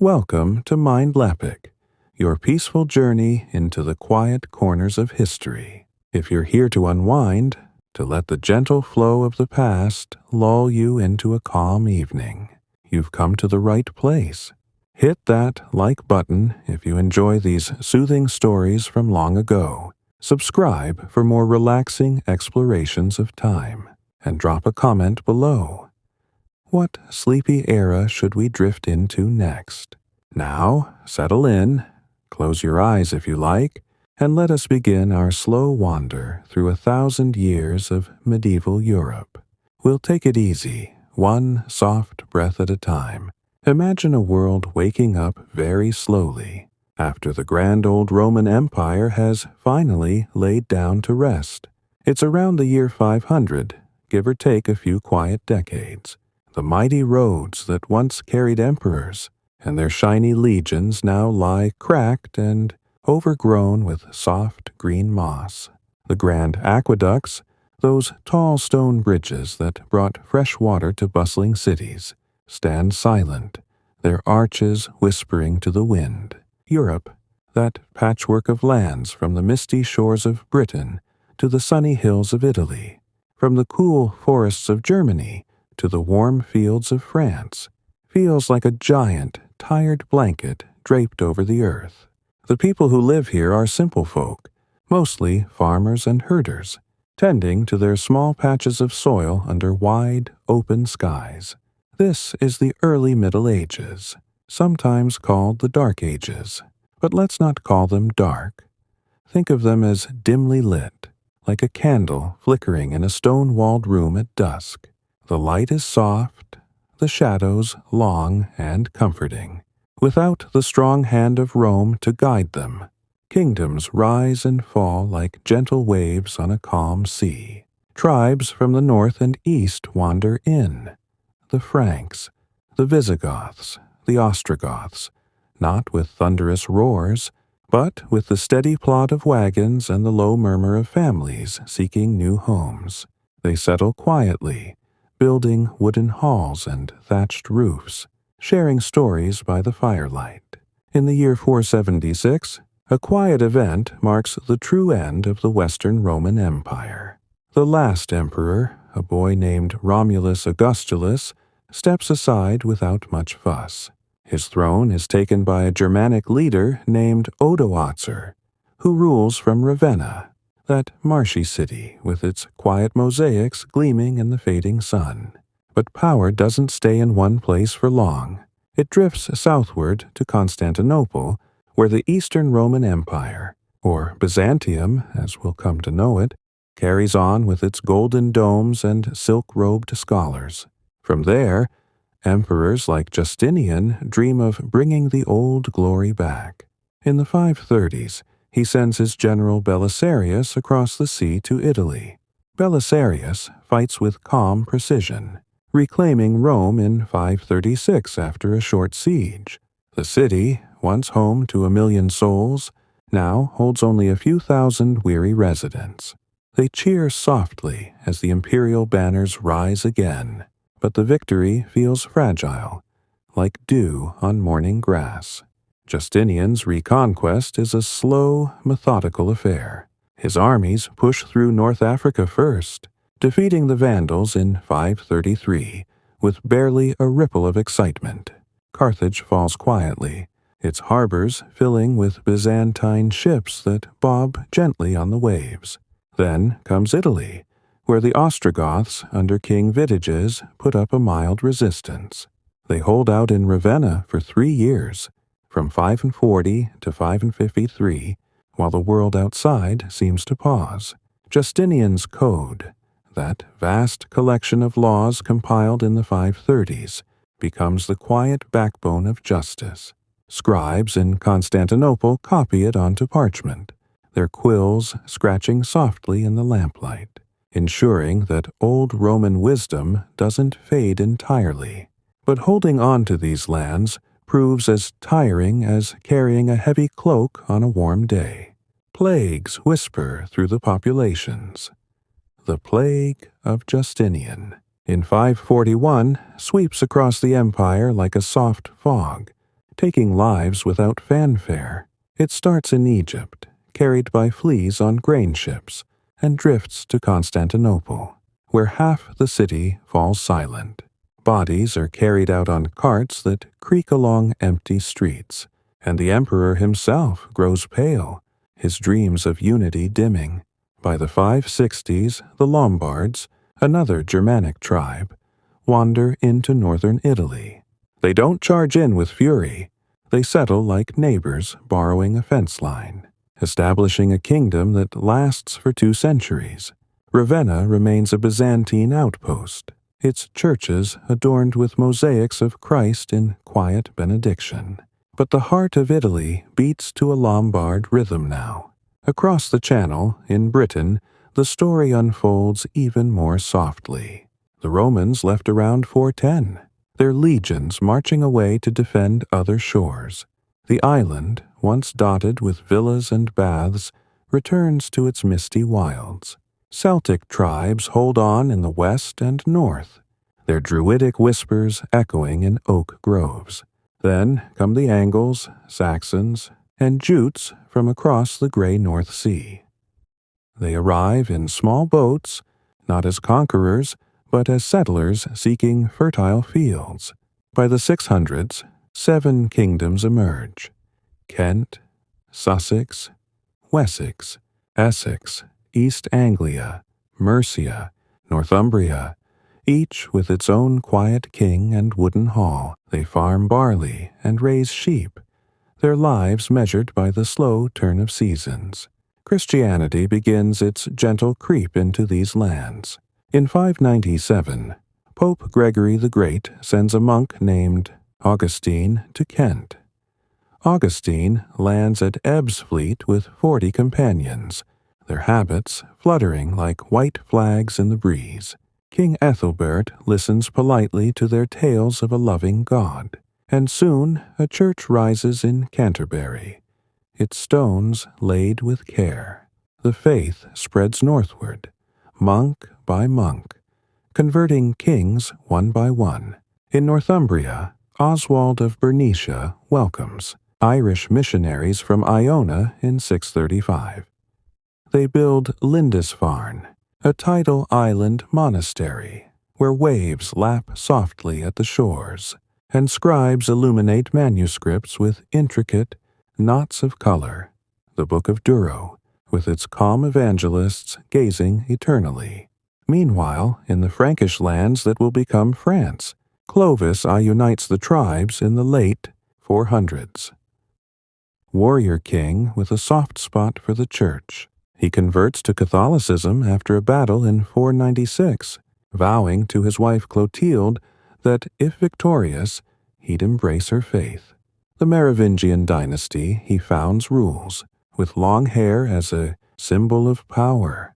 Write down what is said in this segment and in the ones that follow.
Welcome to Mindleapic, your peaceful journey into the quiet corners of history. If you're here to unwind, to let the gentle flow of the past lull you into a calm evening, you've come to the right place. Hit that like button if you enjoy these soothing stories from long ago. Subscribe for more relaxing explorations of time, and drop a comment below. What sleepy era should we drift into next? Now, settle in, close your eyes if you like, and let us begin our slow wander through 1,000 years of medieval Europe. We'll take it easy, one soft breath at a time. Imagine a world waking up very slowly, after the grand old Roman Empire has finally laid down to rest. It's around the year 500, give or take a few quiet decades. The mighty roads that once carried emperors and their shiny legions now lie cracked and overgrown with soft green moss. The grand aqueducts, those tall stone bridges that brought fresh water to bustling cities, stand silent, their arches whispering to the wind. Europe, that patchwork of lands from the misty shores of Britain to the sunny hills of Italy, from the cool forests of Germany to the warm fields of France, feels like a giant, tired blanket draped over the earth. The people who live here are simple folk, mostly farmers and herders, tending to their small patches of soil under wide, open skies. This is the early Middle Ages, sometimes called the Dark Ages, but let's not call them dark. Think of them as dimly lit, like a candle flickering in a stone-walled room at dusk. The light is soft, the shadows long and comforting. Without the strong hand of Rome to guide them, kingdoms rise and fall like gentle waves on a calm sea. Tribes from the north and east wander in. The Franks, the Visigoths, the Ostrogoths, not with thunderous roars, but with the steady plod of wagons and the low murmur of families seeking new homes. They settle quietly, building wooden halls and thatched roofs, sharing stories by the firelight. In the year 476, a quiet event marks the true end of the Western Roman Empire. The last emperor, a boy named Romulus Augustulus, steps aside without much fuss. His throne is taken by a Germanic leader named Odoacer, who rules from Ravenna, that marshy city with its quiet mosaics gleaming in the fading sun. But power doesn't stay in one place for long. It drifts southward to Constantinople, where the Eastern Roman Empire, or Byzantium as we'll come to know it, carries on with its golden domes and silk-robed scholars. From there, emperors like Justinian dream of bringing the old glory back. In the 530s, he sends his general Belisarius across the sea to Italy. Belisarius fights with calm precision, reclaiming Rome in 536 after a short siege. The city, once home to 1 million souls, now holds only a few thousand weary residents. They cheer softly as the imperial banners rise again, but the victory feels fragile, like dew on morning grass. Justinian's reconquest is a slow, methodical affair. His armies push through North Africa first, defeating the Vandals in 533 with barely a ripple of excitement. Carthage falls quietly, its harbors filling with Byzantine ships that bob gently on the waves. Then comes Italy, where the Ostrogoths under King Vitiges put up a mild resistance. They hold out in Ravenna for 3 years, from 540 to 553, while the world outside seems to pause. Justinian's Code, that vast collection of laws compiled in the 530s, becomes the quiet backbone of justice. Scribes in Constantinople copy it onto parchment, their quills scratching softly in the lamplight, ensuring that old Roman wisdom doesn't fade entirely. But holding on to these lands proves as tiring as carrying a heavy cloak on a warm day. Plagues whisper through the populations. The Plague of Justinian, in 541, sweeps across the empire like a soft fog, taking lives without fanfare. It starts in Egypt, carried by fleas on grain ships, and drifts to Constantinople, where half the city falls silent. Bodies are carried out on carts that creak along empty streets, and the emperor himself grows pale, his dreams of unity dimming. By the 560s, the Lombards, another Germanic tribe, wander into northern Italy. They don't charge in with fury. They settle like neighbors borrowing a fence line, establishing a kingdom that lasts for 2 centuries. Ravenna remains a Byzantine outpost, its churches adorned with mosaics of Christ in quiet benediction. But the heart of Italy beats to a Lombard rhythm now. Across the Channel, in Britain, the story unfolds even more softly. The Romans left around 410, their legions marching away to defend other shores. The island, once dotted with villas and baths, returns to its misty wilds. Celtic tribes hold on in the west and north, their druidic whispers echoing in oak groves. Then come the Angles, Saxons, and Jutes from across the gray North Sea. They arrive in small boats, not as conquerors, but as settlers seeking fertile fields. By the 600s, 7 kingdoms emerge: Kent, Sussex, Wessex, Essex, East Anglia, Mercia, Northumbria, each with its own quiet king and wooden hall. They farm barley and raise sheep, their lives measured by the slow turn of seasons. Christianity begins its gentle creep into these lands. In 597, Pope Gregory the Great sends a monk named Augustine to Kent. Augustine lands at Ebbsfleet with 40 companions, their habits fluttering like white flags in the breeze. King Ethelbert listens politely to their tales of a loving God, and soon a church rises in Canterbury, its stones laid with care. The faith spreads northward, monk by monk, converting kings one by one. In Northumbria, Oswald of Bernicia welcomes Irish missionaries from Iona in 635. They build Lindisfarne, a tidal island monastery, where waves lap softly at the shores, and scribes illuminate manuscripts with intricate knots of color. The Book of Durrow, with its calm evangelists gazing eternally. Meanwhile, in the Frankish lands that will become France, Clovis unites the tribes in the late 400s. Warrior king with a soft spot for the church, he converts to Catholicism after a battle in 496, vowing to his wife Clotilde that, if victorious, he'd embrace her faith. The Merovingian dynasty he founds rules, with long hair as a symbol of power,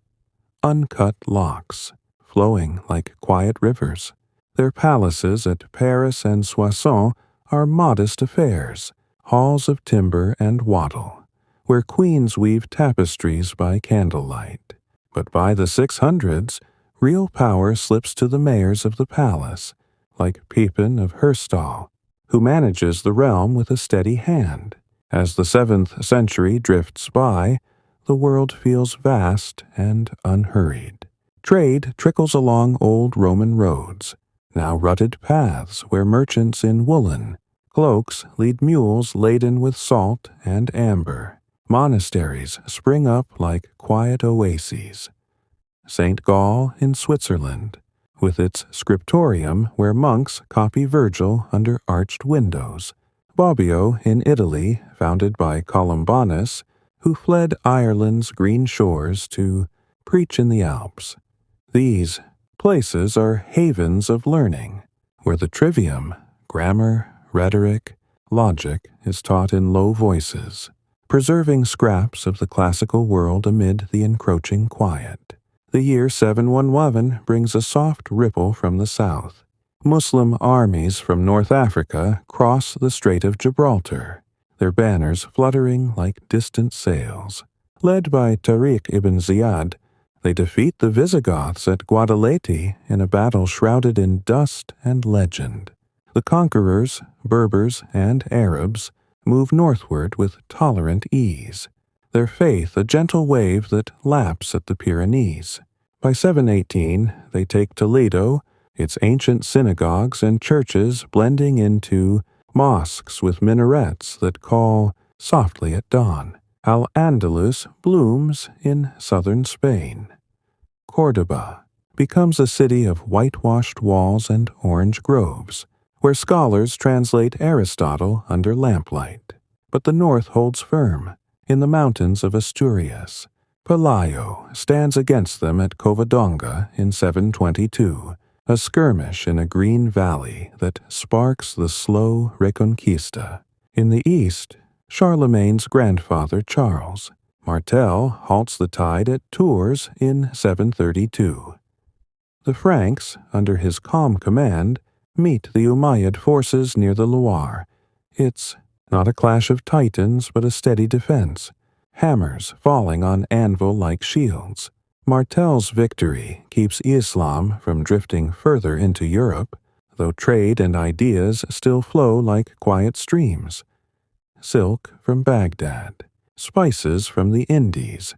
uncut locks, flowing like quiet rivers. Their palaces at Paris and Soissons are modest affairs, halls of timber and wattle, where queens weave tapestries by candlelight. But by the 600s, real power slips to the mayors of the palace, like Pepin of Herstal, who manages the realm with a steady hand. As the 7th century drifts by, the world feels vast and unhurried. Trade trickles along old Roman roads, now rutted paths where merchants in woolen cloaks lead mules laden with salt and amber. Monasteries spring up like quiet oases. St. Gall in Switzerland, with its scriptorium where monks copy Virgil under arched windows. Bobbio in Italy, founded by Columbanus, who fled Ireland's green shores to preach in the Alps. These places are havens of learning, where the trivium, grammar, rhetoric, logic is taught in low voices, preserving scraps of the classical world amid the encroaching quiet. The year 711 brings a soft ripple from the south. Muslim armies from North Africa cross the Strait of Gibraltar, their banners fluttering like distant sails. Led by Tariq ibn Ziyad, they defeat the Visigoths at Guadalete in a battle shrouded in dust and legend. The conquerors, Berbers, and Arabs move northward with tolerant ease, their faith a gentle wave that laps at the Pyrenees. By 718, they take Toledo, its ancient synagogues and churches blending into mosques with minarets that call softly at dawn. Al-Andalus blooms in southern Spain. Córdoba becomes a city of whitewashed walls and orange groves, where scholars translate Aristotle under lamplight. But the north holds firm, in the mountains of Asturias. Pelayo stands against them at Covadonga in 722, a skirmish in a green valley that sparks the slow Reconquista. In the east, Charlemagne's grandfather Charles Martel halts the tide at Tours in 732. The Franks, under his calm command, meet the Umayyad forces near the Loire. It's not a clash of titans, but a steady defense, hammers falling on anvil-like shields. Martel's victory keeps Islam from drifting further into Europe, though trade and ideas still flow like quiet streams. Silk from Baghdad, spices from the Indies,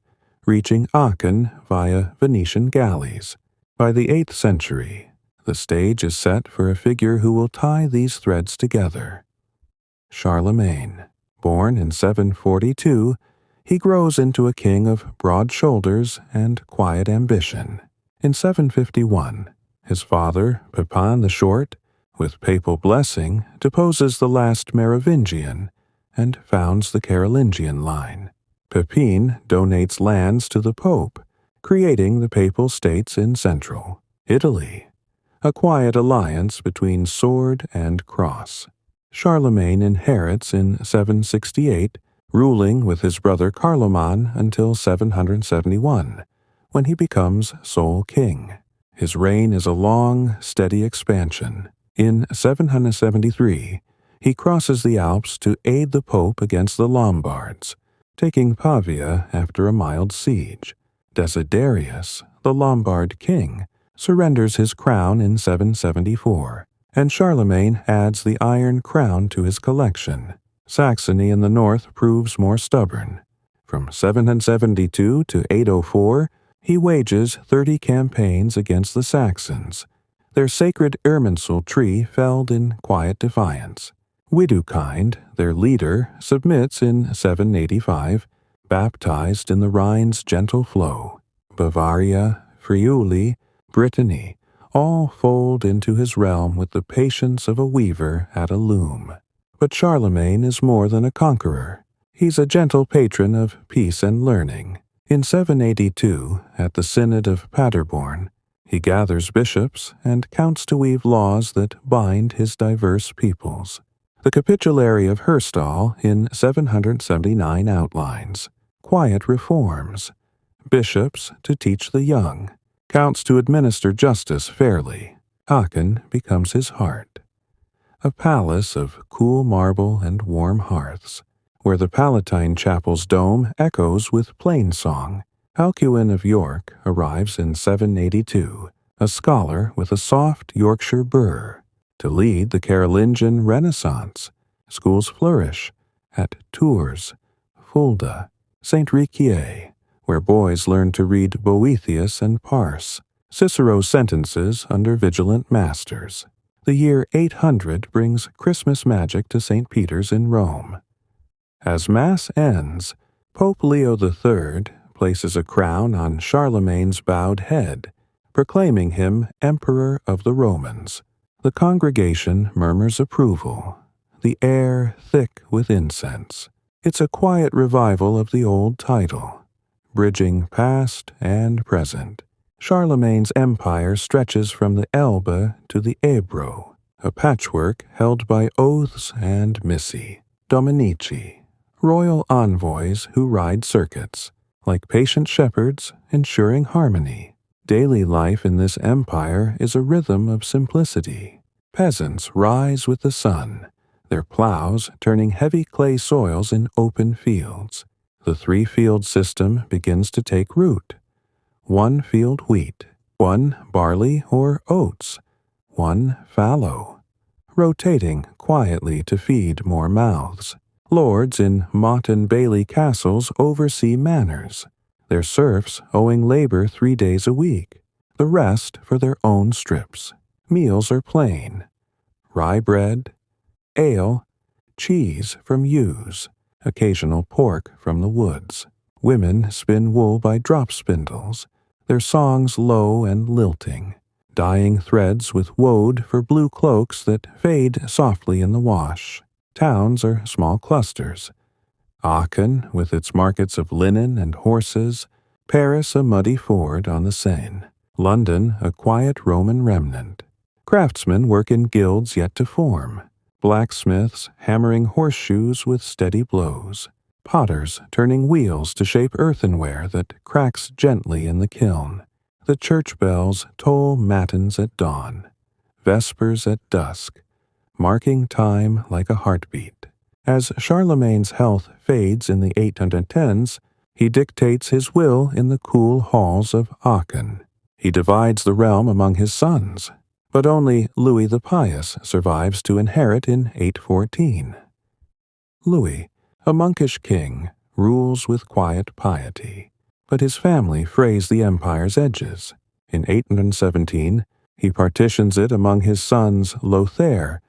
reaching Aachen via Venetian galleys. By the 8th century, the stage is set for a figure who will tie these threads together. Charlemagne. Born in 742, he grows into a king of broad shoulders and quiet ambition. In 751, his father, Pepin the Short, with papal blessing, deposes the last Merovingian and founds the Carolingian line. Pepin donates lands to the Pope, creating the Papal States in central Italy, a quiet alliance between sword and cross. Charlemagne inherits in 768, ruling with his brother Carloman until 771, when he becomes sole king. His reign is a long, steady expansion. In 773, he crosses the Alps to aid the Pope against the Lombards, taking Pavia after a mild siege. Desiderius, the Lombard king, surrenders his crown in 774, and Charlemagne adds the Iron Crown to his collection. Saxony in the north proves more stubborn. From 772 to 804, he wages 30 campaigns against the Saxons, their sacred Irminsul tree felled in quiet defiance. Widukind, their leader, submits in 785, baptized in the Rhine's gentle flow. Bavaria, Friuli, Brittany, all fold into his realm with the patience of a weaver at a loom. But Charlemagne is more than a conqueror. He's a gentle patron of peace and learning. In 782, at the Synod of Paderborn, he gathers bishops and counts to weave laws that bind his diverse peoples. The Capitulary of Herstal in 779 outlines quiet reforms, bishops to teach the young, counts to administer justice fairly. Aachen becomes his heart, a palace of cool marble and warm hearths, where the Palatine Chapel's dome echoes with plain song. Alcuin of York arrives in 782, a scholar with a soft Yorkshire burr, to lead the Carolingian Renaissance. Schools flourish at Tours, Fulda, St. Riquier, where boys learn to read Boethius and parse Cicero's sentences under vigilant masters. The year 800 brings Christmas magic to St. Peter's in Rome. As Mass ends, Pope Leo III places a crown on Charlemagne's bowed head, proclaiming him Emperor of the Romans. The congregation murmurs approval, the air thick with incense. It's a quiet revival of the old title, bridging past and present. Charlemagne's empire stretches from the Elbe to the Ebro, a patchwork held by oaths and missi, dominici, royal envoys who ride circuits, like patient shepherds ensuring harmony. Daily life in this empire is a rhythm of simplicity. Peasants rise with the sun, their plows turning heavy clay soils in open fields. The three-field system begins to take root. 1 field wheat, 1 barley or oats, 1 fallow. rotating quietly to feed more mouths. Lords in Motte and Bailey castles oversee manors, their serfs owing labor 3 days a week, the rest for their own strips. Meals are plain: rye bread, ale, cheese from ewes, occasional pork from the woods. Women spin wool by drop spindles, their songs low and lilting, dyeing threads with woad for blue cloaks that fade softly in the wash. Towns are small clusters: Aachen with its markets of linen and horses, Paris a muddy ford on the Seine, London a quiet Roman remnant. Craftsmen work in guilds yet to form, blacksmiths hammering horseshoes with steady blows, potters turning wheels to shape earthenware that cracks gently in the kiln. The church bells toll matins at dawn, vespers at dusk, marking time like a heartbeat. As Charlemagne's health fades in the 810s, he dictates his will in the cool halls of Aachen. He divides the realm among his sons, but only Louis the Pious survives to inherit in 814. Louis, a monkish king, rules with quiet piety, but his family frays the empire's edges. In 817, he partitions it among his sons Lothair,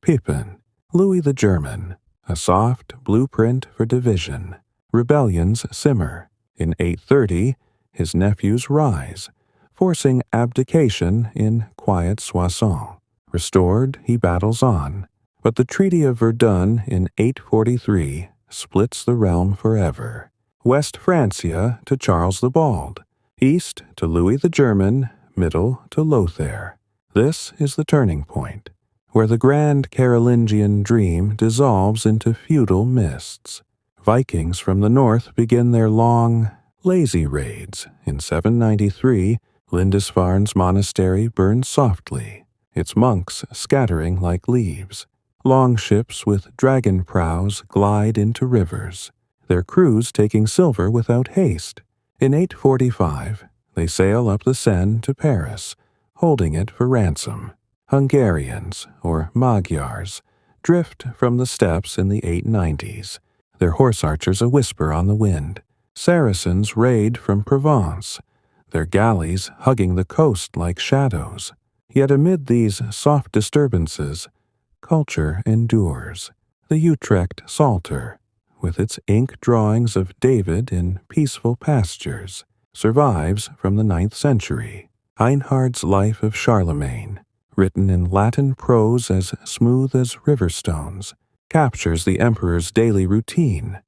Pippin, Louis the German, a soft blueprint for division. Rebellions simmer. In 830, his nephews rise, forcing abdication in quiet Soissons. Restored, he battles on, but the Treaty of Verdun in 843 splits the realm forever. West Francia to Charles the Bald, east to Louis the German, middle to Lothair. This is the turning point, where the grand Carolingian dream dissolves into feudal mists. Vikings from the north begin their long, lazy raids. In 793, Lindisfarne's monastery burns softly, its monks scattering like leaves. Long ships with dragon prows glide into rivers, their crews taking silver without haste. In 845, they sail up the Seine to Paris, holding it for ransom. Hungarians, or Magyars, drift from the steppes in the 890s, their horse archers a whisper on the wind. Saracens raid from Provence, their galleys hugging the coast like shadows. Yet amid these soft disturbances, culture endures. The Utrecht Psalter, with its ink drawings of David in peaceful pastures, survives from the 9th century. Einhard's Life of Charlemagne, written in Latin prose as smooth as river stones, captures the emperor's daily routine: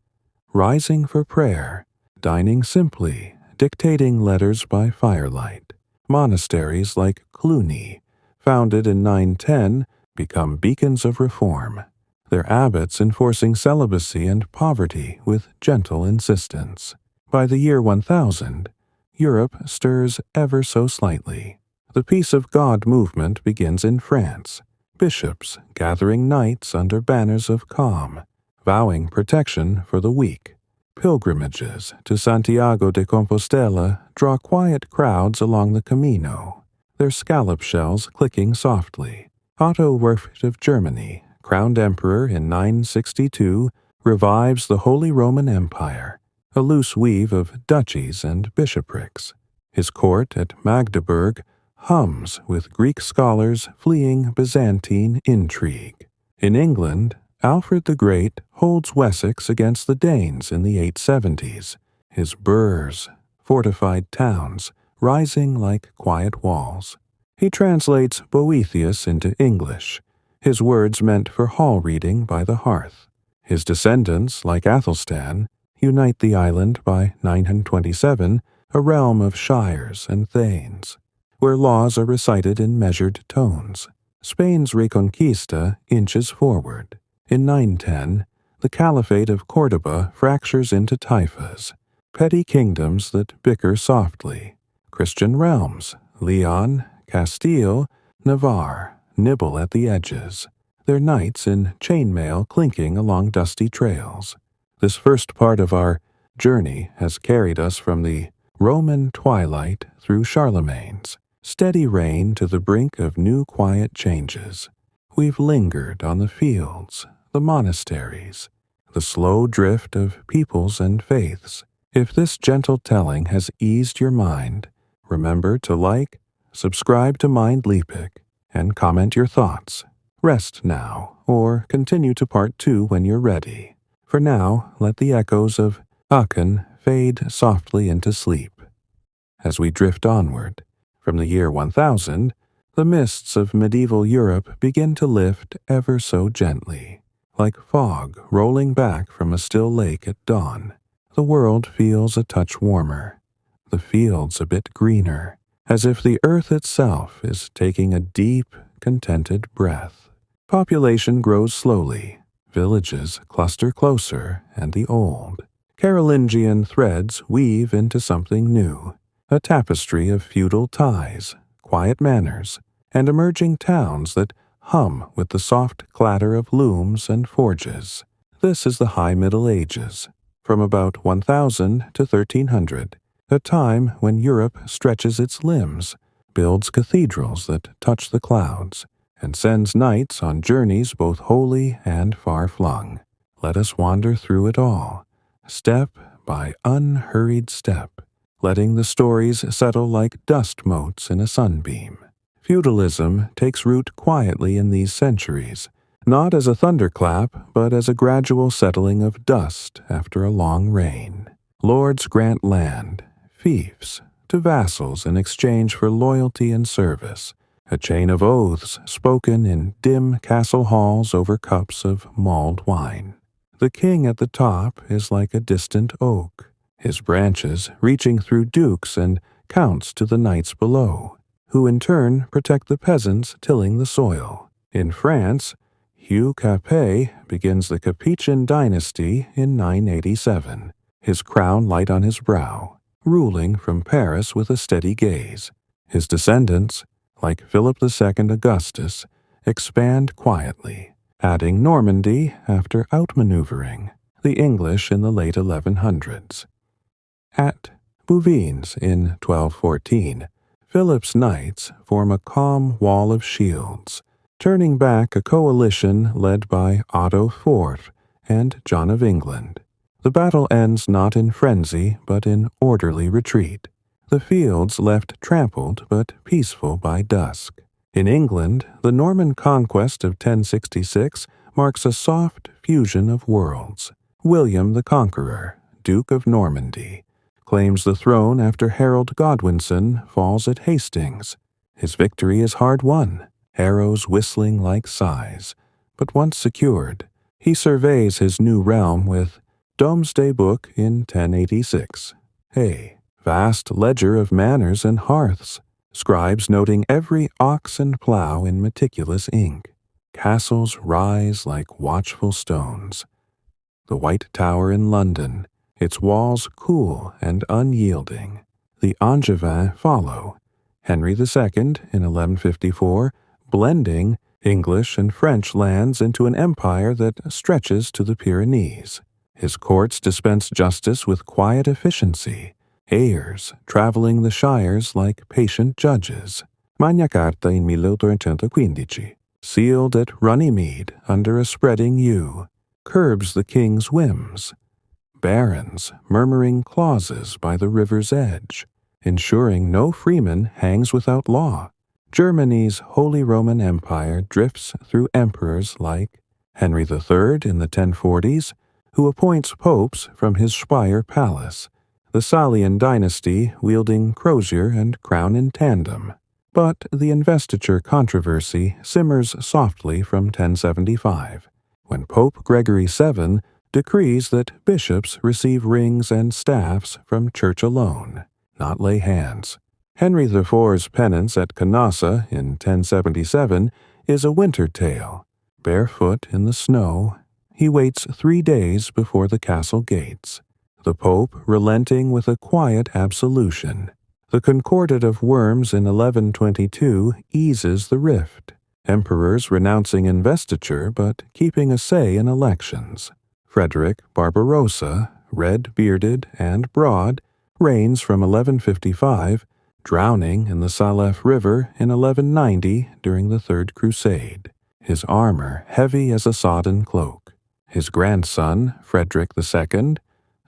rising for prayer, dining simply, dictating letters by firelight. Monasteries like Cluny, founded in 910, become beacons of reform, their abbots enforcing celibacy and poverty with gentle insistence. By the year 1000, Europe stirs ever so slightly. The Peace of God movement begins in France, bishops gathering knights under banners of calm, vowing protection for the weak. Pilgrimages to Santiago de Compostela draw quiet crowds along the Camino, their scallop shells clicking softly. Otto Werft of Germany, crowned emperor in 962, revives the Holy Roman Empire, a loose weave of duchies and bishoprics. His court at Magdeburg hums with Greek scholars fleeing Byzantine intrigue. In England, Alfred the Great holds Wessex against the Danes in the 870s, his burhs, fortified towns, rising like quiet walls. He translates Boethius into English, his words meant for hall reading by the hearth. His descendants, like Athelstan, unite the island by 927, a realm of shires and thanes, where laws are recited in measured tones. Spain's Reconquista inches forward. In 910, the Caliphate of Córdoba fractures into taifas, petty kingdoms that bicker softly. Christian realms, Leon, Castile, Navarre, nibble at the edges, their knights in chainmail clinking along dusty trails. This first part of our journey has carried us from the Roman twilight through Charlemagne's steady reign to the brink of new quiet changes. we've lingered on the fields, the monasteries, the slow drift of peoples and faiths. If this gentle telling has eased your mind, remember to like, subscribe to Mindleapic, and comment your thoughts. Rest now, or continue to part 2 when you're ready. For now, let the echoes of Aachen fade softly into sleep. As we drift onward, from the year 1000, the mists of medieval Europe begin to lift ever so gently. Like fog rolling back from a still lake at dawn, the world feels a touch warmer, the fields a bit greener, as if the earth itself is taking a deep, contented breath. Population grows slowly, villages cluster closer, and the old Carolingian threads weave into something new, a tapestry of feudal ties, quiet manners, and emerging towns that hum with the soft clatter of looms and forges. This is the High Middle Ages, from about 1000 to 1300, a time when Europe stretches its limbs, builds cathedrals that touch the clouds, and sends knights on journeys both holy and far-flung. Let us wander through it all, step by unhurried step, letting the stories settle like dust motes in a sunbeam. Feudalism takes root quietly in these centuries, not as a thunderclap, but as a gradual settling of dust after a long reign. Lords grant land, fiefs, to vassals in exchange for loyalty and service, a chain of oaths spoken in dim castle halls over cups of mulled wine. The king at the top is like a distant oak, his branches reaching through dukes and counts to the knights below, who in turn protect the peasants tilling the soil. In France, Hugh Capet begins the Capetian dynasty in 987, his crown light on his brow, ruling from Paris with a steady gaze. His descendants, like Philip II Augustus, expand quietly, adding Normandy after outmaneuvering the English in the late 1100s. At Bouvines in 1214, Philip's knights form a calm wall of shields, turning back a coalition led by Otto IV and John of England. The battle ends not in frenzy, but in orderly retreat, the fields left trampled but peaceful by dusk. In England, the Norman conquest of 1066 marks a soft fusion of worlds. William the Conqueror, Duke of Normandy, claims the throne after Harold Godwinson falls at Hastings. His victory is hard won, arrows whistling like sighs, but once secured, he surveys his new realm with Domesday Book in 1086. A vast ledger of manors and hearths, scribes noting every ox and plough in meticulous ink. Castles rise like watchful stones. The White Tower in London, its walls cool and unyielding. The Angevins follow. Henry II in 1154, blending English and French lands into an empire that stretches to the Pyrenees. His courts dispense justice with quiet efficiency, heirs traveling the shires like patient judges. Magna Carta in 1815, sealed at Runnymede under a spreading yew, curbs the king's whims. Barons murmuring clauses by the river's edge, ensuring no freeman hangs without law. Germany's Holy Roman Empire drifts through emperors like Henry III in the 1040s, who appoints popes from his Speyer palace, the Salian dynasty wielding crozier and crown in tandem. But the investiture controversy simmers softly from 1075, when Pope Gregory VII decrees that bishops receive rings and staffs from church alone, not lay hands. Henry IV's penance at Canossa in 1077 is a winter tale. Barefoot in the snow, he waits 3 days before the castle gates, the Pope relenting with a quiet absolution. The Concordat of Worms in 1122 eases the rift, emperors renouncing investiture but keeping a say in elections. Frederick Barbarossa, red-bearded and broad, reigns from 1155, drowning in the Salef River in 1190 during the Third Crusade. his armor heavy as a sodden cloak. His grandson, Frederick II,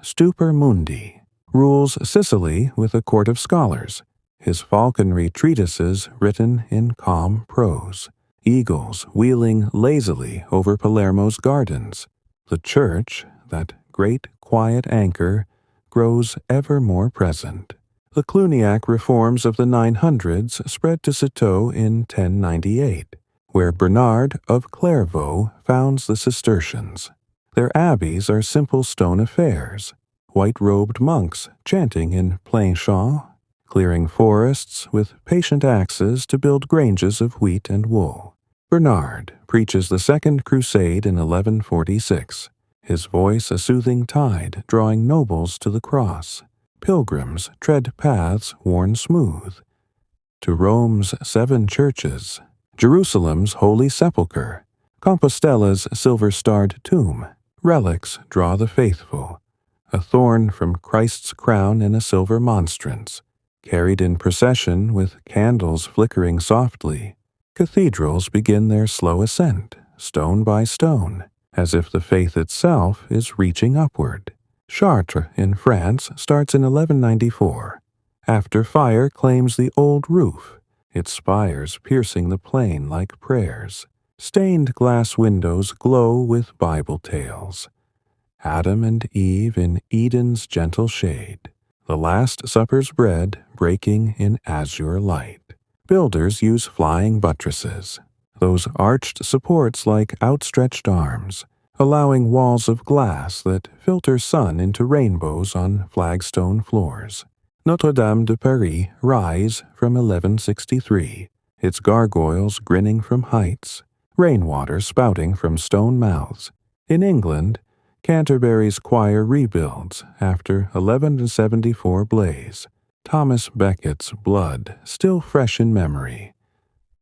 Stupor Mundi, rules Sicily with a court of scholars, his falconry treatises written in calm prose, eagles wheeling lazily over Palermo's gardens. The church, that great quiet anchor, grows ever more present. The Cluniac reforms of the 900s spread to Citeaux in 1098, where Bernard of Clairvaux founds the Cistercians. Their abbeys are simple stone affairs, white-robed monks chanting in plain chant, clearing forests with patient axes to build granges of wheat and wool. Bernard preaches the Second Crusade in 1146, his voice a soothing tide drawing nobles to the cross. Pilgrims tread paths worn smooth. To Rome's 7 churches, Jerusalem's Holy Sepulchre, Compostella's silver-starred tomb, relics draw the faithful, a thorn from Christ's crown in a silver monstrance, carried in procession with candles flickering softly. Cathedrals begin their slow ascent, stone by stone, as if the faith itself is reaching upward. Chartres in France starts in 1194, after fire claims the old roof, its spires piercing the plain like prayers. Stained glass windows glow with Bible tales. Adam and Eve in Eden's gentle shade, the Last Supper's bread breaking in azure light. Builders use flying buttresses, those arched supports like outstretched arms, allowing walls of glass that filter sun into rainbows on flagstone floors. Notre-Dame de Paris rise from 1163, its gargoyles grinning from heights, rainwater spouting from stone mouths. In England, Canterbury's choir rebuilds after 1174 blaze, Thomas Becket's blood still fresh in memory,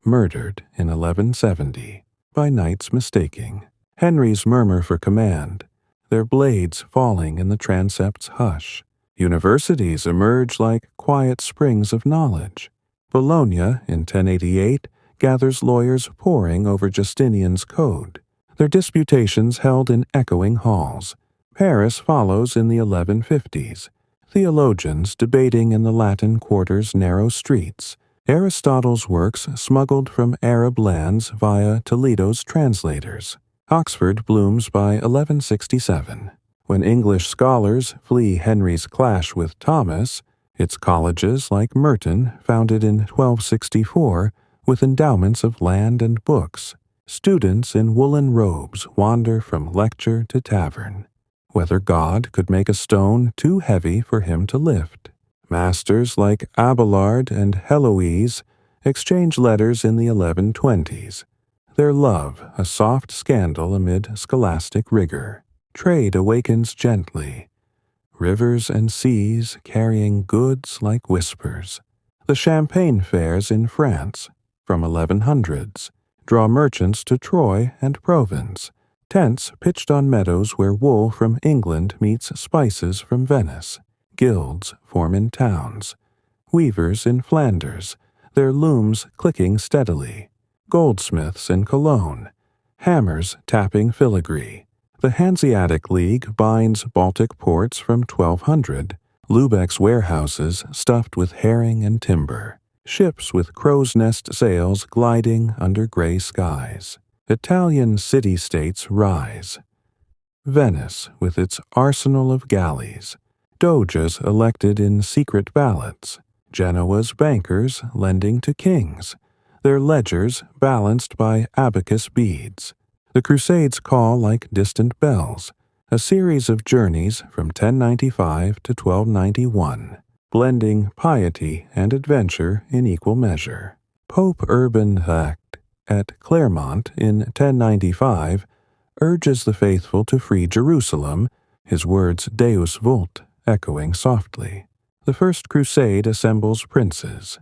murdered in 1170 by knights mistaking. Henry's murmur for command, their blades falling in the transept's hush. Universities emerge like quiet springs of knowledge. Bologna, in 1088, gathers lawyers poring over Justinian's code, their disputations held in echoing halls. Paris follows in the 1150s, theologians debating in the Latin Quarter's narrow streets, Aristotle's works smuggled from Arab lands via Toledo's translators. Oxford blooms by 1167. When English scholars flee Henry's clash with Thomas, its colleges like Merton, founded in 1264, with endowments of land and books. Students in woolen robes wander from lecture to tavern. Whether God could make a stone too heavy for him to lift. Masters like Abelard and Heloise exchange letters in the 1120s. Their love a soft scandal amid scholastic rigor. Trade awakens gently. Rivers and seas carrying goods like whispers. The champagne fairs in France, from 1100s, draw merchants to Troy and Provence, tents pitched on meadows where wool from England meets spices from Venice. Guilds form in towns. Weavers in Flanders, their looms clicking steadily. Goldsmiths in Cologne, hammers tapping filigree. The Hanseatic League binds Baltic ports from 1200, Lübeck's warehouses stuffed with herring and timber, ships with crow's nest sails gliding under gray skies. Italian city-states rise. Venice with its arsenal of galleys, doges elected in secret ballots, Genoa's bankers lending to kings, their ledgers balanced by abacus beads. The Crusades call like distant bells, a series of journeys from 1095 to 1291, blending piety and adventure in equal measure. Pope Urban VIII, at Clermont in 1095, urges the faithful to free Jerusalem, his words Deus vult echoing softly. The First Crusade assembles princes.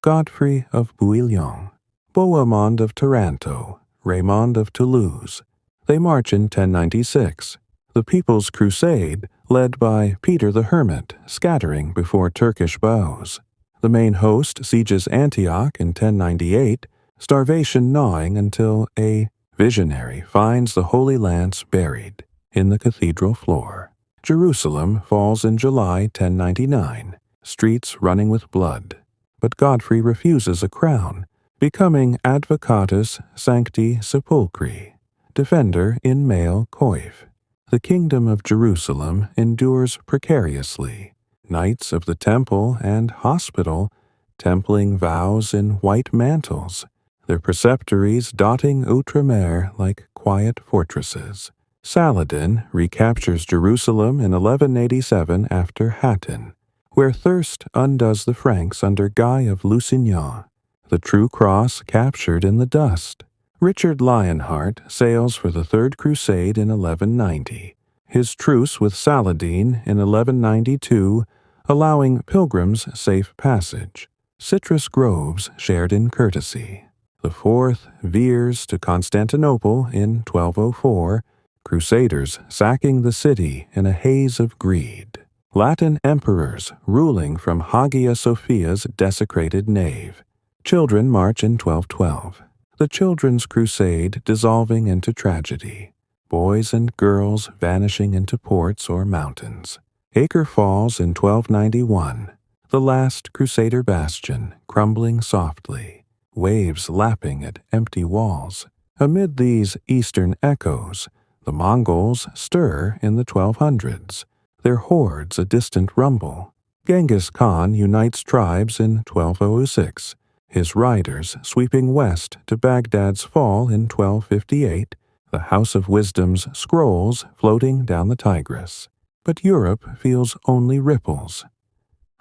Godfrey of Bouillon, Bohemond of Taranto, Raymond of Toulouse. They march in 1096. The People's Crusade, led by Peter the Hermit, scattering before Turkish bows. The main host sieges Antioch in 1098, starvation gnawing until a visionary finds the Holy Lance buried in the cathedral floor. Jerusalem falls in July 1099, streets running with blood. But Godfrey refuses a crown, becoming Advocatus Sancti Sepulchri, defender in male coif. The kingdom of Jerusalem endures precariously. Knights of the temple and hospital templing vows in white mantles, their preceptories dotting Outremer like quiet fortresses. Saladin recaptures Jerusalem in 1187 after Hattin, where thirst undoes the Franks under Guy of Lusignan. The true cross captured in the dust. Richard Lionheart sails for the Third Crusade in 1190. His truce with Saladin in 1192, allowing pilgrims safe passage. Citrus groves shared in courtesy. The fourth veers to Constantinople in 1204, crusaders sacking the city in a haze of greed. Latin emperors ruling from Hagia Sophia's desecrated nave. Children march in 1212. The Children's Crusade dissolving into tragedy. Boys and girls vanishing into ports or mountains. Acre falls in 1291. The last crusader bastion crumbling softly. Waves lapping at empty walls. Amid these eastern echoes, the Mongols stir in the 1200s. Their hordes a distant rumble. Genghis Khan unites tribes in 1206. His riders sweeping west to Baghdad's fall in 1258, the House of Wisdom's scrolls floating down the Tigris. But Europe feels only ripples.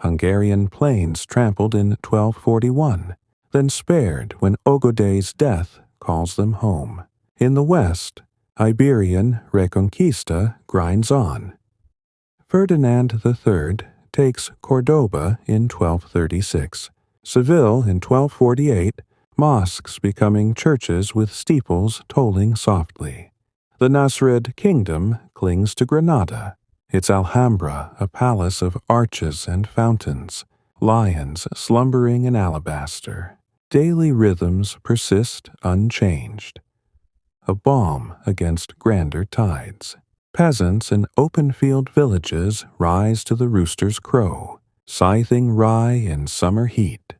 Hungarian plains trampled in 1241, then spared when Ogoday's death calls them home. In the west, Iberian Reconquista grinds on. Ferdinand III takes Cordoba in 1236. Seville in 1248, mosques becoming churches with steeples tolling softly. The Nasrid kingdom clings to Granada, its Alhambra a palace of arches and fountains, lions slumbering in alabaster. Daily rhythms persist unchanged. A balm against grander tides. Peasants in open-field villages rise to the rooster's crow, scything rye in summer heat,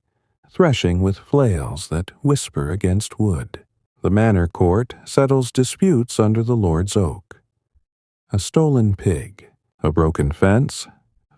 threshing with flails that whisper against wood. The manor court settles disputes under the Lord's oak. A stolen pig, a broken fence,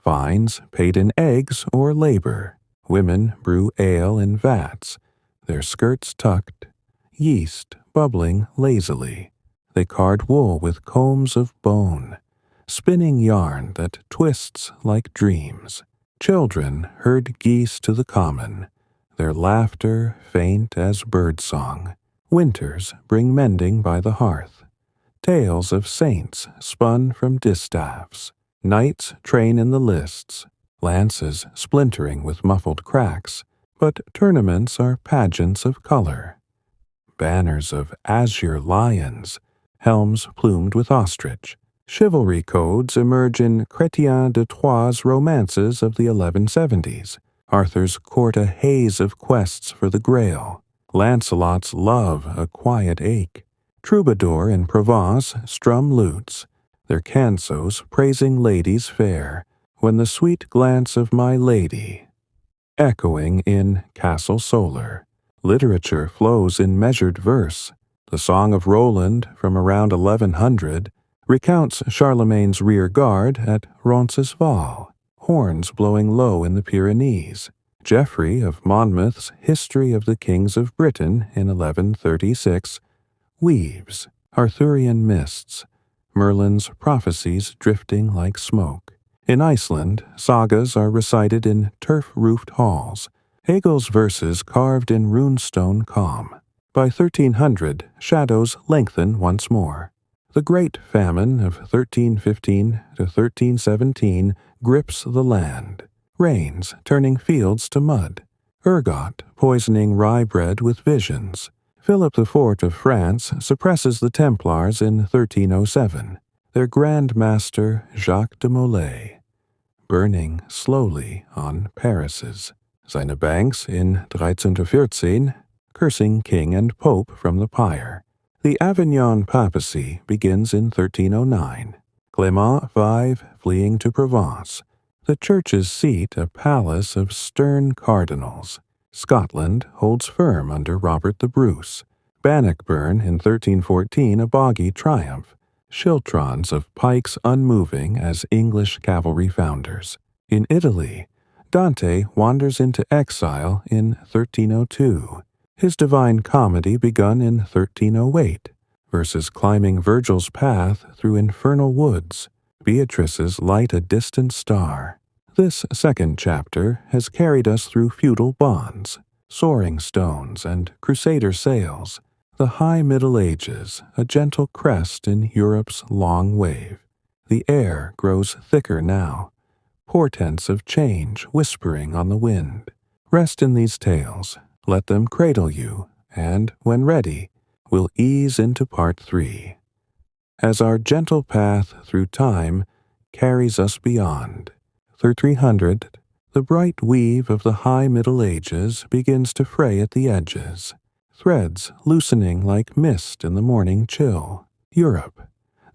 fines paid in eggs or labor. Women brew ale in vats, their skirts tucked, yeast bubbling lazily. They card wool with combs of bone, spinning yarn that twists like dreams. Children herd geese to the common, their laughter faint as birdsong. Winters bring mending by the hearth. Tales of saints spun from distaffs. Knights train in the lists, lances splintering with muffled cracks, but tournaments are pageants of color. Banners of azure lions, helms plumed with ostrich. Chivalry codes emerge in Chrétien de Troyes' romances of the 1170s. Arthur's court a haze of quests for the Grail. Lancelot's love a quiet ache. Troubadour in Provence strum lutes, their cansos praising ladies fair, when the sweet glance of my lady, echoing in Castle Solar. Literature flows in measured verse. The Song of Roland from around 1100 recounts Charlemagne's rear guard at Roncesvalles, horns blowing low in the Pyrenees. Geoffrey of Monmouth's History of the Kings of Britain in 1136 weaves Arthurian mists, Merlin's prophecies drifting like smoke. In Iceland, sagas are recited in turf-roofed halls, Hegel's verses carved in runestone calm. By 1300, shadows lengthen once more. The Great Famine of 1315 to 1317 grips the land, rains turning fields to mud, ergot poisoning rye bread with visions. Philip IV of France suppresses the Templars in 1307, their Grand Master Jacques de Molay, burning slowly on Paris's. Seine Banks in 1314 cursing king and pope from the pyre. The Avignon papacy begins in 1309. Clement V fleeing to Provence. The church's seat a palace of stern cardinals. Scotland holds firm under Robert the Bruce. Bannockburn in 1314 a boggy triumph. Schiltrons of pikes unmoving as English cavalry founders. In Italy, Dante wanders into exile in 1302. His Divine Comedy begun in 1308, versus climbing Virgil's path through infernal woods. Beatrice's light a distant star. This second chapter has carried us through feudal bonds, soaring stones, and crusader sails. The high Middle Ages, a gentle crest in Europe's long wave. The air grows thicker now, portents of change whispering on the wind. Rest in these tales, let them cradle you, and, when ready, we'll ease into part 3. As our gentle path through time carries us beyond. 300, the bright weave of the high Middle Ages begins to fray at the edges. Threads loosening like mist in the morning chill. Europe,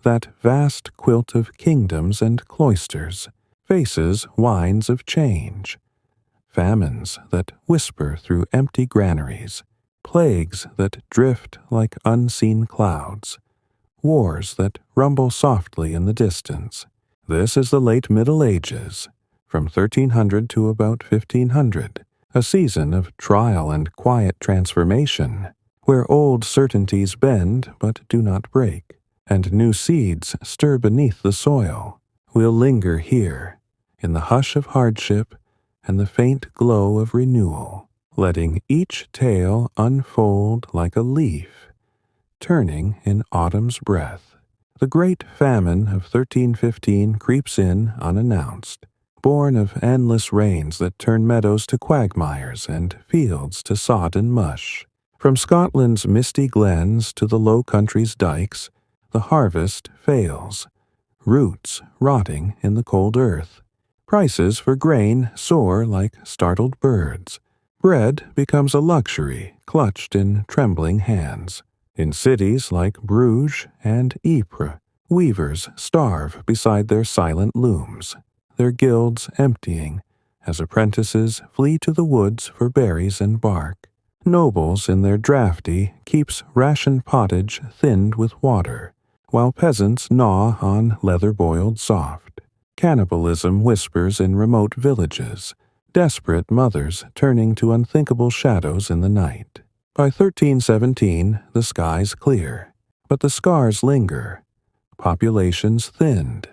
that vast quilt of kingdoms and cloisters, faces winds of change. Famines that whisper through empty granaries, plagues that drift like unseen clouds, wars that rumble softly in the distance. This is the late Middle Ages, from 1300 to about 1500. A season of trial and quiet transformation, where old certainties bend but do not break, and new seeds stir beneath the soil. We'll linger here, in the hush of hardship and the faint glow of renewal, letting each tale unfold like a leaf, turning in autumn's breath. The great famine of 1315 creeps in unannounced, born of endless rains that turn meadows to quagmires and fields to sodden mush. From Scotland's misty glens to the Low Country's dikes, the harvest fails, roots rotting in the cold earth. Prices for grain soar like startled birds. Bread becomes a luxury clutched in trembling hands. In cities like Bruges and Ypres, weavers starve beside their silent looms, their guilds emptying, as apprentices flee to the woods for berries and bark. Nobles in their drafty keeps ration pottage thinned with water, while peasants gnaw on leather boiled soft. Cannibalism whispers in remote villages, desperate mothers turning to unthinkable shadows in the night. By 1317, the skies clear, but the scars linger. Populations thinned,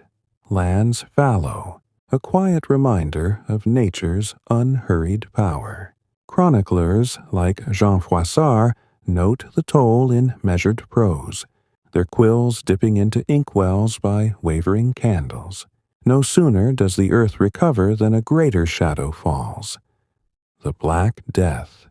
lands fallow, a quiet reminder of nature's unhurried power. Chroniclers like Jean Froissart note the toll in measured prose, their quills dipping into inkwells by wavering candles. No sooner does the earth recover than a greater shadow falls. The Black Death,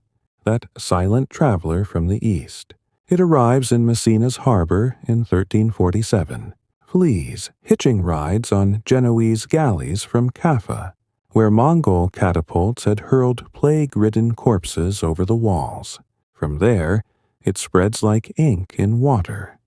that silent traveler from the east. It arrives in Messina's harbor in 1347. Flees hitching rides on Genoese galleys from Kaffa, where Mongol catapults had hurled plague-ridden corpses over the walls. From there, it spreads like ink in water,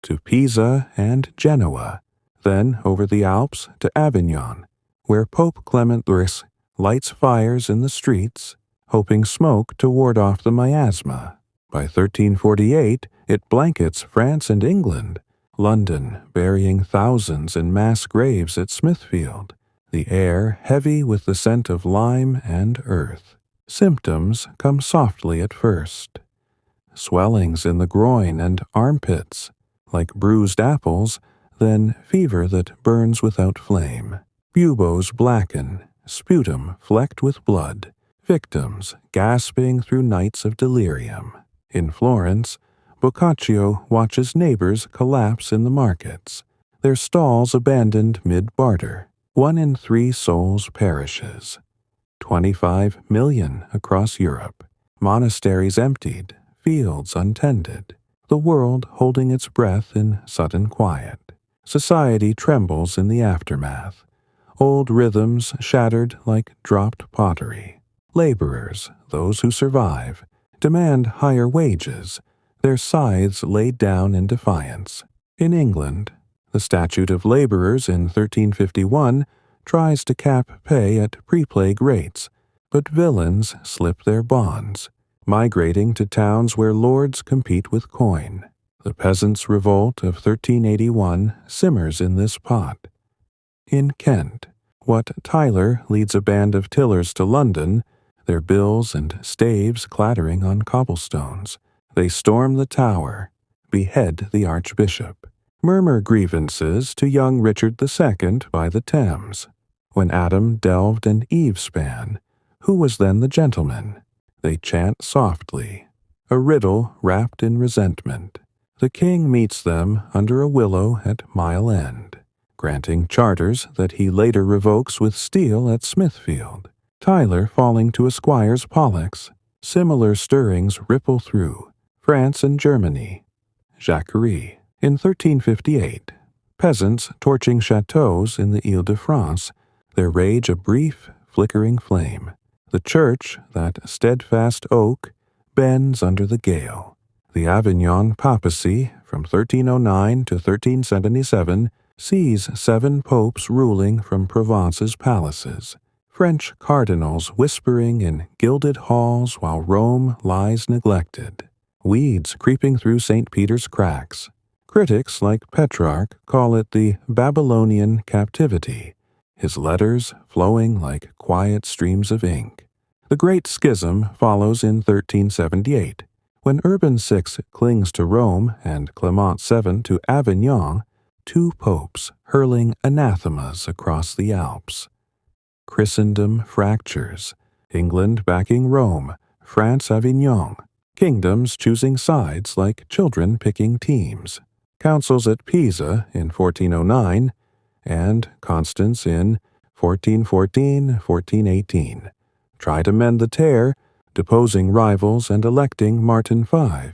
to Pisa and Genoa, then over the Alps to Avignon, where Pope Clement X lights fires in the streets, hoping smoke to ward off the miasma. By 1348, it blankets France and England, London burying thousands in mass graves at Smithfield, the air heavy with the scent of lime and earth. Symptoms come softly at first. Swellings in the groin and armpits, like bruised apples, then fever that burns without flame. Buboes blacken, sputum flecked with blood, victims gasping through nights of delirium. In Florence, Boccaccio watches neighbors collapse in the markets, their stalls abandoned mid-barter. 1 in 3 souls perishes. 25 million across Europe. Monasteries emptied, fields untended, the world holding its breath in sudden quiet. Society trembles in the aftermath, old rhythms shattered like dropped pottery. Laborers, those who survive, demand higher wages, their scythes laid down in defiance. In England, the Statute of Laborers in 1351 tries to cap pay at pre-plague rates, but villains slip their bonds, migrating to towns where lords compete with coin. The Peasants' Revolt of 1381 simmers in this pot. In Kent, Wat Tyler leads a band of tillers to London, their bills and staves clattering on cobblestones. They storm the Tower, behead the Archbishop, murmur grievances to young Richard II by the Thames. When Adam delved and Eve span, who was then the gentleman? They chant softly, a riddle wrapped in resentment. The king meets them under a willow at Mile End, granting charters that he later revokes with steel at Smithfield. Tyler falling to a squire's pollux. Similar stirrings ripple through France and Germany. Jacquerie. In 1358, peasants torching chateaux in the Ile-de-France, their rage a brief, flickering flame. The church, that steadfast oak, bends under the gale. The Avignon papacy, from 1309 to 1377, sees 7 popes ruling from Provence's palaces, French cardinals whispering in gilded halls while Rome lies neglected, weeds creeping through St. Peter's cracks. Critics like Petrarch call it the Babylonian captivity, his letters flowing like quiet streams of ink. The Great Schism follows in 1378, when Urban VI clings to Rome and Clement VII to Avignon, 2 popes hurling anathemas across the Alps. Christendom fractures, England backing Rome, France Avignon, kingdoms choosing sides like children picking teams. Councils at Pisa in 1409 and Constance in 1414-1418 try to mend the tear, deposing rivals and electing Martin V.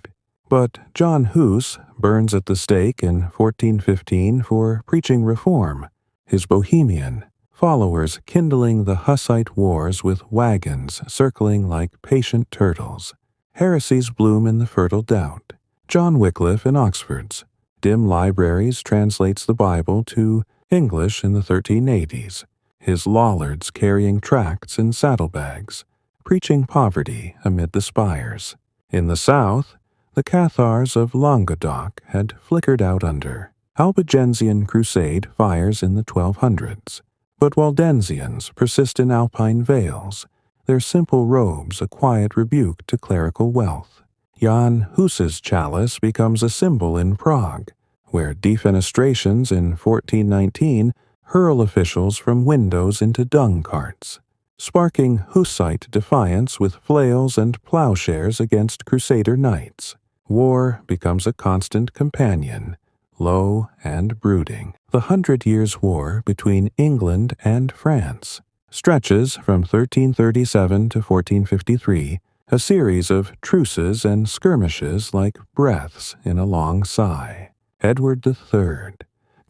But John Hus burns at the stake in 1415 for preaching reform, his Bohemian followers kindling the Hussite wars with wagons circling like patient turtles. Heresies bloom in the fertile doubt. John Wycliffe in Oxford's dim libraries translates the Bible to English in the 1380s, his Lollards carrying tracts in saddlebags, preaching poverty amid the spires. In the south, the Cathars of Languedoc had flickered out under. Albigensian crusade fires in the 1200s, but Waldensians persist in alpine vales, their simple robes a quiet rebuke to clerical wealth. Jan Hus's chalice becomes a symbol in Prague, where defenestrations in 1419 hurl officials from windows into dung carts, sparking Hussite defiance with flails and plowshares against crusader knights. War becomes a constant companion, low and brooding. The 100 Years' War between England and France stretches from 1337 to 1453, a series of truces and skirmishes like breaths in a long sigh. Edward III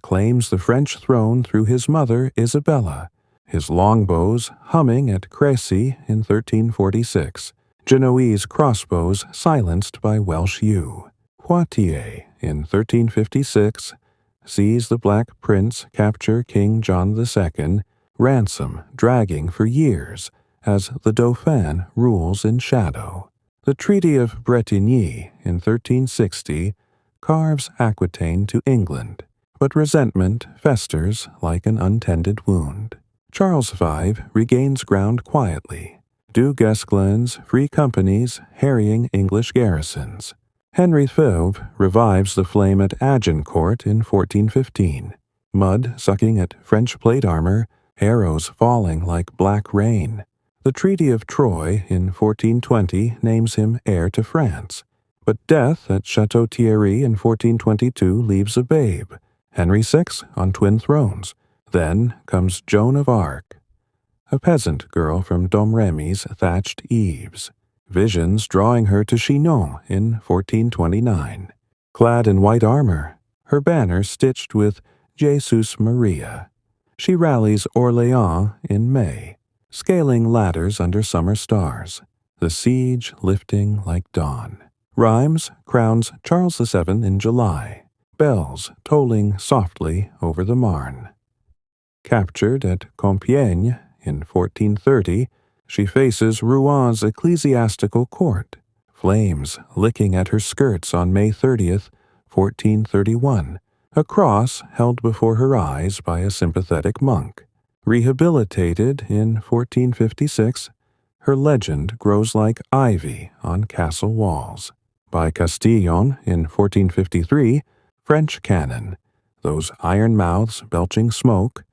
claims the French throne through his mother Isabella, his longbows humming at Crécy in 1346, Genoese crossbows silenced by Welsh yew. Poitiers in 1356 sees the Black Prince capture King John II, ransom dragging for years as the Dauphin rules in shadow. The Treaty of Bretigny in 1360 carves Aquitaine to England, but resentment festers like an untended wound. Charles V regains ground quietly. Du Guesclin's free companies harrying English garrisons. Henry V revives the flame at Agincourt in 1415, mud sucking at French plate armor, arrows falling like black rain. The Treaty of Troyes in 1420 names him heir to France, but death at Chateau Thierry in 1422 leaves a babe, Henry VI on twin thrones. Then comes Joan of Arc, a peasant girl from Domrémy's thatched eaves, visions drawing her to Chinon in 1429. Clad in white armor, her banner stitched with Jesus Maria, she rallies Orléans in May, scaling ladders under summer stars. the siege lifting like dawn. Rheims crowns Charles VII in July, bells tolling softly over the Marne. Captured at Compiègne in 1430, she faces Rouan's ecclesiastical court, flames licking at her skirts on May 30th, 1431, a cross held before her eyes by a sympathetic monk. Rehabilitated in 1456, her legend grows like ivy on castle walls. By Castillon in 1453, French cannon, those iron mouths belching smoke,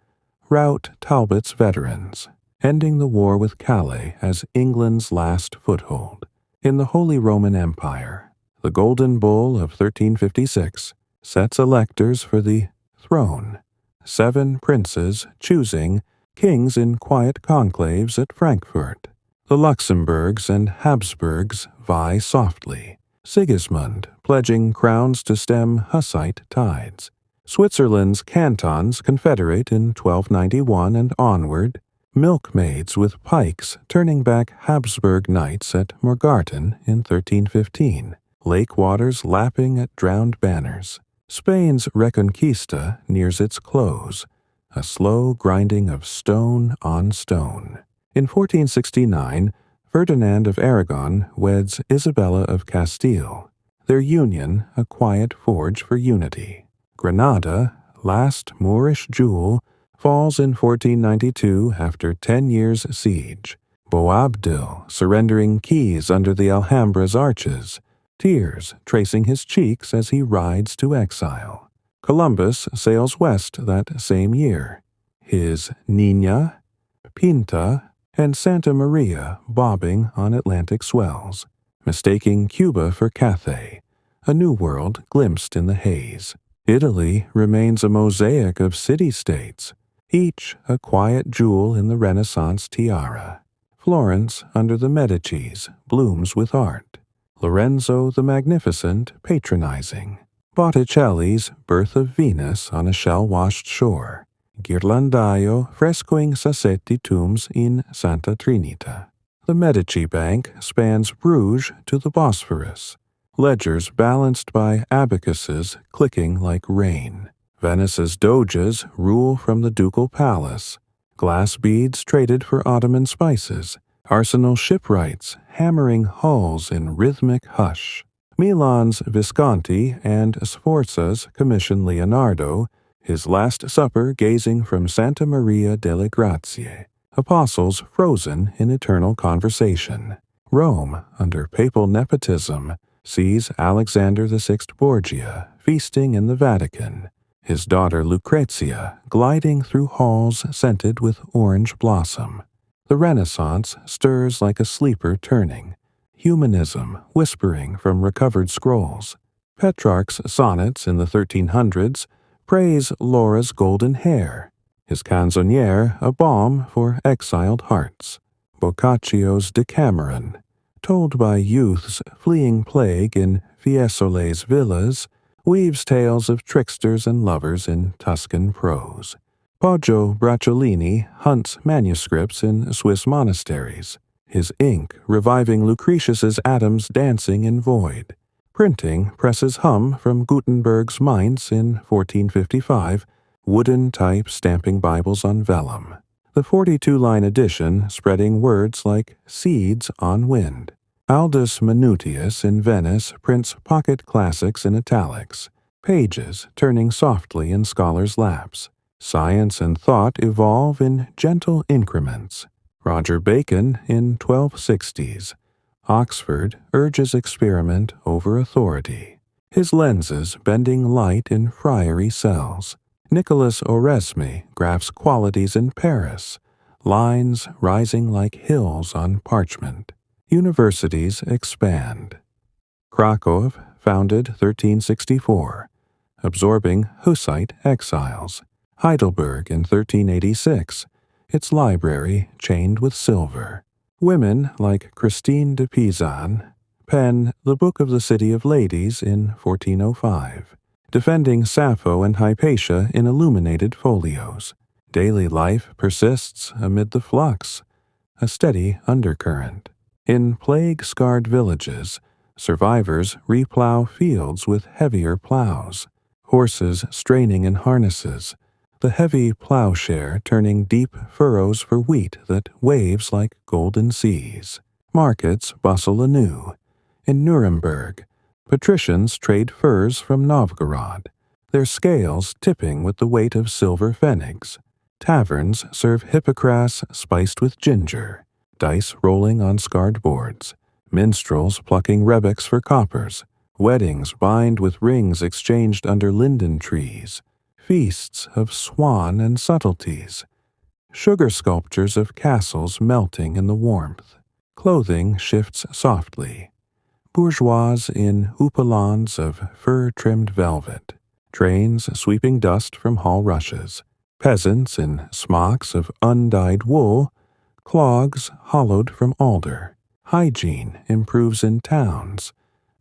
rout Talbot's veterans, ending the war with Calais as England's last foothold. In the Holy Roman Empire, the Golden Bull of 1356 sets electors for the throne, 7 princes choosing kings in quiet conclaves at Frankfurt. The Luxembourgs and Habsburgs vie softly, Sigismund pledging crowns to stem Hussite tides. Switzerland's cantons confederate in 1291 and onward, milkmaids with pikes turning back Habsburg knights at Morgarten in 1315, lake waters lapping at drowned banners. Spain's Reconquista nears its close, a slow grinding of stone on stone. In 1469, Ferdinand of Aragon weds Isabella of Castile, their union a quiet forge for unity. Granada, last Moorish jewel, falls in 1492 after 10 years' siege. Boabdil surrendering keys under the Alhambra's arches, tears tracing his cheeks as he rides to exile. Columbus sails west that same year, his Niña, Pinta, and Santa Maria bobbing on Atlantic swells, mistaking Cuba for Cathay, a new world glimpsed in the haze. Italy remains a mosaic of city-states, each a quiet jewel in the Renaissance tiara. Florence, under the Medicis, blooms with art. Lorenzo the Magnificent patronizing. Botticelli's Birth of Venus on a shell-washed shore. Ghirlandaio frescoing Sassetti tombs in Santa Trinita. The Medici Bank spans Bruges to the Bosphorus, ledgers balanced by abacuses clicking like rain. Venice's doges rule from the ducal palace, glass beads traded for Ottoman spices, arsenal shipwrights hammering hulls in rhythmic hush. Milan's Visconti and Sforza's commission Leonardo, his Last Supper gazing from Santa Maria delle Grazie, apostles frozen in eternal conversation. Rome, under papal nepotism, sees Alexander VI Borgia feasting in the Vatican, his daughter Lucrezia gliding through halls scented with orange blossom. The Renaissance stirs like a sleeper turning, humanism whispering from recovered scrolls. Petrarch's sonnets in the 1300s praise Laura's golden hair, his canzoniere a balm for exiled hearts. Boccaccio's Decameron, told by youth's fleeing plague in Fiesole's villas, weaves tales of tricksters and lovers in Tuscan prose. Poggio Bracciolini hunts manuscripts in Swiss monasteries, his ink reviving Lucretius's atoms dancing in void. Printing presses hum from Gutenberg's Mainz in 1455, wooden type stamping Bibles on vellum. The 42-line edition spreading words like seeds on wind. Aldus Manutius in Venice prints pocket classics in italics, pages turning softly in scholars' laps. Science and thought evolve in gentle increments. Roger Bacon in 1260s. Oxford urges experiment over authority, his lenses bending light in friary cells. Nicholas Oresme graphs qualities in Paris, lines rising like hills on parchment. Universities expand. Krakow, founded 1364, absorbing Hussite exiles. Heidelberg in 1386, its library chained with silver. Women like Christine de Pizan pen The Book of the City of Ladies in 1405, defending Sappho and Hypatia in illuminated folios. Daily life persists amid the flux, a steady undercurrent. In plague-scarred villages, survivors replow fields with heavier plows, horses straining in harnesses, the heavy plowshare turning deep furrows for wheat that waves like golden seas. Markets bustle anew. In Nuremberg, patricians trade furs from Novgorod, their scales tipping with the weight of silver pfennigs. Taverns serve hippocras spiced with ginger, dice rolling on scarred boards, minstrels plucking rebecks for coppers, weddings bind with rings exchanged under linden trees, feasts of swan and subtleties, sugar sculptures of castles melting in the warmth. Clothing shifts softly. Bourgeois in houppelons of fur-trimmed velvet, trains sweeping dust from hall rushes, peasants in smocks of undyed wool, clogs hollowed from alder. Hygiene improves in towns,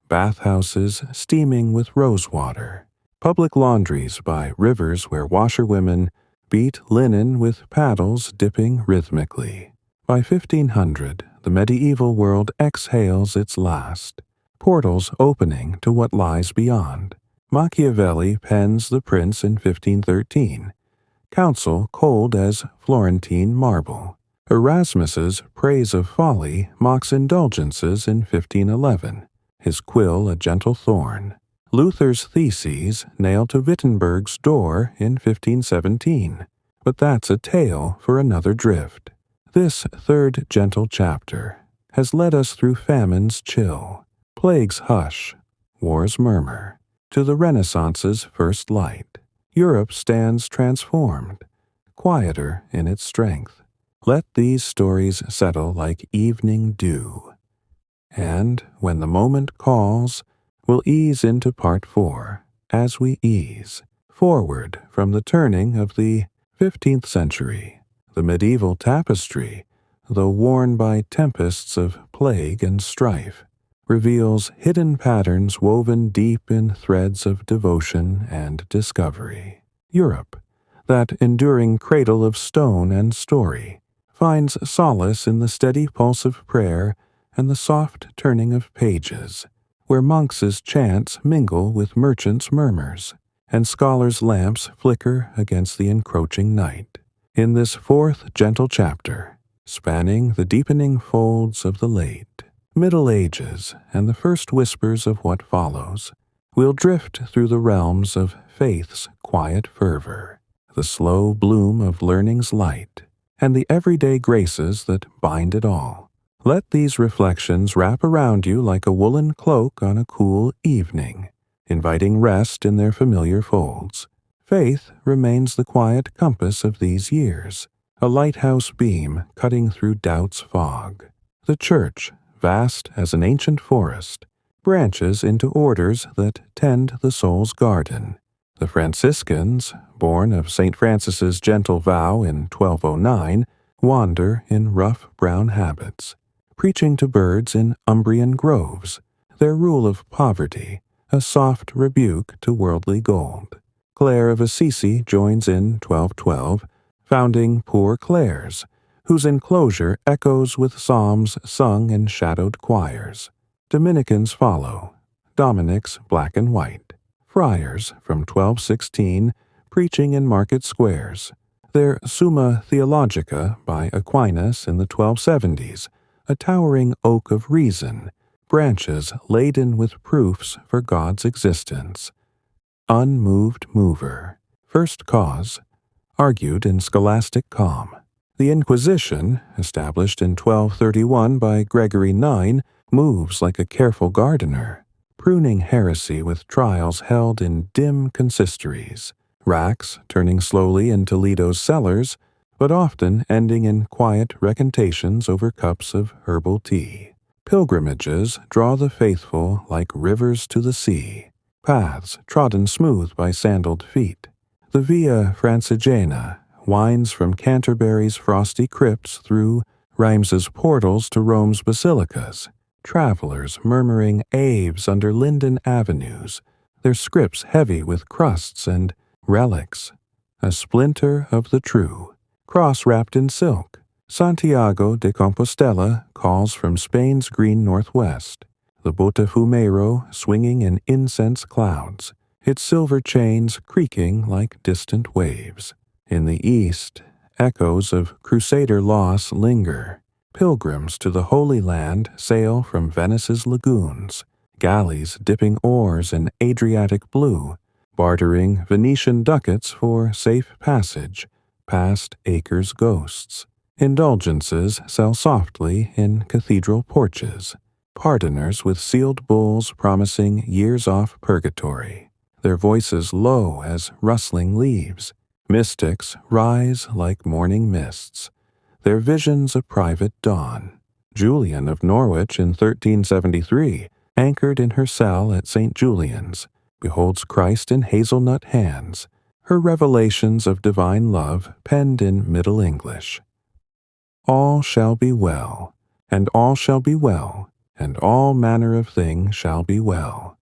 bathhouses steaming with rosewater, public laundries by rivers where washerwomen beat linen with paddles dipping rhythmically. By 1500, the medieval world exhales its last, portals opening to what lies beyond. Machiavelli pens The Prince in 1513, counsel cold as Florentine marble. Erasmus's praise of folly mocks indulgences in 1511, his quill a gentle thorn. Luther's theses nail to Wittenberg's door in 1517, but that's a tale for another drift. This third gentle chapter has led us through famine's chill, plague's hush, war's murmur, to the Renaissance's first light. Europe stands transformed, quieter in its strength. Let these stories settle like evening dew. And when the moment calls, we'll ease into part 4, as we ease forward from the turning of the 15th century. The medieval tapestry, though worn by tempests of plague and strife, reveals hidden patterns woven deep in threads of devotion and discovery. Europe, that enduring cradle of stone and story, finds solace in the steady pulse of prayer and the soft turning of pages, where monks' chants mingle with merchants' murmurs, and scholars' lamps flicker against the encroaching night. In this fourth gentle chapter, spanning the deepening folds of the late Middle Ages and the first whispers of what follows, we'll drift through the realms of faith's quiet fervor, the slow bloom of learning's light, and the everyday graces that bind it all. Let these reflections wrap around you like a woolen cloak on a cool evening, inviting rest in their familiar folds. Faith remains the quiet compass of these years, a lighthouse beam cutting through doubt's fog. The Church, vast as an ancient forest, branches into orders that tend the soul's garden. The Franciscans, born of St. Francis's gentle vow in 1209, wander in rough brown habits, preaching to birds in Umbrian groves, their rule of poverty, a soft rebuke to worldly gold. Clare of Assisi joins in 1212, founding Poor Clares, whose enclosure echoes with psalms sung in shadowed choirs. Dominicans follow, Dominics black and white, friars from 1216 preaching in market squares. Their Summa Theologica by Aquinas in the 1270s, a towering oak of reason, branches laden with proofs for God's existence. Unmoved mover, first cause, argued in scholastic calm. The Inquisition, established in 1231 by Gregory IX, moves like a careful gardener, pruning heresy with trials held in dim consistories, racks turning slowly in Toledo's cellars, but often ending in quiet recantations over cups of herbal tea. Pilgrimages draw the faithful like rivers to the sea, paths trodden smooth by sandaled feet. The Via Francigena winds from Canterbury's frosty crypts through Rheims' portals to Rome's basilicas, travelers murmuring aves under linden avenues, their scripts heavy with crusts and relics. A splinter of the true, cross wrapped in silk, Santiago de Compostela calls from Spain's green northwest, the Botafumeiro swinging in incense clouds, its silver chains creaking like distant waves. In the east, echoes of crusader loss linger. Pilgrims to the Holy Land sail from Venice's lagoons, galleys dipping oars in Adriatic blue, bartering Venetian ducats for safe passage past Acre's ghosts. Indulgences sell softly in cathedral porches, pardoners with sealed bulls promising years off purgatory, their voices low as rustling leaves. Mystics rise like morning mists, their visions a private dawn. Julian of Norwich in 1373, anchored in her cell at St. Julian's, beholds Christ in hazelnut hands, her revelations of divine love penned in Middle English. All shall be well, and all shall be well, and all manner of thing shall be well.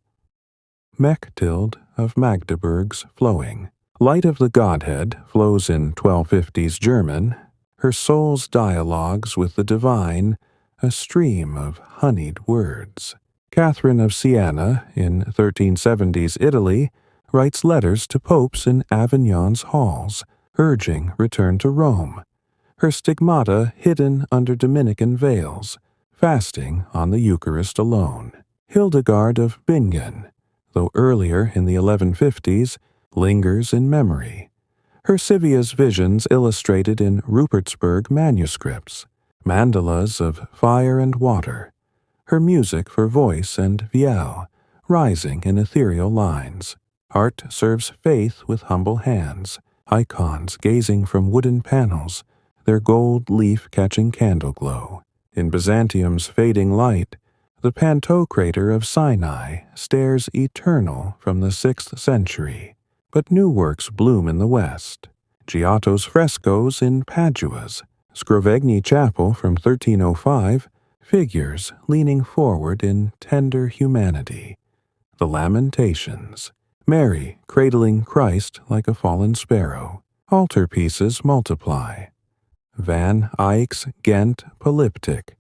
Mechthild of Magdeburg's flowing. Light of the Godhead flows in 1250s German, her soul's dialogues with the divine, a stream of honeyed words. Catherine of Siena, in 1370s Italy, writes letters to popes in Avignon's halls, urging return to Rome, her stigmata hidden under Dominican veils, fasting on the Eucharist alone. Hildegard of Bingen, though earlier in the 1150s, lingers in memory. Her Sivia's visions illustrated in Rupertsberg manuscripts, mandalas of fire and water, her music for voice and viol, rising in ethereal lines. Art serves faith with humble hands, icons gazing from wooden panels, their gold leaf-catching candle glow. In Byzantium's fading light, the Pantocrator of Sinai stares eternal from the 6th century, but new works bloom in the west. Giotto's frescoes in Padua's Scrovegni Chapel from 1305, figures leaning forward in tender humanity. The Lamentations, Mary cradling Christ like a fallen sparrow. Altarpieces multiply. Van Eyck's Ghent Polyptych,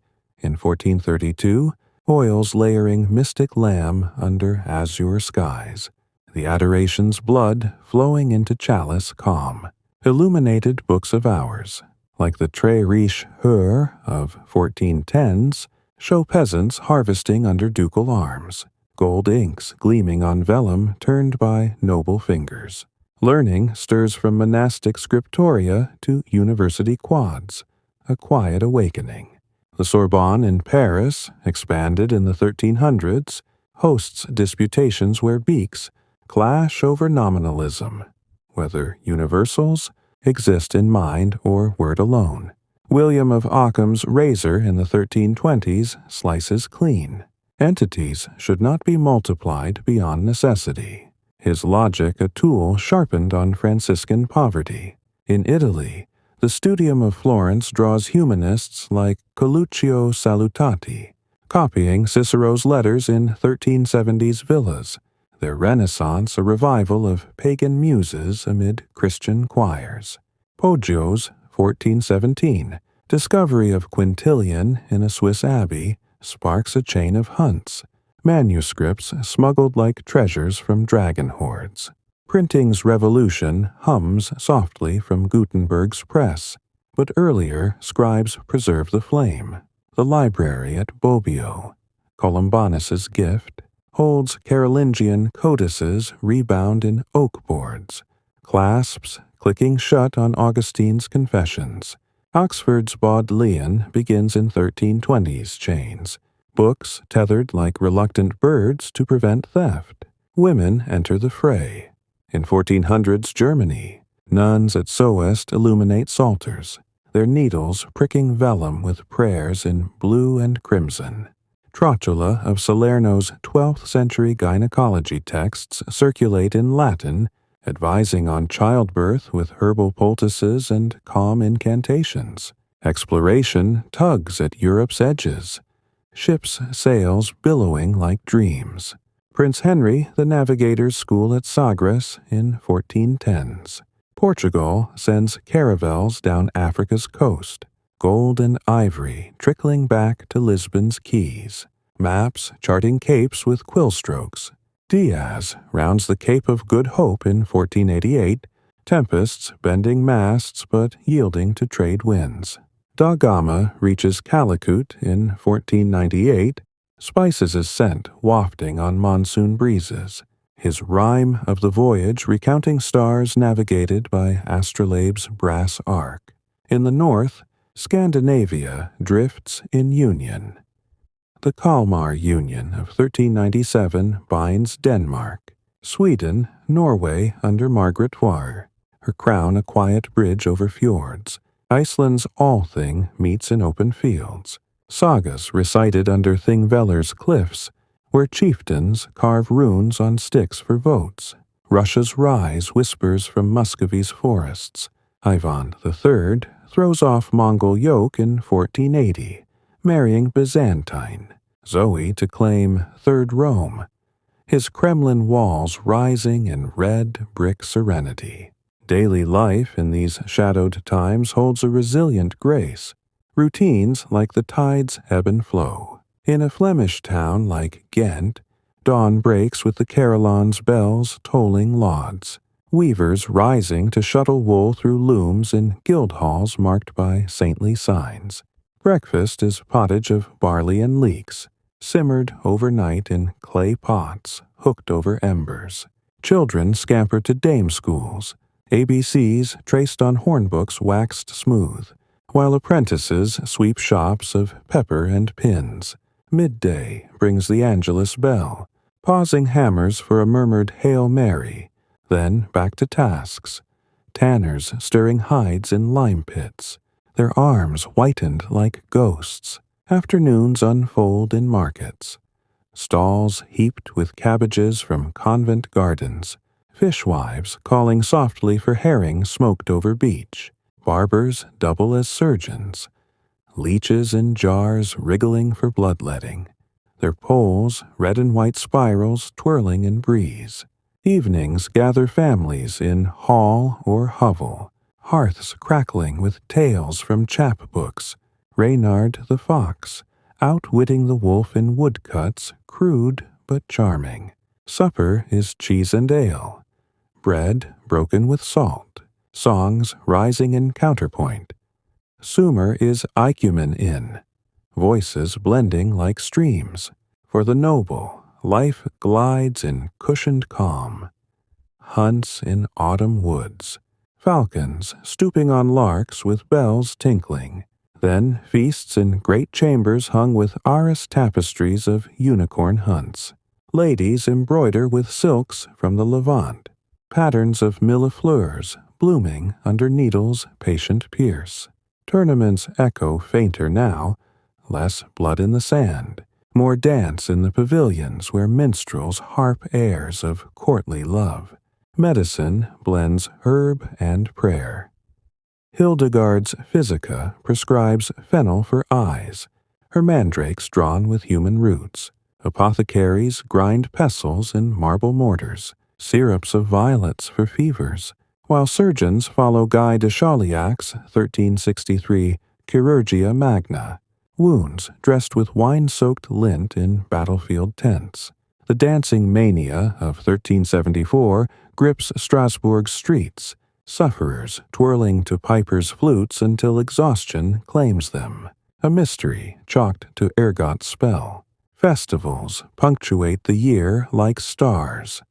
in 1432, oils layering mystic lamb under azure skies. The Adoration's blood flowing into chalice calm. Illuminated books of hours, like the Très Riche Heur of 1410s, show peasants harvesting under ducal arms, gold inks gleaming on vellum turned by noble fingers. Learning stirs from monastic scriptoria to university quads, a quiet awakening. The Sorbonne in Paris, expanded in the 1300s, hosts disputations where beaks clash over nominalism, whether universals exist in mind or word alone. William of Occam's razor in the 1320s slices clean. Entities should not be multiplied beyond necessity. His logic a tool sharpened on Franciscan poverty. In Italy, the Studium of Florence draws humanists like Coluccio Salutati, copying Cicero's letters in 1370s villas, their Renaissance a revival of pagan muses amid Christian choirs. Poggio's 1417, discovery of Quintilian in a Swiss abbey, sparks a chain of hunts, manuscripts smuggled like treasures from dragon hoards. Printing's revolution hums softly from Gutenberg's press, but earlier scribes preserve the flame. The library at Bobbio, Columbanus's gift, holds Carolingian codices rebound in oak boards, clasps clicking shut on Augustine's confessions. Oxford's Bodleian begins in 1320s chains, books tethered like reluctant birds to prevent theft. Women enter the fray. In 1400s Germany, nuns at Soest illuminate psalters, their needles pricking vellum with prayers in blue and crimson. Trotula of Salerno's 12th century gynecology texts circulate in Latin, advising on childbirth with herbal poultices and calm incantations. Exploration tugs at Europe's edges, ships' sails billowing like dreams. Prince Henry, the navigator's school at Sagres in 1410s. Portugal sends caravels down Africa's coast, gold and ivory trickling back to Lisbon's quays, maps charting capes with quill strokes. Diaz rounds the Cape of Good Hope in 1488, tempests bending masts but yielding to trade winds. Da Gama reaches Calicut in 1498, spices' scent wafting on monsoon breezes, his rhyme of the voyage recounting stars navigated by astrolabe's brass arc. In the north, Scandinavia drifts in union. The Kalmar Union of 1397 binds Denmark, Sweden, Norway under Margaret War, her crown a quiet bridge over fjords. Iceland's Althing meets in open fields, sagas recited under Thingveller's cliffs, where chieftains carve runes on sticks for votes. Russia's rise whispers from Muscovy's forests. Ivan III throws off Mongol yoke in 1480, marrying Byzantine, Zoe to claim Third Rome, his Kremlin walls rising in red brick serenity. Daily life in these shadowed times holds a resilient grace, routines like the tide's ebb and flow. In a Flemish town like Ghent, dawn breaks with the carillon's bells tolling lauds, weavers rising to shuttle wool through looms in guild halls marked by saintly signs. Breakfast is pottage of barley and leeks, simmered overnight in clay pots hooked over embers. Children scamper to dame schools, ABCs traced on hornbooks waxed smooth, while apprentices sweep shops of pepper and pins. Midday brings the Angelus bell, pausing hammers for a murmured Hail Mary, then back to tasks. Tanners stirring hides in lime pits, their arms whitened like ghosts. Afternoons unfold in markets. Stalls heaped with cabbages from convent gardens, fishwives calling softly for herring smoked over beach, barbers double as surgeons, leeches in jars wriggling for bloodletting, their poles red and white spirals twirling in breeze. Evenings gather families in hall or hovel, hearths crackling with tales from chapbooks, Reynard the fox, outwitting the wolf in woodcuts, crude but charming. Supper is cheese and ale, bread broken with salt, songs rising in counterpoint. Sumer is Icumen in, voices blending like streams. For the noble, life glides in cushioned calm. Hunts in autumn woods, falcons stooping on larks with bells tinkling. Then feasts in great chambers hung with arras tapestries of unicorn hunts. Ladies embroider with silks from the Levant, patterns of millefleurs blooming under needles patient pierce. Tournaments echo fainter now, less blood in the sand, more dance in the pavilions where minstrels harp airs of courtly love. Medicine blends herb and prayer. Hildegard's Physica prescribes fennel for eyes, her mandrakes drawn with human roots. Apothecaries grind pestles in marble mortars, syrups of violets for fevers, while surgeons follow Guy de Chauliac's 1363 Chirurgia Magna, wounds dressed with wine-soaked lint in battlefield tents. The dancing mania of 1374 grips Strasbourg's streets, sufferers twirling to pipers' flutes until exhaustion claims them, a mystery chalked to Ergot's spell. Festivals punctuate the year like stars.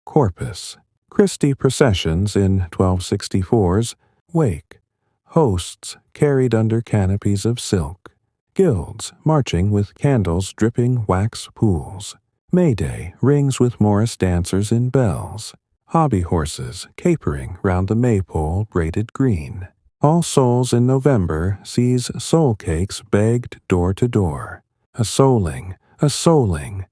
Corpus, Christi processions in 1264's wake, hosts carried under canopies of silk, guilds marching with candles dripping wax pools. May Day rings with Morris dancers in bells, hobby horses capering round the maypole braided green. All Souls in November sees soul cakes begged door to door. A souling,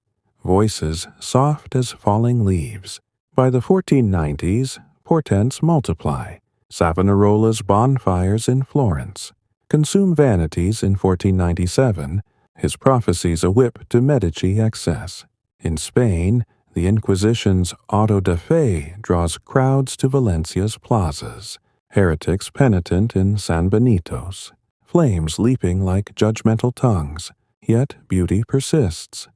voices soft as falling leaves. By the 1490s, portents multiply. Savonarola's bonfires in Florence. Consume vanities in 1497, his prophecies a whip to Medici excess. In Spain, the Inquisition's auto da fe draws crowds to Valencia's plazas. Heretics penitent in San Benito's. flames leaping like judgmental tongues, yet beauty persists.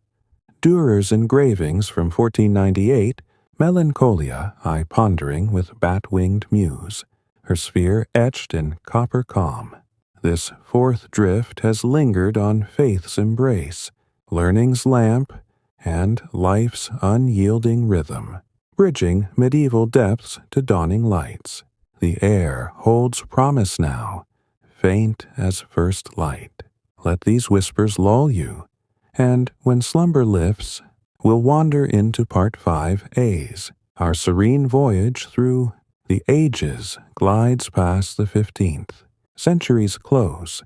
Dürer's engravings from 1498, Melancholia, eye pondering with bat-winged muse, her sphere etched in copper calm. This fourth drift has lingered on faith's embrace, learning's lamp, and life's unyielding rhythm, bridging medieval depths to dawning lights. The air holds promise now, faint as first light. Let these whispers lull you, and when slumber lifts, we'll wander into Part 5A's. Our serene voyage through the ages glides past the 15th century's close.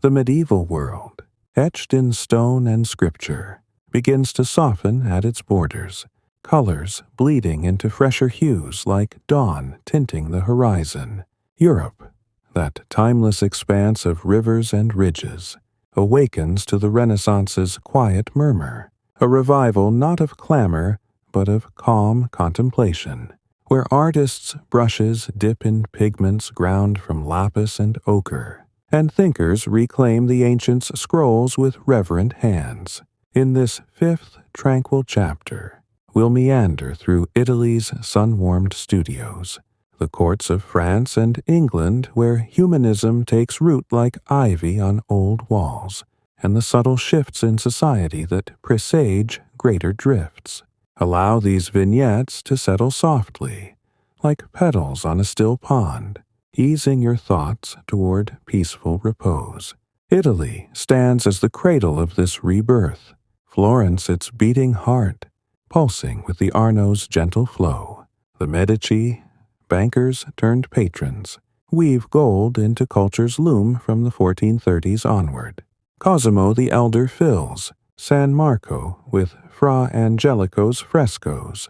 The medieval world, etched in stone and scripture, begins to soften at its borders, colors bleeding into fresher hues like dawn tinting the horizon. Europe, that timeless expanse of rivers and ridges, awakens to the Renaissance's quiet murmur, a revival not of clamor but of calm contemplation, where artists' brushes dip in pigments ground from lapis and ochre, and thinkers reclaim the ancients' scrolls with reverent hands. In this fifth tranquil chapter, we'll meander through Italy's sun-warmed studios, the courts of France and England where humanism takes root like ivy on old walls, and the subtle shifts in society that presage greater drifts. Allow these vignettes to settle softly, like petals on a still pond, easing your thoughts toward peaceful repose. Italy stands as the cradle of this rebirth, Florence its beating heart, pulsing with the Arno's gentle flow. The Medici, bankers turned patrons, weave gold into culture's loom from the 1430s onward. Cosimo the Elder fills San Marco with Fra Angelico's frescoes,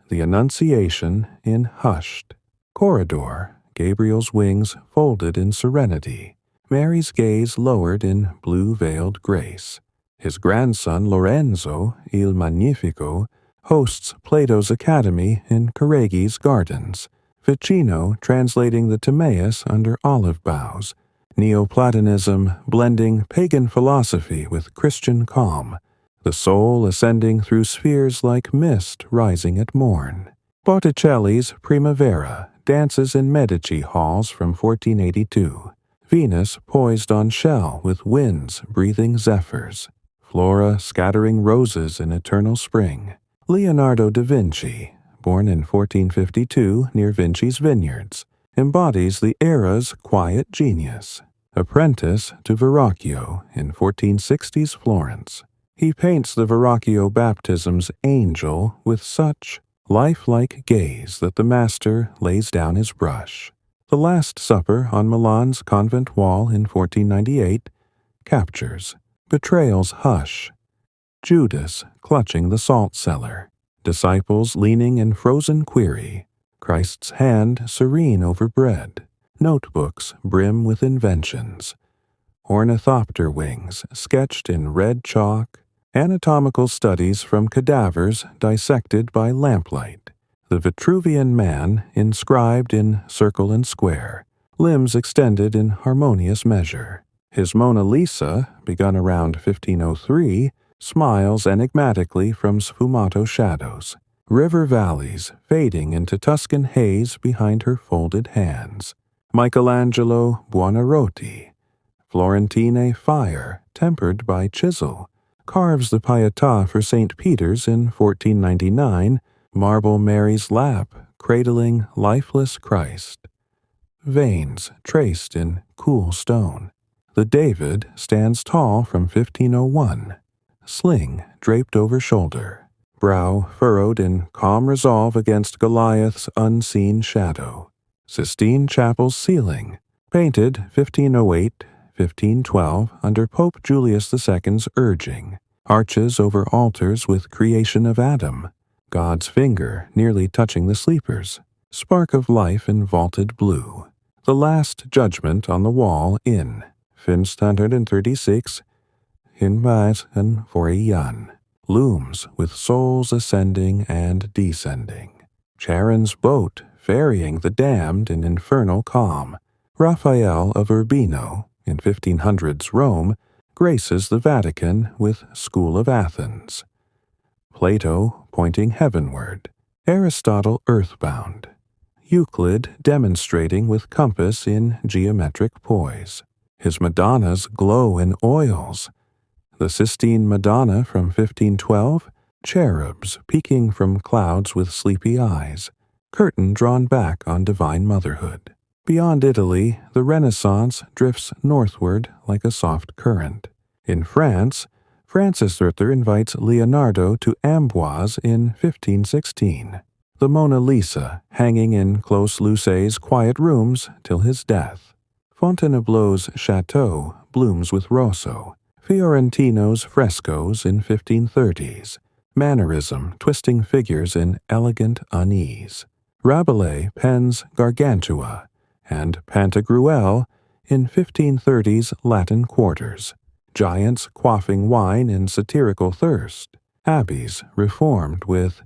the Annunciation in hushed corridor, Gabriel's wings folded in serenity, Mary's gaze lowered in blue-veiled grace. His grandson Lorenzo, il Magnifico, hosts Plato's Academy in Careggi's gardens, Ficino translating the Timaeus under olive boughs, Neoplatonism blending pagan philosophy with Christian calm, the soul ascending through spheres like mist rising at morn. Botticelli's Primavera dances in Medici halls from 1482, Venus poised on shell with winds breathing zephyrs, Flora scattering roses in eternal spring. Leonardo da Vinci, born in 1452 near Vinci's vineyards, embodies the era's quiet genius. Apprentice to Verrocchio in 1460s Florence, he paints the Verrocchio baptism's angel with such lifelike gaze that the master lays down his brush. The Last Supper on Milan's convent wall in 1498 captures betrayal's hush, Judas clutching the salt cellar, disciples leaning in frozen query, Christ's hand serene over bread, notebooks brim with inventions, ornithopter wings sketched in red chalk, anatomical studies from cadavers dissected by lamplight, the Vitruvian man inscribed in circle and square, limbs extended in harmonious measure. His Mona Lisa, begun around 1503, smiles enigmatically from sfumato shadows, river valleys fading into Tuscan haze behind her folded hands. Michelangelo Buonarroti, Florentine fire tempered by chisel, carves the Pietà for St. Peter's in 1499, marble Mary's lap cradling lifeless Christ. Veins traced in cool stone. The David stands tall from 1501, sling draped over shoulder, brow furrowed in calm resolve against Goliath's unseen shadow. Sistine Chapel's ceiling, painted 1508-1512 under Pope Julius II's urging, arches over altars with creation of Adam, God's finger nearly touching the sleepers, spark of life in vaulted blue. The Last Judgment on the wall in 1536 Hinweis en Vorjan looms with souls ascending and descending. Charon's boat ferrying the damned in infernal calm. Raphael of Urbino, in 1500s Rome, graces the Vatican with School of Athens. Plato pointing heavenward, Aristotle earthbound, Euclid demonstrating with compass in geometric poise. His Madonnas glow in oils. The Sistine Madonna from 1512, cherubs peeking from clouds with sleepy eyes, curtain drawn back on divine motherhood. Beyond Italy, the Renaissance drifts northward like a soft current. In France, Francis Ritter invites Leonardo to Amboise in 1516. The Mona Lisa hanging in Clos Lucé's quiet rooms till his death. Fontainebleau's chateau blooms with Rosso. Fiorentino's frescoes in 1530s. Mannerism twisting figures in elegant unease. Rabelais pens Gargantua and Pantagruel in 1530s Latin quarters. Giants quaffing wine in satirical thirst. Abbeys reformed with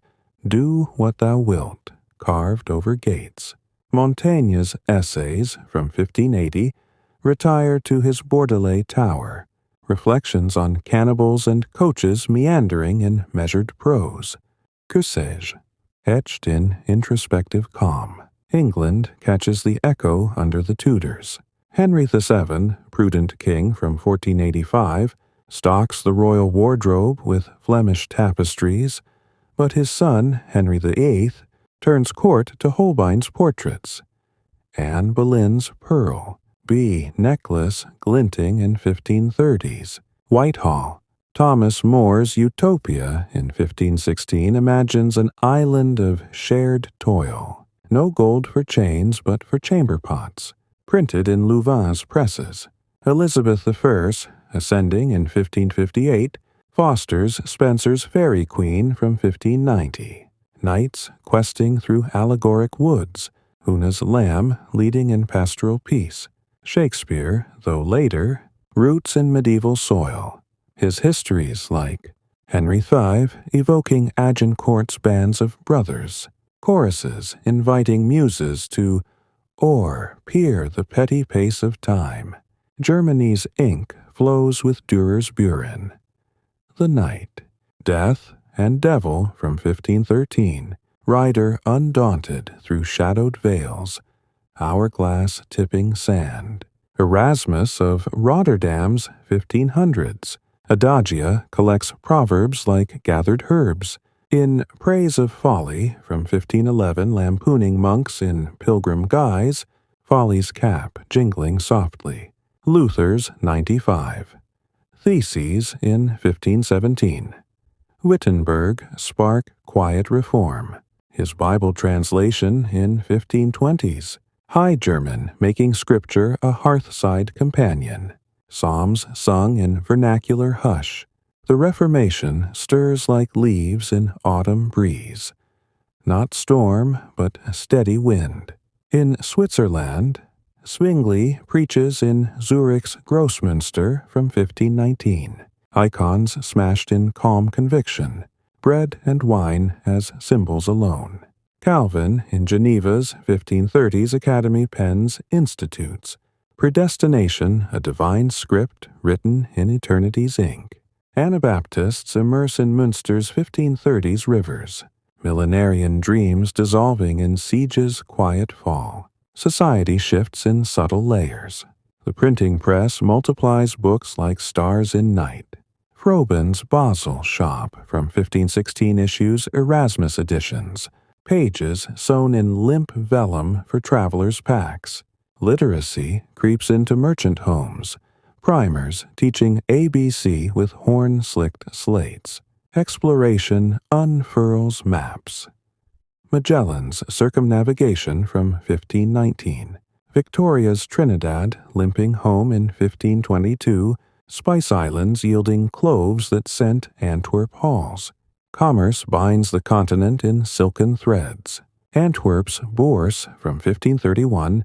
"Do what thou wilt" carved over gates. Montaigne's essays from 1580 retire to his Bordelais tower. Reflections on cannibals and coaches meandering in measured prose. Crusader, etched in introspective calm. England catches the echo under the Tudors. Henry VII, prudent king from 1485, stocks the royal wardrobe with Flemish tapestries, but his son, Henry VIII, turns court to Holbein's portraits. Anne Boleyn's pearl, bee necklace glinting in 1530s. Whitehall, Thomas More's Utopia in 1516 imagines an island of shared toil. No gold for chains but for chamber pots. Printed in Louvain's presses. Elizabeth I, ascending in 1558, fosters Spenser's Fairy Queen from 1590. Knights questing through allegoric woods. Una's Lamb leading in pastoral peace. Shakespeare, though later, roots in medieval soil. His histories like Henry V evoking Agincourt's bands of brothers. Choruses inviting muses to peer the petty pace of time. Germany's ink flows with Durer's Buren. The Knight, Death and Devil from 1513, rider undaunted through shadowed vales, hourglass tipping sand. Erasmus of Rotterdam's 1500s, Adagia collects proverbs like gathered herbs. In Praise of Folly from 1511 lampooning monks in pilgrim guise, Folly's cap jingling softly. Luther's 95. Theses in 1517. Wittenberg spark quiet reform. His Bible translation in 1520s. High German making scripture a hearthside companion. Psalms sung in vernacular hush. The Reformation stirs like leaves in autumn breeze. Not storm, but steady wind. In Switzerland, Zwingli preaches in Zurich's Grossmünster from 1519. Icons smashed in calm conviction. Bread and wine as symbols alone. Calvin in Geneva's 1530s Academy pens Institutes. Predestination, a divine script written in eternity's ink. Anabaptists immerse in Münster's 1530s rivers. Millenarian dreams dissolving in siege's quiet fall. Society shifts in subtle layers. The printing press multiplies books like stars in night. Froben's Basel shop from 1516 issues Erasmus editions. Pages sewn in limp vellum for travelers' packs. Literacy creeps into merchant homes. Primers teaching ABC with horn-slicked slates. Exploration unfurls maps. Magellan's circumnavigation from 1519. Victoria's Trinidad limping home in 1522. Spice Islands yielding cloves that scent Antwerp halls. Commerce binds the continent in silken threads. Antwerp's Bourse from 1531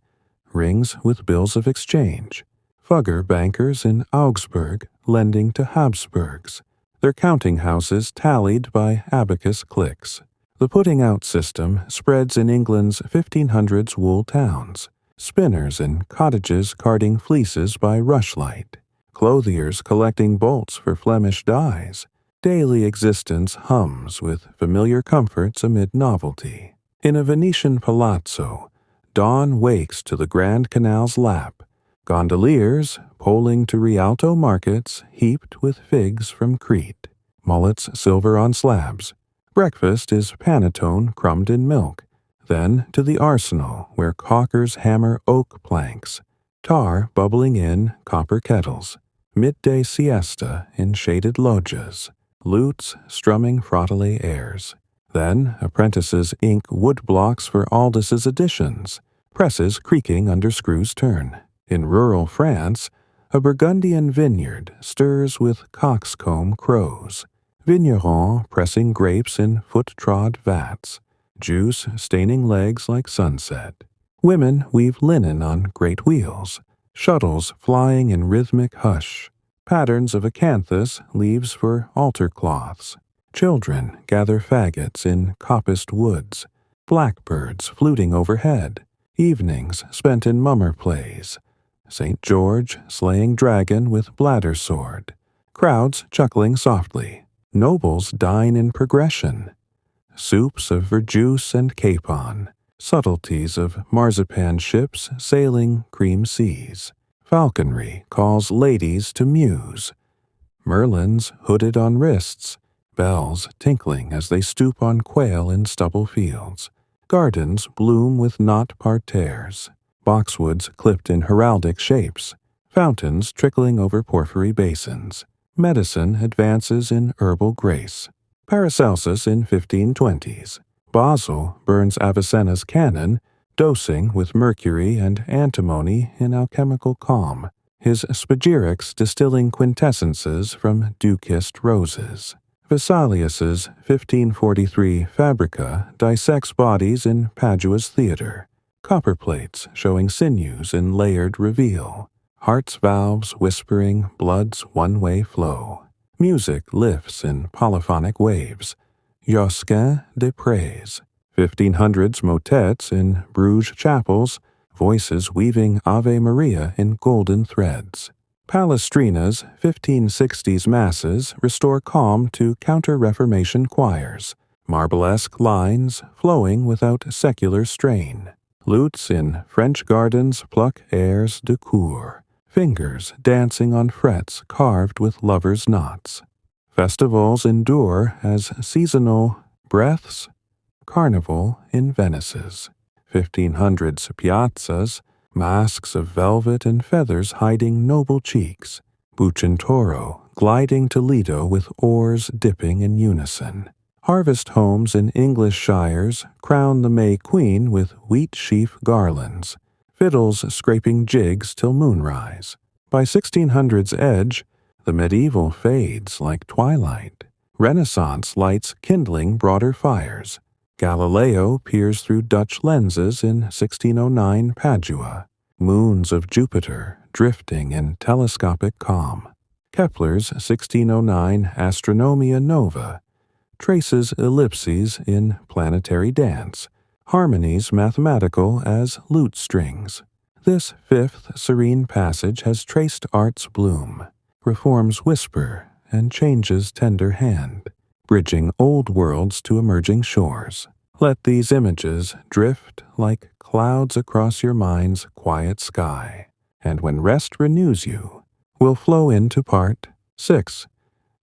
rings with bills of exchange. Fugger bankers in Augsburg lending to Habsburgs, their counting houses tallied by abacus clicks. The putting out system spreads in England's 1500s wool towns. spinners in cottages carding fleeces by rushlight, clothiers collecting bolts for Flemish dyes. Daily existence hums with familiar comforts amid novelty. In a Venetian palazzo, dawn wakes to the Grand Canal's lap, gondoliers poling to Rialto markets heaped with figs from Crete, mullets silver on slabs. Breakfast is panettone crumbed in milk, then to the arsenal where caulkers hammer oak planks, tar bubbling in copper kettles, midday siesta in shaded loggias, lutes strumming frotally airs. Then apprentices ink wood blocks for Aldous' editions, presses creaking under screws turn. In rural France, a Burgundian vineyard stirs with coxcomb crows, vignerons pressing grapes in foot-trod vats, juice staining legs like sunset. Women weave linen on great wheels, shuttles flying in rhythmic hush, patterns of acanthus leaves for altar cloths. Children gather faggots in coppiced woods, blackbirds fluting overhead, evenings spent in mummer plays, St. George slaying dragon with bladder sword, crowds chuckling softly. Nobles dine in progression, soups of verjuice and capon, subtleties of marzipan ships sailing cream seas. Falconry calls ladies to muse, merlins hooded on wrists, bells tinkling as they stoop on quail in stubble fields. Gardens bloom with knot parterres, boxwoods clipped in heraldic shapes, fountains trickling over porphyry basins. Medicine advances in herbal grace. Paracelsus in 1520s. Basel burns Avicenna's canon, dosing with mercury and antimony in alchemical calm, his spagyrics distilling quintessences from dew-kissed roses. Vesalius's 1543 Fabrica dissects bodies in Padua's theater, copper plates showing sinews in layered reveal, heart's valves whispering blood's one-way flow. Music lifts in polyphonic waves. Josquin des Prés, 1500s motets in Bruges chapels, voices weaving Ave Maria in golden threads. Palestrina's 1560s masses restore calm to Counter-Reformation choirs, marblesque lines flowing without secular strain. Lutes in French gardens pluck airs de cour, fingers dancing on frets carved with lovers' knots. Festivals endure as seasonal breaths, carnival in Venice's. 1500s piazzas, masks of velvet and feathers hiding noble cheeks. Bucentoro gliding to Lido with oars dipping in unison. Harvest homes in English shires crown the May Queen with wheat sheaf garlands, fiddles scraping jigs till moonrise. By 1600's edge, the medieval fades like twilight. Renaissance lights kindling broader fires. Galileo peers through Dutch lenses in 1609 Padua, moons of Jupiter drifting in telescopic calm. Kepler's 1609 Astronomia Nova traces ellipses in planetary dance, harmonies mathematical as lute strings. This fifth serene passage has traced art's bloom, reform's whisper, and change's tender hand, bridging old worlds to emerging shores. Let these images drift like clouds across your mind's quiet sky, and when rest renews you, we'll flow into part 6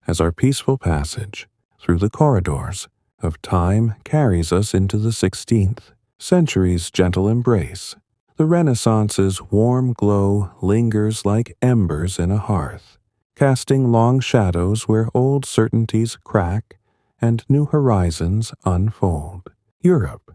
as our peaceful passage through the corridors of time carries us into the 16th century's gentle embrace. The Renaissance's warm glow lingers like embers in a hearth, casting long shadows where old certainties crack and new horizons unfold. Europe,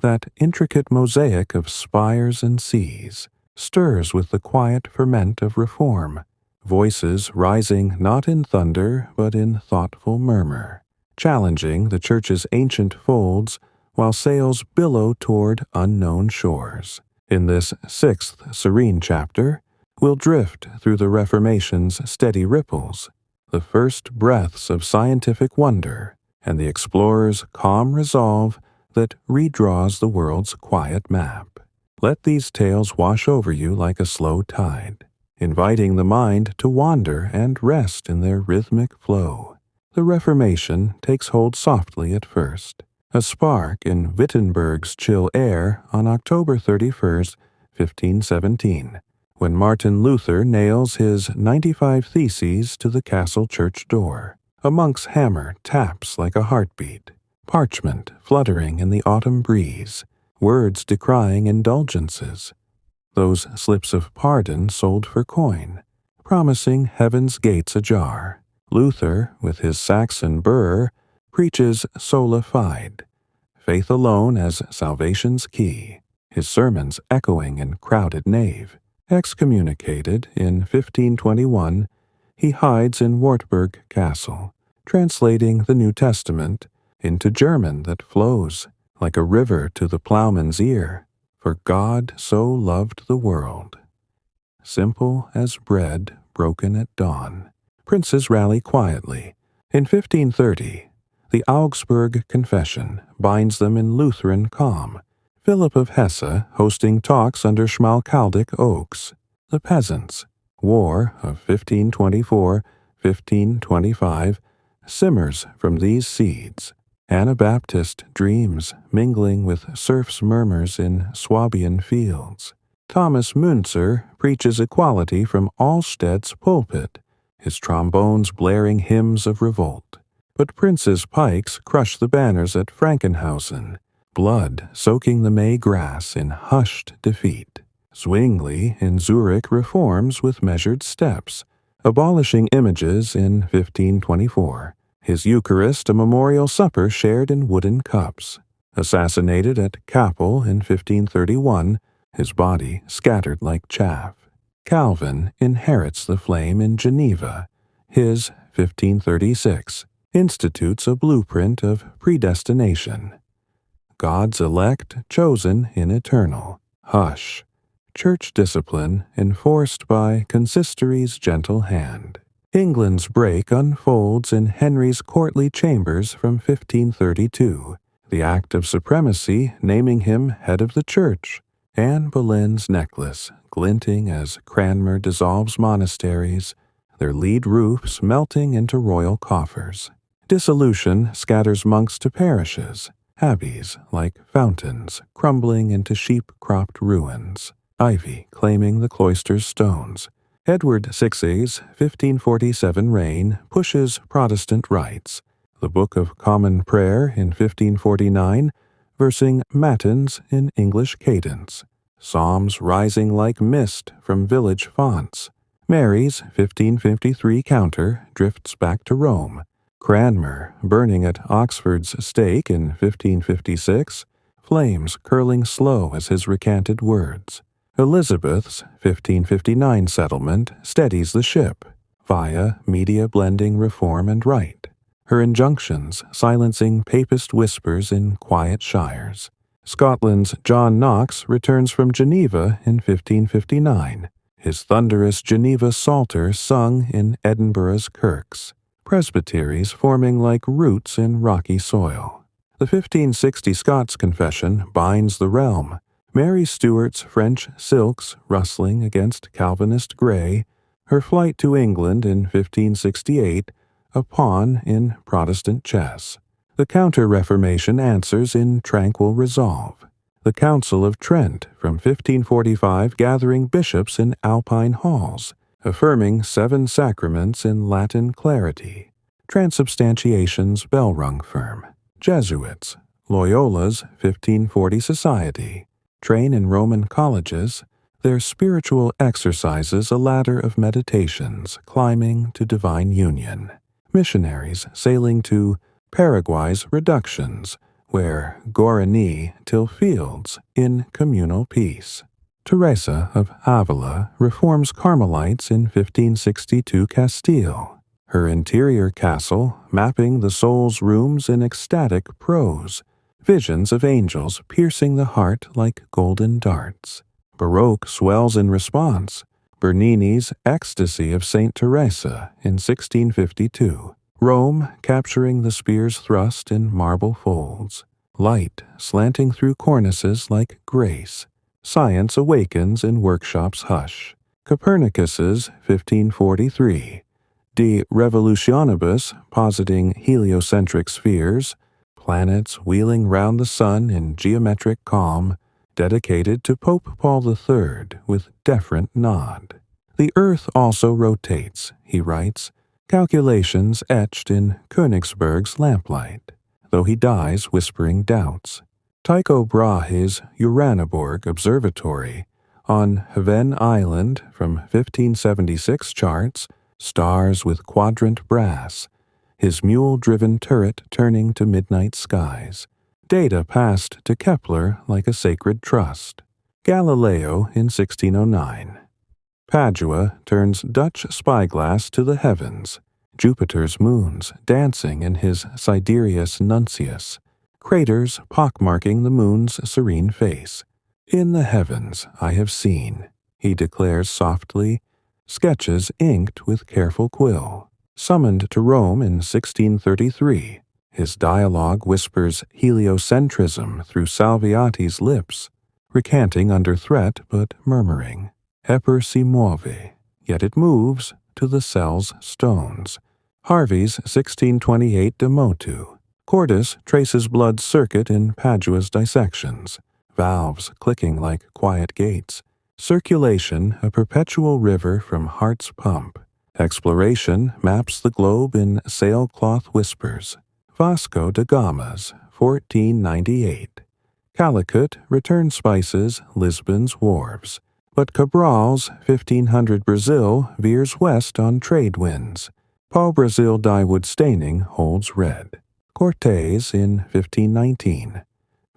that intricate mosaic of spires and seas, stirs with the quiet ferment of reform, voices rising not in thunder but in thoughtful murmur, challenging the church's ancient folds while sails billow toward unknown shores. In this 6th serene chapter, we'll drift through the Reformation's steady ripples, the first breaths of scientific wonder, and the explorer's calm resolve that redraws the world's quiet map. Let these tales wash over you like a slow tide, inviting the mind to wander and rest in their rhythmic flow. The Reformation takes hold softly at first, a spark in Wittenberg's chill air on October 31st, 1517, when Martin Luther nails his 95 Theses to the castle church door. A monk's hammer taps like a heartbeat, parchment fluttering in the autumn breeze, words decrying indulgences, those slips of pardon sold for coin, promising heaven's gates ajar. Luther, with his Saxon burr, preaches sola fide, faith alone as salvation's key, his sermons echoing in crowded nave. Excommunicated in 1521, he hides in Wartburg Castle, translating the New Testament into German that flows like a river to the plowman's ear, for God so loved the world. Simple as bread broken at dawn, princes rally quietly. In 1530, the Augsburg Confession binds them in Lutheran calm, Philip of Hesse hosting talks under Schmalkaldic oaks. The peasants, war of 1524-1525, simmers from these seeds. Anabaptist dreams mingling with serfs' murmurs in Swabian fields. Thomas Münzer preaches equality from Allstedt's pulpit, his trombones blaring hymns of revolt. But princes' pikes crush the banners at Frankenhausen, blood soaking the May grass in hushed defeat. Zwingli in Zurich reforms with measured steps, abolishing images in 1524. His Eucharist a memorial supper shared in wooden cups. Assassinated at Kappel in 1531, his body scattered like chaff. Calvin inherits the flame in Geneva. His 1536 institutes a blueprint of predestination. God's elect chosen in eternal. Hush. Church discipline enforced by consistory's gentle hand. England's break unfolds in Henry's courtly chambers from 1532, the Act of Supremacy naming him head of the church, Anne Boleyn's necklace glinting as Cranmer dissolves monasteries, their lead roofs melting into royal coffers. Dissolution scatters monks to parishes, abbeys like fountains crumbling into sheep-cropped ruins, ivy claiming the cloister's stones. Edward VI's 1547 reign pushes Protestant rites, the Book of Common Prayer in 1549, versing matins in English cadence, psalms rising like mist from village fonts. Mary's 1553 counter drifts back to Rome. Cranmer, burning at Oxford's stake in 1556, flames curling slow as his recanted words. Elizabeth's 1559 settlement steadies the ship, via media-blending reform and right, her injunctions silencing papist whispers in quiet shires. Scotland's John Knox returns from Geneva in 1559, his thunderous Geneva Psalter sung in Edinburgh's kirks, presbyteries forming like roots in rocky soil. The 1560 Scots Confession binds the realm, Mary Stuart's French silks rustling against Calvinist grey, her flight to England in 1568, a pawn in Protestant chess. The Counter-Reformation answers in tranquil resolve. The Council of Trent from 1545 gathering bishops in Alpine halls, affirming 7 sacraments in Latin clarity. Transubstantiation's bell-rung firm. Jesuits, Loyola's 1540 Society, train in Roman colleges, their spiritual exercises a ladder of meditations climbing to divine union. Missionaries sailing to Paraguay's reductions, where Guarani till fields in communal peace. Teresa of Avila reforms Carmelites in 1562 Castile, her interior castle mapping the soul's rooms in ecstatic prose, visions of angels piercing the heart like golden darts. Baroque swells in response, Bernini's Ecstasy of St. Teresa in 1652, Rome capturing the spear's thrust in marble folds, light slanting through cornices like grace, Science awakens in workshop's hush. Copernicus's 1543. De Revolutionibus, positing heliocentric spheres, planets wheeling round the sun in geometric calm, dedicated to Pope Paul III with deferent nod. The Earth also rotates, he writes, calculations etched in Königsberg's lamplight, though he dies whispering doubts. Tycho Brahe's Uraniborg Observatory on Hven Island from 1576 charts stars with quadrant brass, his mule-driven turret turning to midnight skies. Data passed to Kepler like a sacred trust. Galileo in 1609. Padua turns Dutch spyglass to the heavens, Jupiter's moons dancing in his Sidereus Nuncius, craters pockmarking the moon's serene face. In the heavens I have seen, he declares softly, sketches inked with careful quill. Summoned to Rome in 1633, his dialogue whispers heliocentrism through Salviati's lips, recanting under threat but murmuring. Eper si muove, yet it moves to the cell's stones. Harvey's 1628 De Motu. Cordus traces blood's circuit in Padua's dissections, valves clicking like quiet gates. Circulation a perpetual river from heart's pump. Exploration maps the globe in sailcloth whispers. Vasco da Gama's 1498. Calicut return spices Lisbon's wharves. But Cabral's 1500 Brazil veers west on trade winds. Pau-Brasil dyewood staining holds red. Cortés in 1519.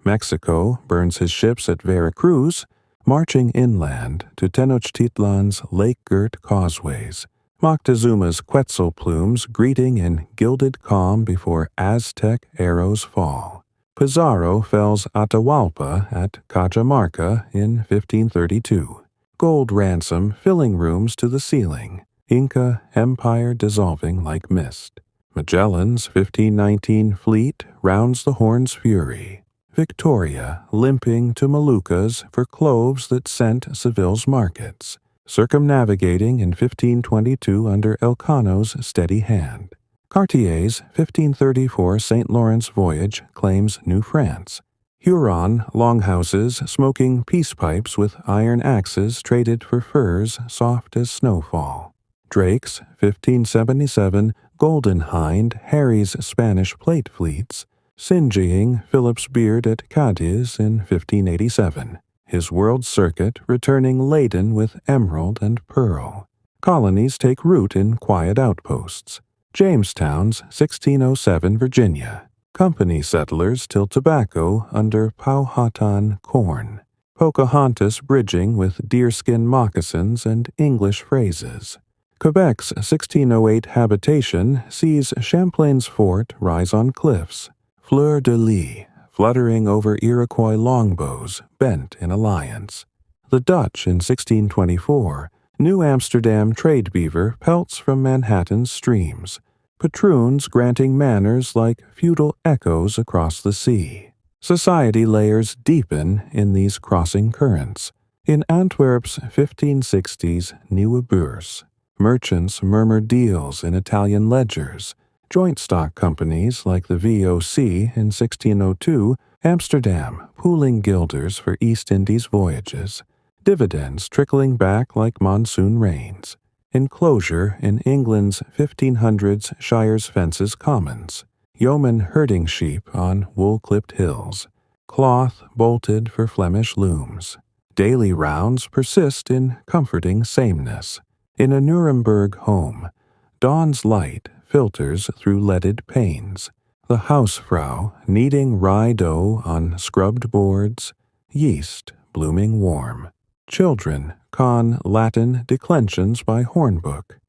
Mexico burns his ships at Veracruz, marching inland to Tenochtitlan's lake-girt causeways. Moctezuma's Quetzal plumes greeting in gilded calm before Aztec arrows fall. Pizarro fells Atahualpa at Cajamarca in 1532. Gold ransom filling rooms to the ceiling. Inca empire dissolving like mist. Magellan's 1519 fleet rounds the Horn's fury. Victoria limping to Moluccas for cloves that scent Seville's markets. Circumnavigating in 1522 under Elcano's steady hand. Cartier's 1534 St. Lawrence voyage claims New France. Huron longhouses smoking peace pipes with iron axes traded for furs soft as snowfall. Drake's 1577 Golden Hind harries Spanish plate fleets, singeing Philip's beard at Cadiz in 1587. His world circuit returning laden with emerald and pearl. Colonies take root in quiet outposts. Jamestown's 1607 Virginia. Company settlers till tobacco under Powhatan corn. Pocahontas bridging with deerskin moccasins and English phrases. Quebec's 1608 habitation sees Champlain's fort rise on cliffs. Fleur-de-lis fluttering over Iroquois longbows bent in alliance. The Dutch in 1624, New Amsterdam trade beaver pelts from Manhattan's streams, patroons granting manners like feudal echoes across the sea. Society layers deepen in these crossing currents. In Antwerp's 1560s Nieuwe Beurs, merchants murmur deals in Italian ledgers. Joint stock companies like the VOC in 1602, Amsterdam pooling guilders for East Indies voyages, dividends trickling back like monsoon rains, enclosure in England's 1500s Shires Fences Commons, yeomen herding sheep on wool-clipped hills, cloth bolted for Flemish looms. Daily rounds persist in comforting sameness. In a Nuremberg home, dawn's light filters through leaded panes. The housefrau kneading rye dough on scrubbed boards, yeast blooming warm. Children con Latin declensions by hornbook.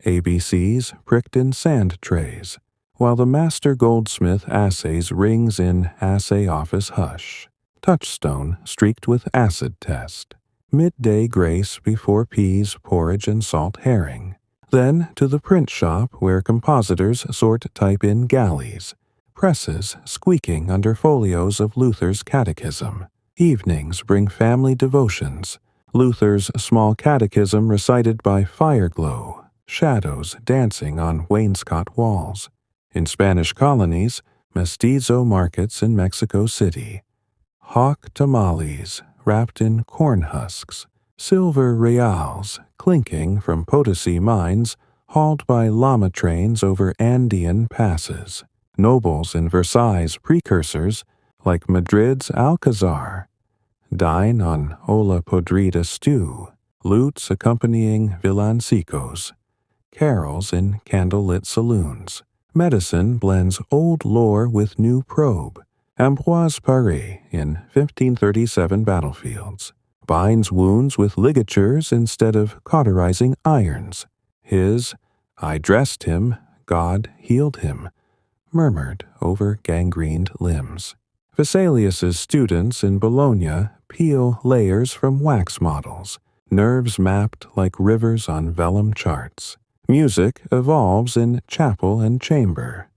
ABCs pricked in sand trays, while the master goldsmith assays rings in assay office hush. Touchstone streaked with acid test. Midday grace before peas, porridge, and salt herring. Then to the print shop where compositors sort type in galleys, presses squeaking under folios of Luther's catechism. Evenings bring family devotions, Luther's small catechism recited by fireglow, shadows dancing on wainscot walls. In Spanish colonies, mestizo markets in Mexico City, hawk tamales wrapped in corn husks, silver reals clinking from Potosi mines hauled by llama trains over Andean passes, nobles in Versailles' precursors, like Madrid's Alcazar, dine on olla podrida stew, lutes accompanying villancicos, carols in candlelit saloons. Medicine blends old lore with new probe. Ambroise Paré in 1537 battlefields binds wounds with ligatures instead of cauterizing irons. His "I dressed him, God healed him," murmured over gangrened limbs. Vesalius's students in Bologna peel layers from wax models, nerves mapped like rivers on vellum charts. Music evolves in chapel and chamber.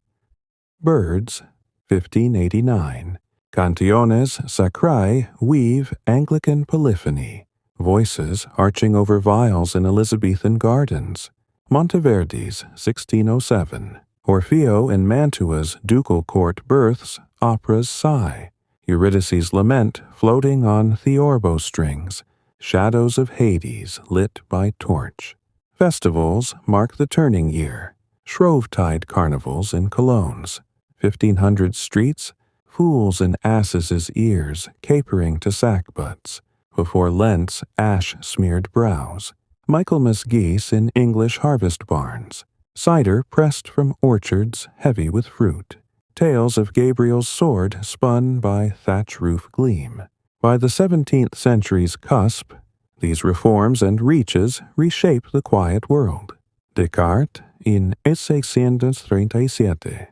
Birds, 1589. Cantiones sacrae weave Anglican polyphony, voices arching over vials in Elizabethan gardens. Monteverdi's 1607. Orfeo in Mantua's ducal court births opera's sigh, Eurydice's lament floating on theorbo strings, shadows of Hades lit by torch. Festivals mark the turning year, Shrovetide carnivals in Colognes, 1500 streets, fools in asses' ears capering to sackbuts, before Lent's ash-smeared brows. Michaelmas geese in English harvest barns, cider pressed from orchards heavy with fruit, tales of Gabriel's sword spun by thatch roof gleam. By the 17th century's cusp, these reforms and reaches reshape the quiet world. Descartes, in 1637,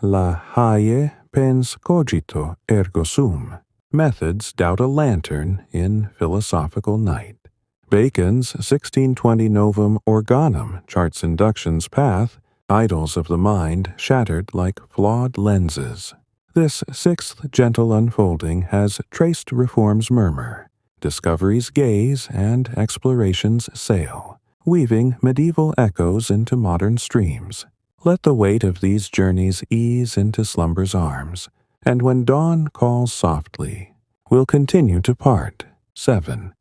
La haie pens cogito ergo sum. Methods doubt a lantern in philosophical night. Bacon's 1620 Novum Organum charts induction's path, idols of the mind shattered like flawed lenses. This sixth gentle unfolding has traced reform's murmur, discovery's gaze, and exploration's sail, weaving medieval echoes into modern streams. Let the weight of these journeys ease into slumber's arms, and when dawn calls softly, we'll continue to part. 7.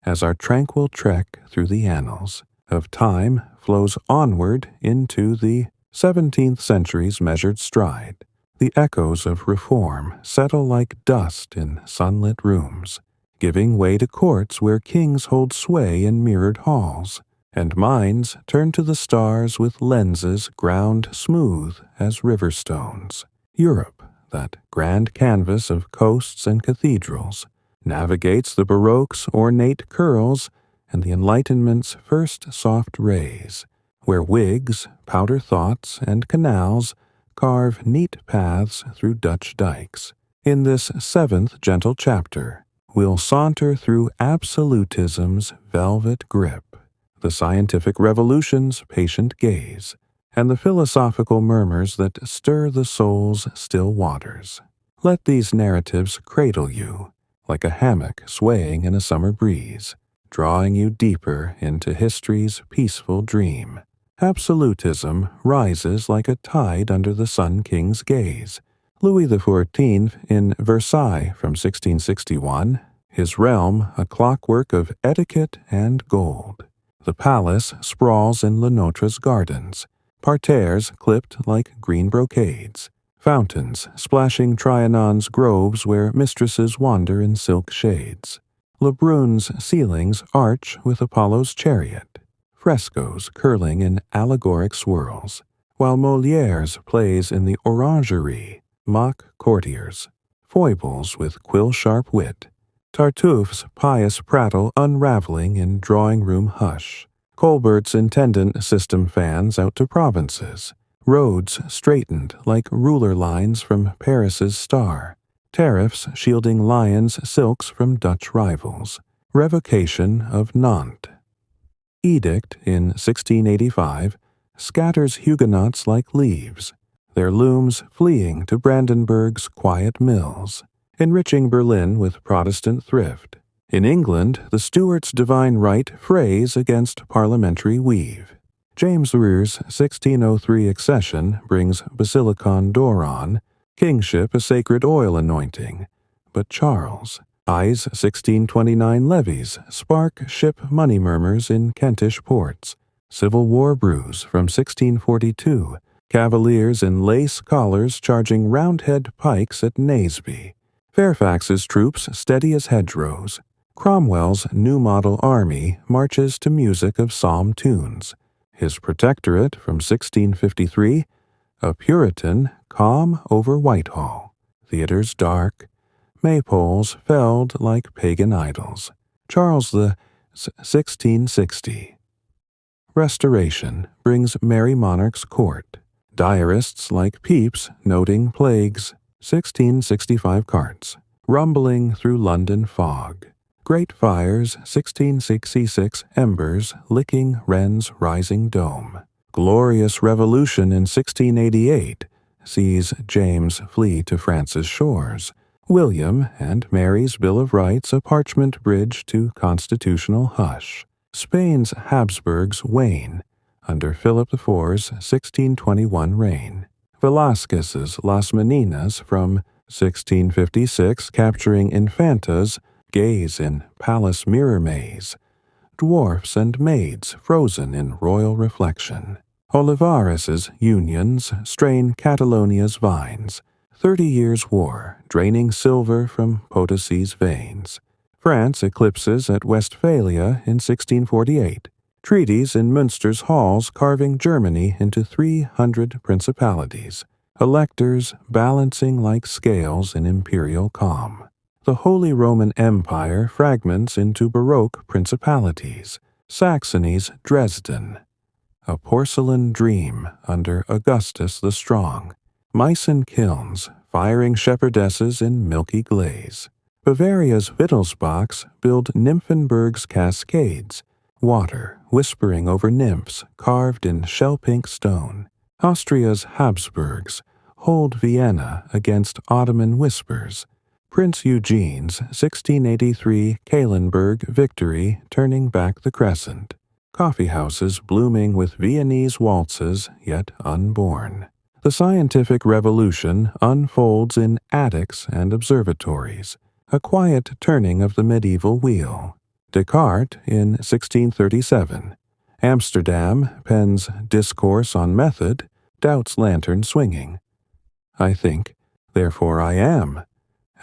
As our tranquil trek through the annals of time flows onward into the 17th century's measured stride, the echoes of reform settle like dust in sunlit rooms, giving way to courts where kings hold sway in mirrored halls, and minds turn to the stars with lenses ground smooth as river stones. Europe, that grand canvas of coasts and cathedrals, navigates the Baroque's ornate curls and the Enlightenment's first soft rays, where wigs, powder thoughts, and canals carve neat paths through Dutch dikes. In this 7th gentle chapter, we'll saunter through absolutism's velvet grip, the scientific revolution's patient gaze, and the philosophical murmurs that stir the soul's still waters. Let these narratives cradle you, like a hammock swaying in a summer breeze, drawing you deeper into history's peaceful dream. Absolutism rises like a tide under the Sun King's gaze. Louis XIV in Versailles from 1661, his realm a clockwork of etiquette and gold. The palace sprawls in Le Notre's gardens, parterres clipped like green brocades, fountains splashing Trianon's groves where mistresses wander in silk shades. Lebrun's ceilings arch with Apollo's chariot, frescoes curling in allegoric swirls, while Molière's plays in the orangerie mock courtiers, foibles with quill-sharp wit, Tartuffe's pious prattle unraveling in drawing-room hush, Colbert's intendant system fans out to provinces, roads straightened like ruler lines from Paris's star, tariffs shielding lions' silks from Dutch rivals, revocation of Nantes. Edict in 1685 scatters Huguenots like leaves, their looms fleeing to Brandenburg's quiet mills. enriching Berlin with Protestant thrift. In England, the Stuarts' divine right frays against parliamentary weave. James Rear's 1603 accession brings Basilicon Doron, kingship a sacred oil anointing. But Charles, I's 1629 levies spark ship money murmurs in Kentish ports. Civil War brews from 1642, cavaliers in lace collars charging Roundhead pikes at Naseby. Fairfax's troops steady as hedgerows. Cromwell's new model army marches to music of psalm tunes. His protectorate from 1653, a Puritan calm over Whitehall. Theaters dark, maypoles felled like pagan idols. Charles the 1660. Restoration brings merry monarch's court. Diarists like Pepys noting plagues, 1665 carts, rumbling through London fog. Great fires, 1666 embers licking Wren's rising dome. Glorious revolution in 1688 sees James flee to France's shores. William and Mary's Bill of Rights a parchment bridge to constitutional hush. Spain's Habsburgs wane under Philip IV's 1621 reign. Velázquez's Las Meninas from 1656 capturing infantas gaze in palace mirror maze. Dwarfs and maids frozen in royal reflection. Olivares's unions strain Catalonia's vines. 30 Years' War, draining silver from Potosi's veins. France eclipses at Westphalia in 1648. Treaties in Münster's halls carving Germany into 300 principalities. Electors balancing like scales in imperial calm. The Holy Roman Empire fragments into Baroque principalities. Saxony's Dresden. A porcelain dream under Augustus the Strong. Meissen kilns, firing shepherdesses in milky glaze. Bavaria's Wittelsbachs build Nymphenburg's cascades, water whispering over nymphs carved in shell-pink stone. Austria's Habsburgs hold Vienna against Ottoman whispers. Prince Eugene's 1683 Kahlenberg victory turning back the crescent. Coffeehouses blooming with Viennese waltzes yet unborn. The scientific revolution unfolds in attics and observatories, a quiet turning of the medieval wheel. Descartes in 1637. Amsterdam pens Discourse on Method, doubts lantern swinging. I think, therefore I am.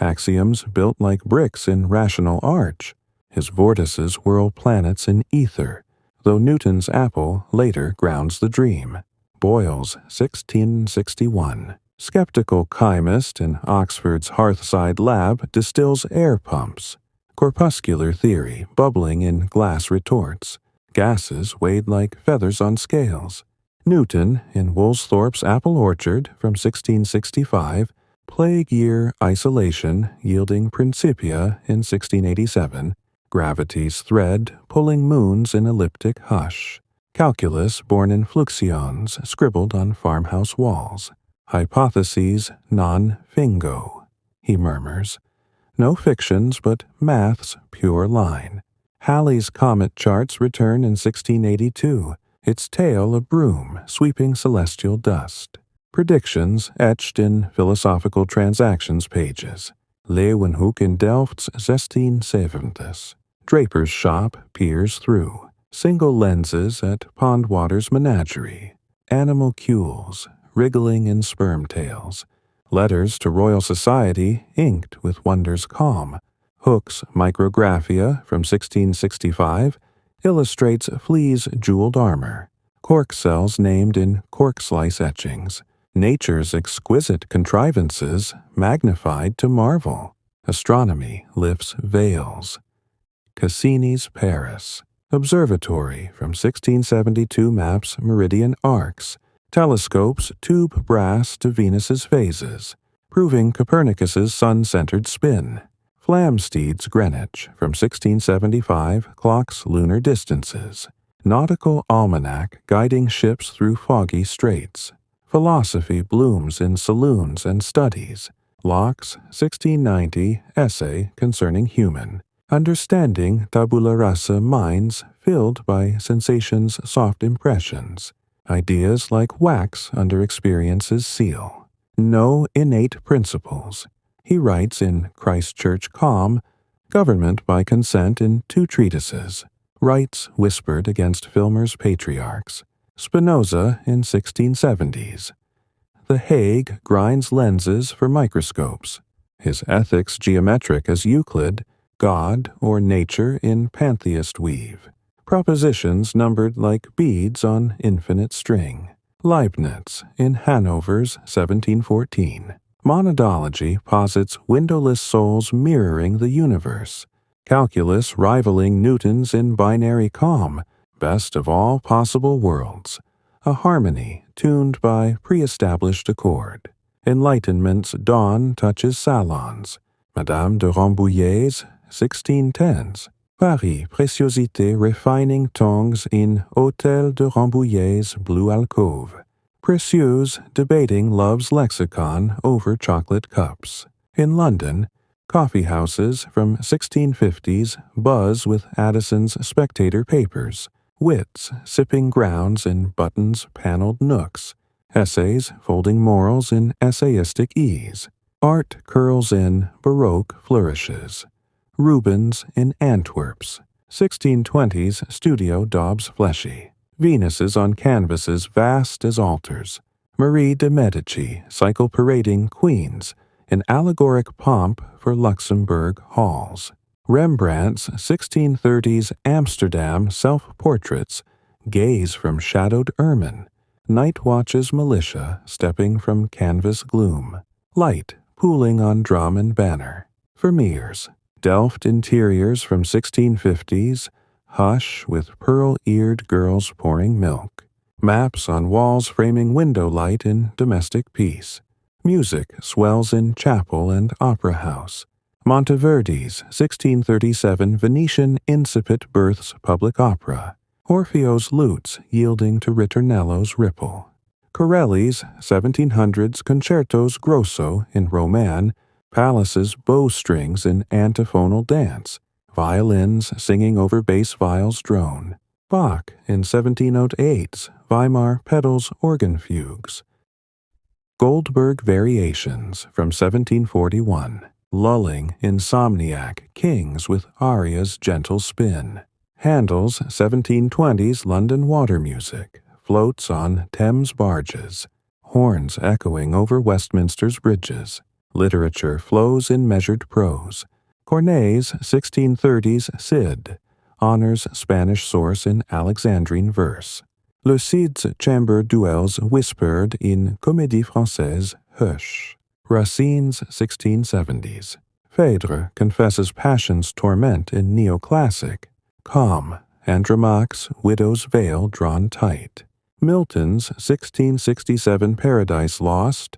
Axioms built like bricks in rational arch. His vortices whirl planets in ether, though Newton's apple later grounds the dream. Boyle's 1661. Skeptical chemist in Oxford's Hearthside lab distills air pumps. Corpuscular theory bubbling in glass retorts. Gases weighed like feathers on scales. Newton in Woolsthorpe's apple orchard from 1665. Plague year isolation yielding Principia in 1687. Gravity's thread pulling moons in elliptic hush. Calculus born in fluxions scribbled on farmhouse walls. Hypotheses non fingo, he murmurs. No fictions but math's pure line. Halley's comet charts return in 1682, its tail a broom sweeping celestial dust. Predictions etched in philosophical transactions pages. Leeuwenhoek in Delft's 1670. Draper's shop peers through. Single lenses at Pondwater's menagerie. Animalcules, wriggling in sperm tails. Letters to Royal Society inked with wonder's calm. Hooke's Micrographia from 1665 illustrates Flea's jeweled armor. Cork cells named in cork slice etchings. Nature's exquisite contrivances magnified to marvel. Astronomy lifts veils. Cassini's Paris. Observatory from 1672 maps meridian arcs. Telescopes tube brass to Venus's phases, proving Copernicus's sun-centered spin. Flamsteed's Greenwich from 1675 clocks lunar distances. Nautical almanac guiding ships through foggy straits. Philosophy blooms in saloons and studies. Locke's 1690 essay concerning human, understanding tabula rasa minds filled by sensations' soft impressions, ideas like wax under experience's seal, no innate principles. He writes in Christchurch Calm, Government by Consent in 2 treatises, Rights Whispered Against Filmer's Patriarchs, Spinoza in 1670s. The Hague grinds lenses for microscopes, his ethics geometric as Euclid, God or nature in pantheist weave, propositions numbered like beads on infinite string. Leibniz in Hanover's 1714. Monadology posits windowless souls mirroring the universe, calculus rivaling Newton's in binary calm, best of all possible worlds, a harmony tuned by pre-established accord. Enlightenment's dawn touches salons, Madame de Rambouillet's 1610s, Paris Préciosité refining tongues in Hôtel de Rambouillet's blue alcove, Précieuse debating love's lexicon over chocolate cups. In London, coffee houses from 1650s buzz with Addison's Spectator papers, wits sipping grounds in Button's paneled nooks, essays folding morals in essayistic ease, art curls in Baroque flourishes, Rubens in Antwerp's 1620s studio daubs fleshy, Venuses on canvases vast as altars, Marie de Medici cycle parading queens in allegoric pomp for Luxembourg halls, Rembrandt's 1630s Amsterdam self-portraits gaze from shadowed ermine, night watches militia stepping from canvas gloom, light pooling on drum and banner, Vermeer's Delft interiors from 1650s, hush with pearl-eared girls pouring milk, maps on walls framing window light in domestic peace, music swells in chapel and opera house, Monteverdi's 1637 Venetian incipit births public opera, Orfeo's lutes yielding to Ritornello's ripple, Corelli's 1700s concertos grosso in Roman, Palace's bowstrings in antiphonal dance, violins singing over bass viol's drone, Bach in 1708's Weimar pedals organ fugues, Goldberg variations from 1741, lulling insomniac kings with aria's gentle spin, Handel's 1720s London water music floats on Thames barges, horns echoing over Westminster's bridges, literature flows in measured prose, Corneille's 1630s Cid honors Spanish source in Alexandrine verse, Le Cid's chamber duels whispered in Comédie Française Hush, Racine's 1670s, Phèdre confesses passion's torment in neoclassic, Calm, Andromach's widow's veil drawn tight, Milton's 1667 Paradise Lost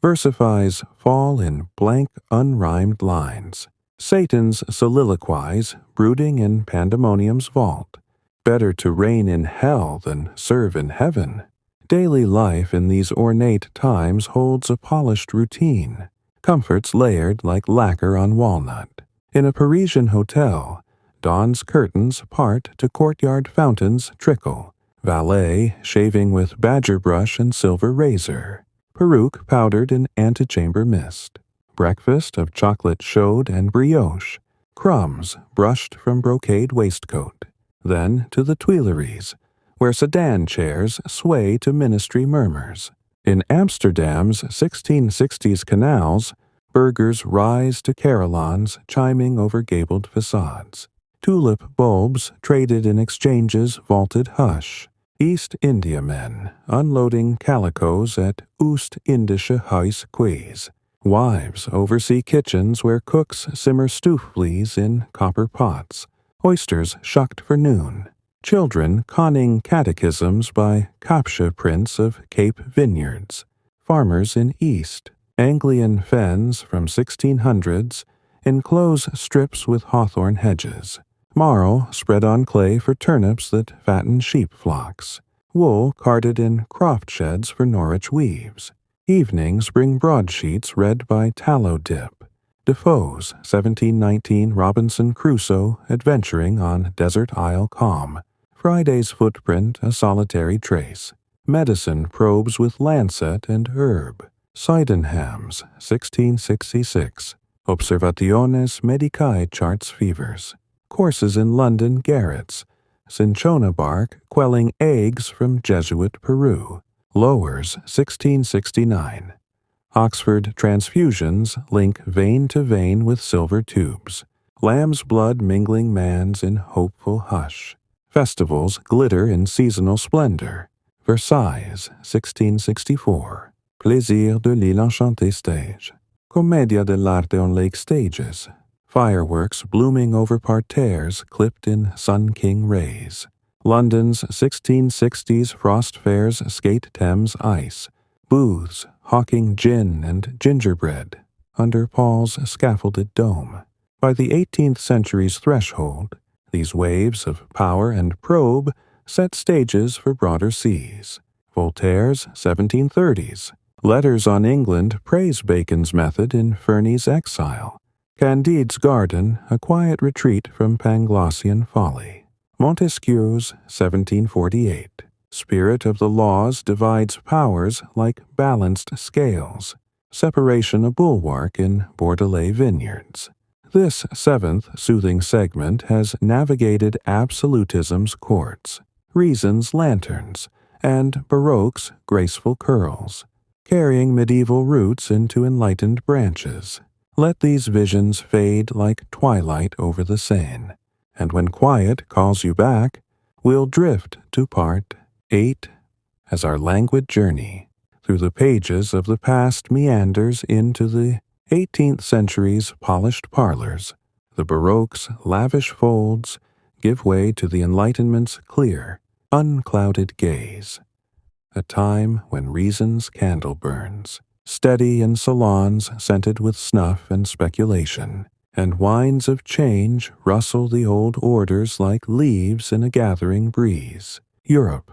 versifies fall in blank unrhymed lines, Satan's soliloquies brooding in pandemonium's vault, better to reign in hell than serve in heaven. Daily life in these ornate times holds a polished routine, comforts layered like lacquer on walnut. In a Parisian hotel, dawn's curtains part to courtyard fountains trickle, valet shaving with badger brush and silver razor, peruke powdered in antechamber mist, breakfast of chocolate chaude and brioche, crumbs brushed from brocade waistcoat, then to the Tuileries, where sedan chairs sway to ministry murmurs. In Amsterdam's 1660s canals, burgers rise to carillons chiming over gabled facades. Tulip bulbs traded in exchanges vaulted hush. East Indiamen unloading calicos at Oost-Indische Huis quays. Wives oversee kitchens where cooks simmer stoofvlees in copper pots. Oysters shucked for noon. Children conning catechisms by captcha prints of Cape vineyards. Farmers in East, Anglian fens from 1600s, enclose strips with hawthorn hedges. Marl spread on clay for turnips that fatten sheep flocks. Wool carted in croft sheds for Norwich weaves. Evenings bring broadsheets read by Tallow Dip. Defoe's 1719 Robinson Crusoe adventuring on desert isle calm. Friday's footprint a solitary trace. Medicine probes with lancet and herb. Sydenham's 1666. Observationes Medicae charts fevers. Courses in London garrets. Cinchona bark quelling eggs from Jesuit Peru. Lowers 1669. Oxford transfusions link vein to vein with silver tubes. Lamb's blood mingling man's in hopeful hush. Festivals glitter in seasonal splendor. Versailles 1664. Plaisir de l'île enchantée stage. Commedia dell'arte on lake stages. Fireworks blooming over parterres clipped in Sun King rays. London's 1660s frost fairs skate Thames ice. Booths hawking gin and gingerbread under Paul's scaffolded dome. By the 18th century's threshold, these waves of power and probe set stages for broader seas. Voltaire's 1730s. Letters on England praise Bacon's method in Ferney's exile. Candide's garden, a quiet retreat from Panglossian folly. Montesquieu's 1748. Spirit of the laws divides powers like balanced scales. Separation a bulwark in Bordelais vineyards. This seventh soothing segment has navigated absolutism's courts, reason's lanterns, and Baroque's graceful curls, carrying medieval roots into enlightened branches. Let these visions fade like twilight over the Seine, and when quiet calls you back, we'll drift to part 8 as our languid journey through the pages of the past meanders into the 18th century's polished parlors. The Baroque's lavish folds give way to the Enlightenment's clear, unclouded gaze. A time when reason's candle burns, steady in salons scented with snuff and speculation, and wines of change rustle the old orders like leaves in a gathering breeze. Europe,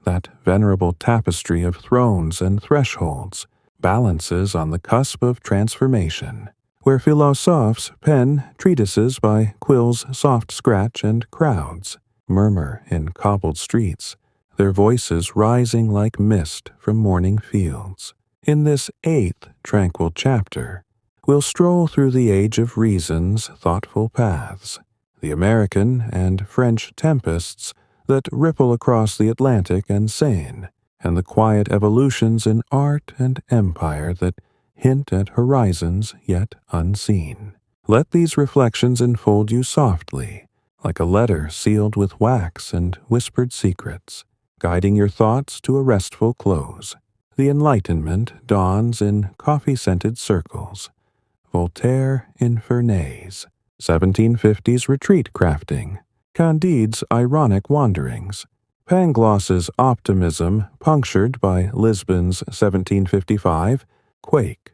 that venerable tapestry of thrones and thresholds, balances on the cusp of transformation, where philosophes pen treatises by quill's soft scratch and crowds murmur in cobbled streets, their voices rising like mist from morning fields. In this 8th tranquil chapter, we'll stroll through the age of reason's thoughtful paths, the American and French tempests that ripple across the Atlantic and Seine, and the quiet evolutions in art and empire that hint at horizons yet unseen. Let these reflections enfold you softly, like a letter sealed with wax and whispered secrets, guiding your thoughts to a restful close. The Enlightenment dawns in coffee-scented circles. Voltaire in Ferney's 1750s retreat crafting. Candide's ironic wanderings. Pangloss's optimism punctured by Lisbon's 1755 quake.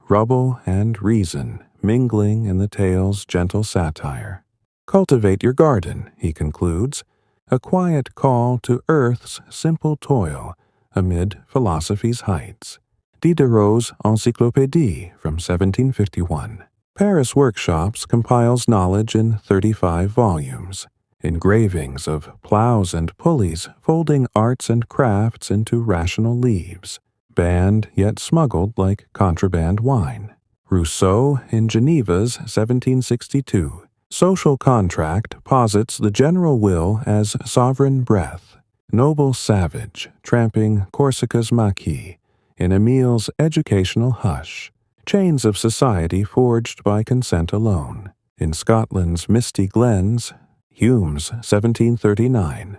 Rubble and reason mingling in the tale's gentle satire. Cultivate your garden, he concludes, a quiet call to earth's simple toil amid philosophy's heights. Diderot's Encyclopédie from 1751. Paris Workshops compiles knowledge in 35 volumes. Engravings of plows and pulleys folding arts and crafts into rational leaves, banned yet smuggled like contraband wine. Rousseau in Geneva's 1762. Social contract posits the general will as sovereign breath. Noble savage tramping Corsica's maquis in Emile's educational hush. Chains of society forged by consent alone. In Scotland's misty glens, Hume's 1739.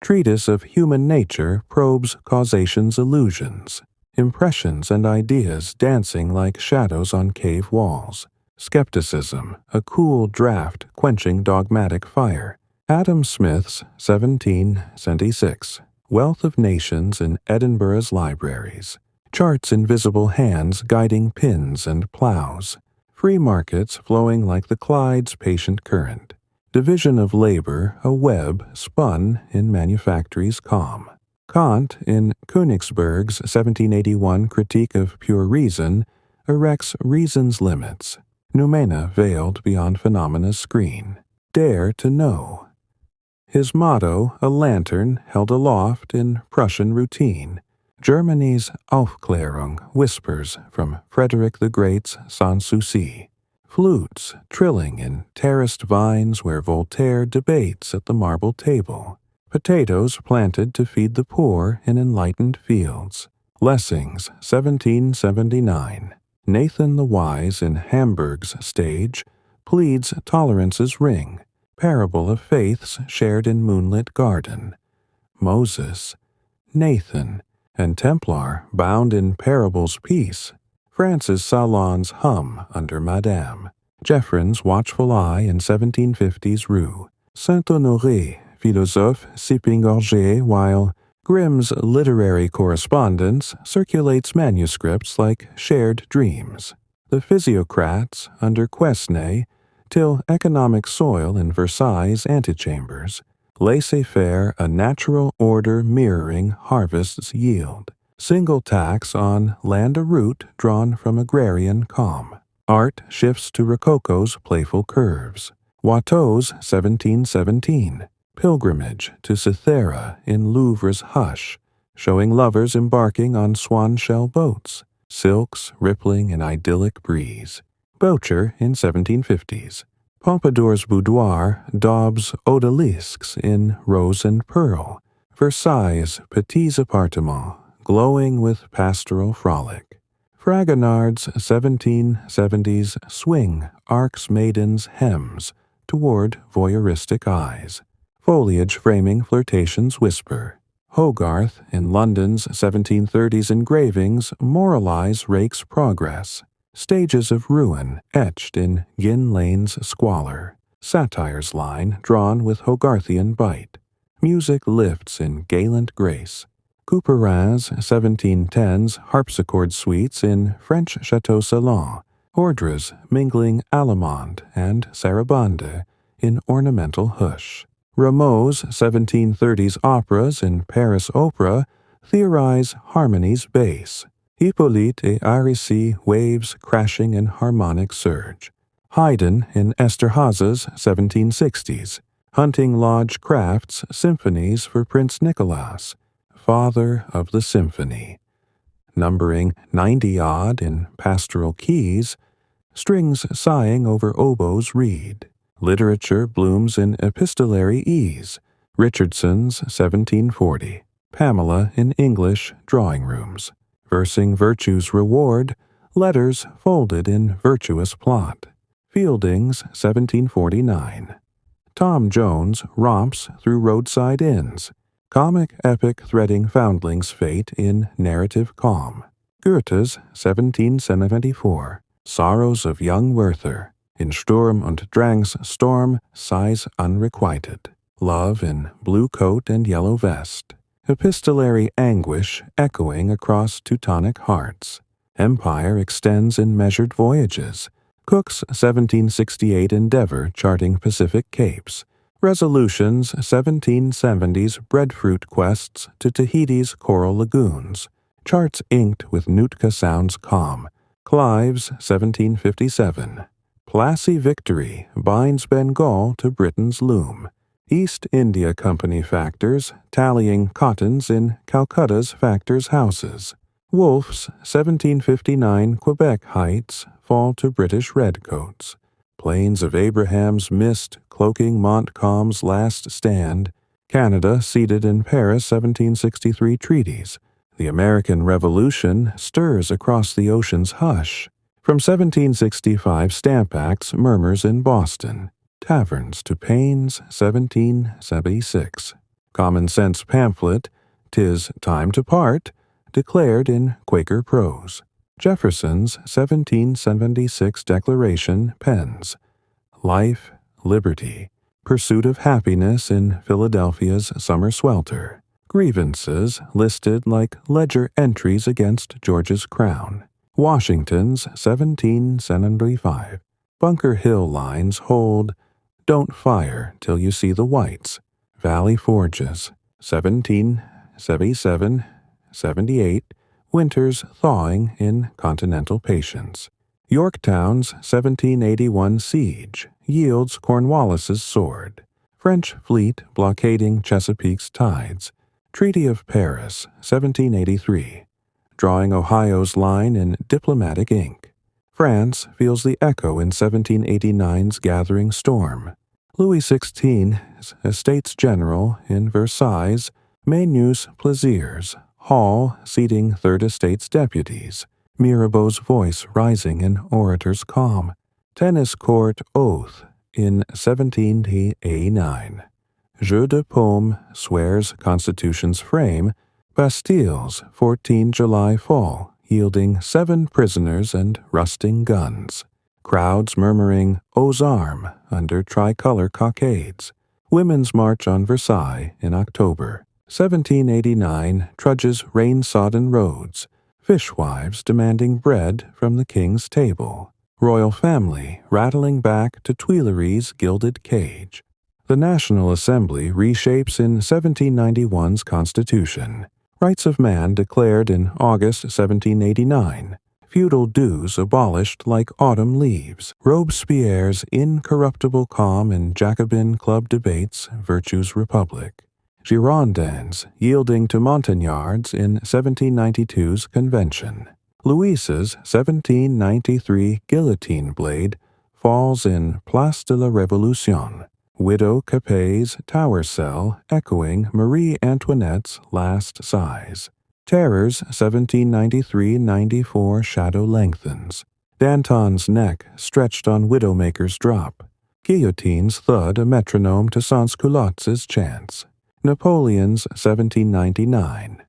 Treatise of Human Nature probes causation's illusions. Impressions and ideas dancing like shadows on cave walls. Skepticism, a cool draught quenching dogmatic fire. Adam Smith's 1776. Wealth of Nations in Edinburgh's libraries. Charts in visible hands guiding pins and plows. Free markets flowing like the Clyde's patient current. Division of labor, a web spun in manufactory's calm. Kant, in Königsberg's 1781 Critique of Pure Reason, erects reason's limits, noumena veiled beyond phenomena's screen. Dare to know. His motto, a lantern held aloft in Prussian routine. Germany's Aufklärung whispers from Frederick the Great's Sans Souci. Flutes trilling in terraced vines where Voltaire debates at the marble table. Potatoes planted to feed the poor in enlightened fields. Lessing's 1779. Nathan the Wise in Hamburg's stage pleads tolerance's ring. Parable of faiths shared in moonlit garden. Moses, Nathan, and Templar bound in parable's peace. France's salons hum under Madame. Geoffrin's watchful eye in 1750's Rue. Saint-Honoré, philosophe sipping orgeat while Grimm's literary correspondence circulates manuscripts like shared dreams. The physiocrats under Quesnay till economic soil in Versailles' antechambers. Laissez-faire, a natural order mirroring harvest's yield. Single tax on land a root drawn from agrarian calm. Art shifts to Rococo's playful curves. Watteau's 1717. Pilgrimage to Cythera in Louvre's hush, showing lovers embarking on swan-shell boats. Silks rippling in idyllic breeze. Boucher in 1750s. Pompadour's boudoir daubs odalisques in rose and pearl. Versailles' petits appartements glowing with pastoral frolic. Fragonard's 1770s swing arcs maidens' hems toward voyeuristic eyes. Foliage framing flirtation's whisper. Hogarth in London's 1730s engravings moralize rake's progress. Stages of ruin etched in Gin Lane's squalor. Satire's line drawn with Hogarthian bite. Music lifts in gallant grace. Couperin's 1710s harpsichord suites in French Chateau Salon. Ordres mingling Allemande and Sarabande in ornamental hush. Rameau's 1730s operas in Paris Opera theorize harmony's base. Hippolyte et Aricie waves crashing in harmonic surge. Haydn in Esterhazy's 1760s. Hunting Lodge crafts symphonies for Prince Nicholas, father of the symphony. Numbering 90-odd in pastoral keys, strings sighing over oboe's reed. Literature blooms in epistolary ease. Richardson's 1740. Pamela in English drawing rooms. Versing virtue's reward, letters folded in virtuous plot. Fielding's 1749. Tom Jones romps through roadside inns. Comic epic threading foundling's fate in narrative calm. Goethe's 1774. Sorrows of young Werther. In Sturm und Drang's storm sighs unrequited. Love in blue coat and yellow vest. Epistolary anguish echoing across Teutonic hearts. Empire extends in measured voyages. Cook's 1768 endeavor charting Pacific capes. Resolution's 1770s breadfruit quests to Tahiti's coral lagoons. Charts inked with Nootka Sound's calm. Clive's 1757. Plassey victory binds Bengal to Britain's loom. East India Company factors tallying cottons in Calcutta's factors' houses. Wolfe's 1759 Quebec heights fall to British redcoats. Plains of Abraham's mist cloaking Montcalm's last stand. Canada seated in Paris 1763 treaties. The American Revolution stirs across the ocean's hush. From 1765 Stamp Acts murmurs in Boston. Taverns to Payne's 1776. Common Sense pamphlet, "'Tis Time to Part," declared in Quaker prose. Jefferson's 1776 Declaration pens. Life, liberty, pursuit of happiness in Philadelphia's summer swelter. Grievances listed like ledger entries against Georgia's crown. Washington's 1775. Bunker Hill lines hold, "Don't fire till you see the whites." Valley Forge's 17 77, 78, winters thawing in continental patience. Yorktown's 1781 siege yields Cornwallis's sword. French fleet blockading Chesapeake's tides. Treaty of Paris, 1783, drawing Ohio's line in diplomatic ink. France feels the echo in 1789's gathering storm. Louis XVI's Estates General in Versailles, Menus Plaisirs, Hall seating Third Estate's deputies, Mirabeau's voice rising in orator's calm, tennis court oath in 1789. Jeu de paume swears Constitution's frame, Bastille's 14 July fall, yielding 7 prisoners and rusting guns. Crowds murmuring aux armes under tricolor cockades. Women's March on Versailles in October. 1789 trudges rain-sodden roads. Fishwives demanding bread from the king's table. Royal family rattling back to Tuileries' gilded cage. The National Assembly reshapes in 1791's Constitution. Rights of man declared in August 1789. Feudal dues abolished like autumn leaves. Robespierre's incorruptible calm in Jacobin club debates Virtue's Republic. Girondins yielding to Montagnards in 1792's Convention. Louise's 1793 guillotine blade falls in Place de la Révolution. Widow Capet's tower cell echoing Marie Antoinette's last sighs. Terror's 1793-94 shadow lengthens. Danton's neck stretched on Widowmaker's drop. Guillotine's thud a metronome to Sansculottes' chants. Napoleon's 1799.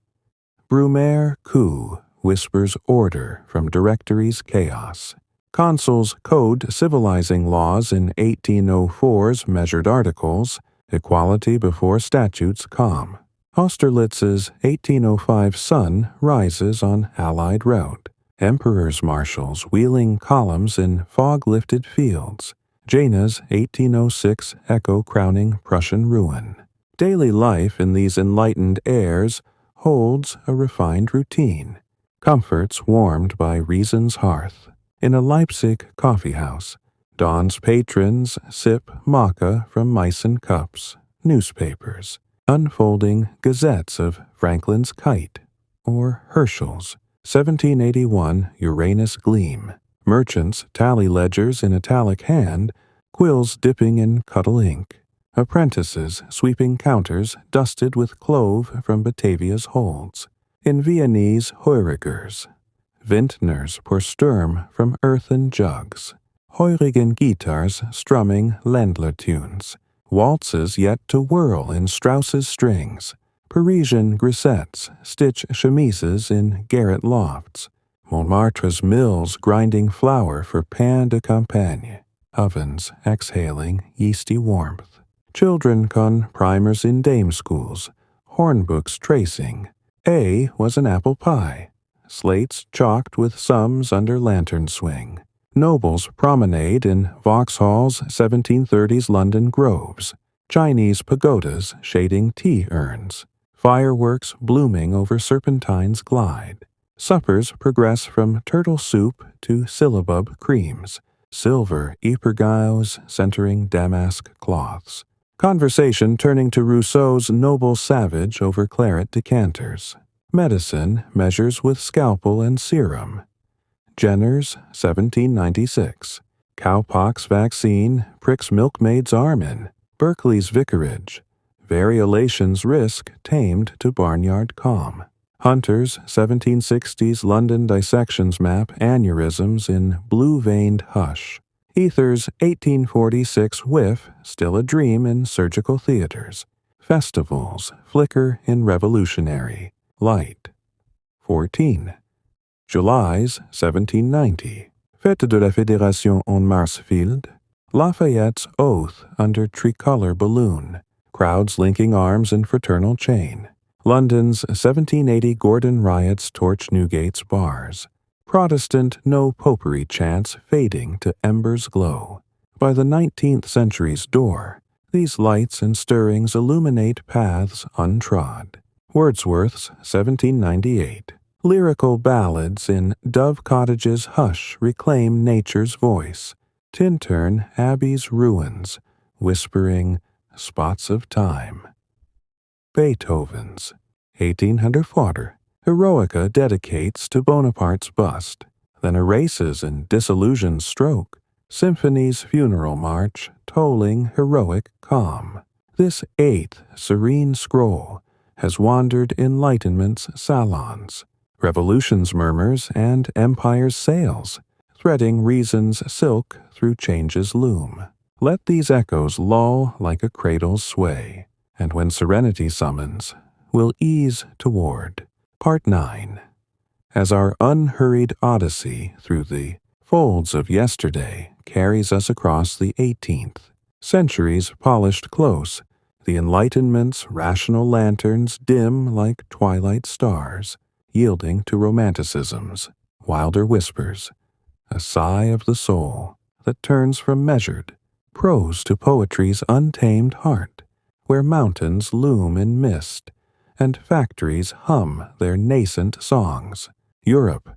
Brumaire coup whispers order from Directory's chaos. Consul's code civilizing laws in 1804's measured articles, equality before statutes calm. Austerlitz's 1805 sun rises on Allied route. Emperor's marshals wheeling columns in fog-lifted fields. Jana's 1806 echo crowning Prussian ruin. Daily life in these enlightened airs holds a refined routine. Comforts warmed by reason's hearth. In a Leipzig coffeehouse, Dawn's patrons sip maca from Meissen cups, newspapers, unfolding gazettes of Franklin's kite, or Herschel's 1781 Uranus gleam, merchants' tally ledgers in italic hand, quills dipping in Cuttle ink, apprentices sweeping counters dusted with clove from Batavia's holds, in Viennese Heurigers, vintners pour sturm from earthen jugs, Heurigen guitars strumming Ländler tunes, waltzes yet to whirl in Strauss's strings, Parisian grisettes stitch chemises in garret lofts, Montmartre's mills grinding flour for pain de campagne, ovens exhaling yeasty warmth, children con primers in dame schools, hornbooks tracing, A was an apple pie, slates chalked with sums under lantern swing, nobles promenade in Vauxhall's 1730s London groves, Chinese pagodas shading tea urns, fireworks blooming over serpentines glide, suppers progress from turtle soup to syllabub creams, silver epergiles centering damask cloths, conversation turning to Rousseau's noble savage over claret decanters, medicine measures with scalpel and serum, Jenner's 1796, cowpox vaccine pricks milkmaid's arm in, Berkeley's vicarage, variolations risk tamed to barnyard calm, Hunter's 1760s London dissections map aneurysms in blue-veined hush, Ether's 1846 whiff still a dream in surgical theaters, festivals flicker in revolutionary light. 14. July's 1790. Fête de la Fédération en Marsfield. Lafayette's oath under tricolor balloon. Crowds linking arms in fraternal chain. London's 1780 Gordon riots torch Newgate's bars. Protestant no popery chants fading to embers glow. By the 19th century's door, these lights and stirrings illuminate paths untrod. Wordsworth's 1798. Lyrical ballads in Dove Cottage's hush reclaim nature's voice. Tintern Abbey's ruins, whispering spots of time. Beethoven's 1804. Eroica dedicates to Bonaparte's bust, then erases in disillusioned stroke Symphony's funeral march, tolling heroic calm. This eighth serene scroll has wandered Enlightenment's salons, revolution's murmurs and empire's sails, threading reason's silk through change's loom. Let these echoes lull like a cradle's sway, and when serenity summons, we'll ease toward. Part 9. As our unhurried odyssey through the folds of yesterday carries us across the 18th, centuries polished close, the Enlightenment's rational lanterns dim like twilight stars, yielding to Romanticism's wilder whispers, a sigh of the soul that turns from measured prose to poetry's untamed heart, where mountains loom in mist and factories hum their nascent songs. Europe,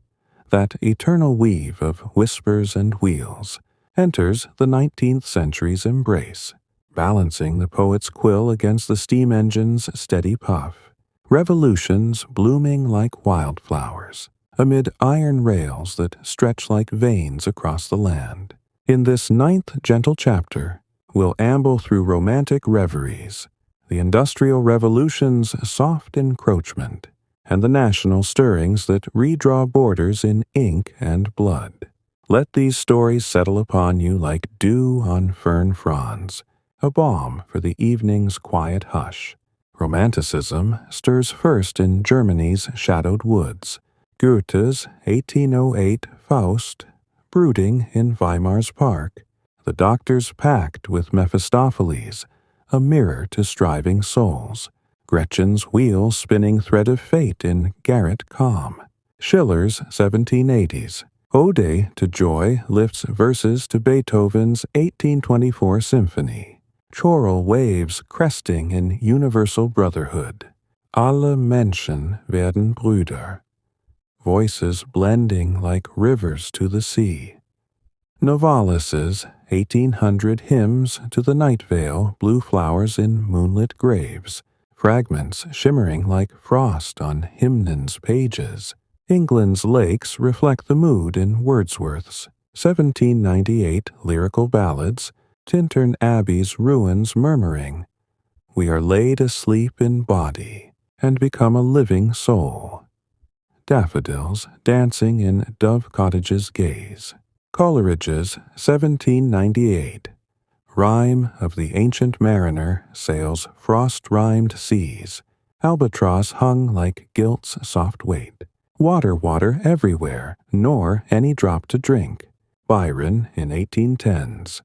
that eternal weave of whispers and wheels, enters the 19th century's embrace, balancing the poet's quill against the steam engine's steady puff. Revolutions blooming like wildflowers, amid iron rails that stretch like veins across the land. In this 9th gentle chapter, we'll amble through romantic reveries, the Industrial Revolution's soft encroachment, and the national stirrings that redraw borders in ink and blood. Let these stories settle upon you like dew on fern fronds, a balm for the evening's quiet hush. Romanticism stirs first in Germany's shadowed woods. Goethe's 1808 Faust, brooding in Weimar's park. The Doctor's Pact with Mephistopheles, a mirror to striving souls. Gretchen's wheel spinning thread of fate in Garret calm. Schiller's 1780s. Ode to Joy lifts verses to Beethoven's 1824 symphony. Choral waves cresting in universal brotherhood. Alle Menschen werden Brüder. Voices blending like rivers to the sea. Novalis's 1800 hymns to the night veil, blue flowers in moonlit graves, fragments shimmering like frost on hymnon's pages. England's lakes reflect the mood in Wordsworth's 1798 lyrical ballads, Tintern Abbey's ruins murmuring, "We are laid asleep in body and become a living soul." Daffodils dancing in Dove Cottage's gaze. Coleridge's 1798. Rhyme of the ancient mariner sails frost-rimed seas. Albatross hung like guilt's soft weight. Water everywhere, nor any drop to drink. Byron in 1810s.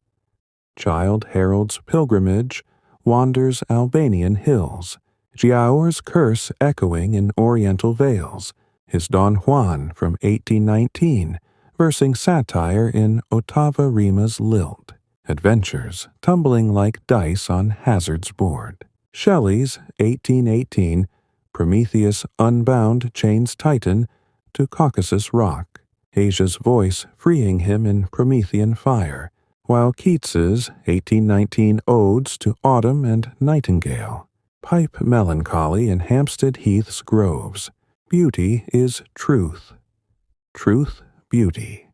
Childe Harold's pilgrimage wanders Albanian hills. Giaour's curse echoing in oriental vales. His Don Juan from 1819, versing satire in ottava rima's lilt. Adventures tumbling like dice on Hazard's board. Shelley's 1818, Prometheus unbound chains Titan to Caucasus rock, Asia's voice freeing him in Promethean fire, while Keats's 1819 odes to autumn and nightingale pipe melancholy in Hampstead Heath's groves. Beauty is truth, truth beauty,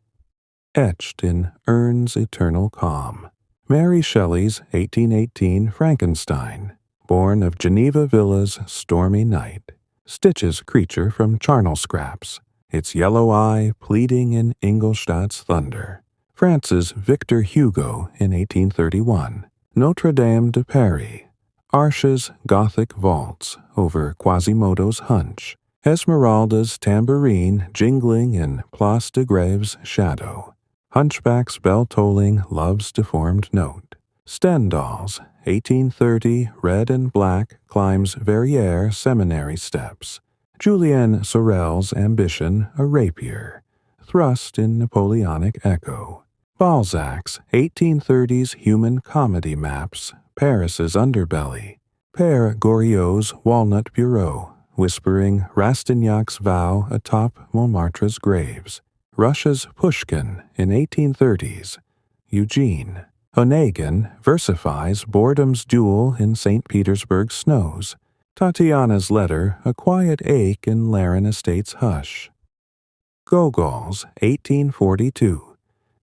etched in Urne's eternal calm. Mary Shelley's 1818 Frankenstein, born of Geneva Villa's stormy night, Stitch's creature from charnel scraps, its yellow eye pleading in Ingolstadt's thunder. France's Victor Hugo in 1831, Notre Dame de Paris, Arches' Gothic vaults over Quasimodo's hunch, Esmeralda's tambourine jingling in Place de Grève's shadow, Hunchback's bell-tolling love's deformed note. Stendhal's 1830 red and black climbs Verrières seminary steps. Julien Sorel's ambition a rapier, thrust in Napoleonic echo. Balzac's 1830s human comedy maps Paris's underbelly. Père Goriot's walnut bureau, whispering Rastignac's vow atop Montmartre's graves. Russia's Pushkin in 1830s. Eugene. Onegin versifies boredom's duel in St. Petersburg's snows. Tatiana's letter, a quiet ache in Laren Estate's hush. Gogol's 1842.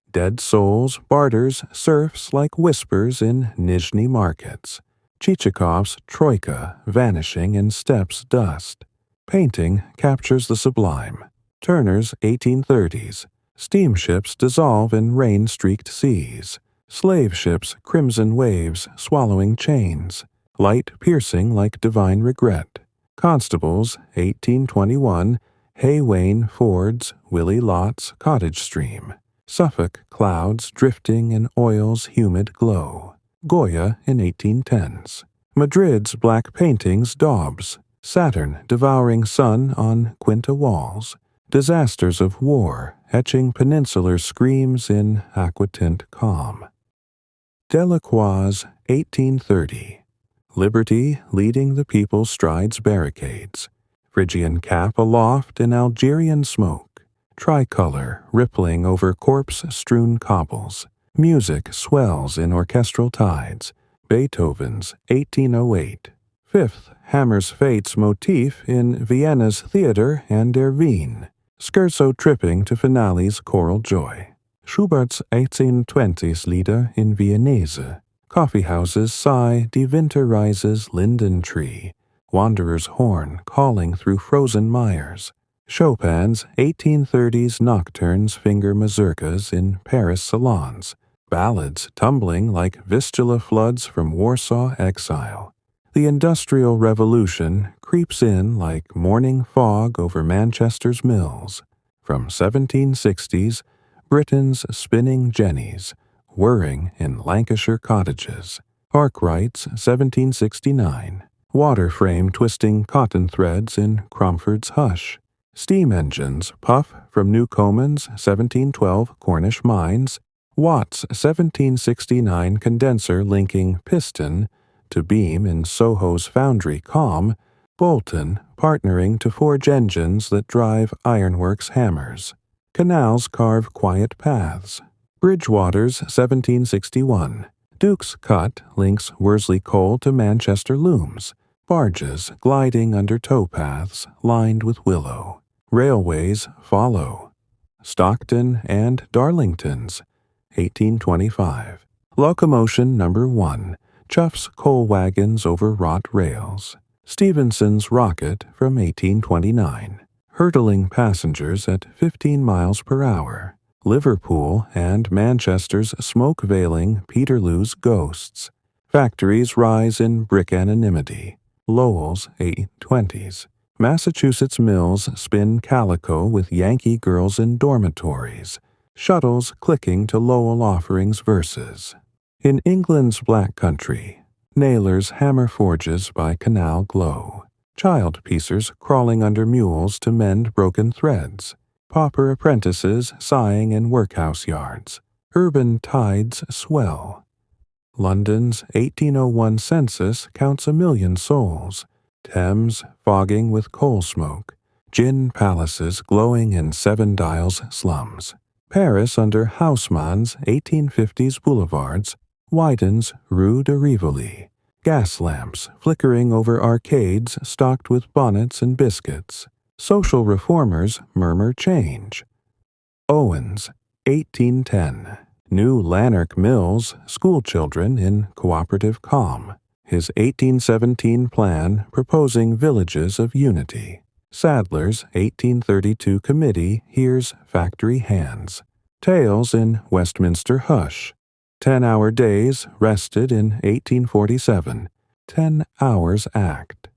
Dead souls, barters, serfs like whispers in Nizhny markets. Chichikov's Troika, vanishing in steppes dust. Painting captures the sublime. Turner's 1830s. Steamships dissolve in rain-streaked seas. Slave ships, crimson waves, swallowing chains. Light piercing like divine regret. Constables, 1821. Haywain Fords, Willie Lott's cottage stream. Suffolk clouds drifting in oil's humid glow. Goya in 1810s. Madrid's black paintings daubs. Saturn devouring sun on Quinta walls. Disasters of war etching peninsular screams in aquatint calm. Delacroix's 1830. Liberty leading the people strides barricades. Phrygian cap aloft in Algerian smoke. Tricolor rippling over corpse-strewn cobbles. Music swells in orchestral tides. Beethoven's 1808. Fifth hammers fate's motif in Vienna's theater and Der Wien. Scherzo tripping to finale's choral joy. Schubert's 1820s Lieder in Viennese. Coffeehouses sigh Die Winter rises linden tree. Wanderer's horn calling through frozen mires. Chopin's 1830s nocturnes finger mazurkas in Paris salons. Ballads tumbling like Vistula floods from Warsaw exile. The Industrial Revolution creeps in like morning fog over Manchester's mills. From 1760s, Britain's spinning jennies, whirring in Lancashire cottages. Arkwright's 1769. Water frame twisting cotton threads in Cromford's hush. Steam engines puff from Newcomen's 1712 Cornish mines. Watt's 1769 condenser linking piston to beam in Soho's foundry calm. Bolton partnering to forge engines that drive ironworks hammers. Canals carve quiet paths. Bridgewater's 1761. Duke's Cut links Worsley coal to Manchester looms. Barges gliding under towpaths lined with willow. Railways follow. Stockton and Darlington's 1825. Locomotion number 1 chuffs coal wagons over wrought rails. Stephenson's rocket from 1829. Hurtling passengers at 15 miles per hour. Liverpool and Manchester's smoke-veiling Peterloo's ghosts. Factories rise in brick anonymity. Lowell's 1820s. Massachusetts mills spin calico with Yankee girls in dormitories. Shuttles clicking to Lowell Offering's verses. In England's Black Country, nailers hammer forges by canal glow. Child piecers crawling under mules to mend broken threads. Pauper apprentices sighing in workhouse yards. Urban tides swell. London's 1801 census counts 1 million souls. Thames fogging with coal smoke. Gin palaces glowing in Seven Dials slums. Paris under Haussmann's 1850s boulevards widens Rue de Rivoli. Gas lamps flickering over arcades stocked with bonnets and biscuits. Social reformers murmur change. Owens, 1810. New Lanark Mills, schoolchildren in cooperative calm. His 1817 plan proposing villages of unity. Sadler's 1832 committee hears factory hands. Tales in Westminster hush. 10-hour days rested in 1847. 10 Hours Act.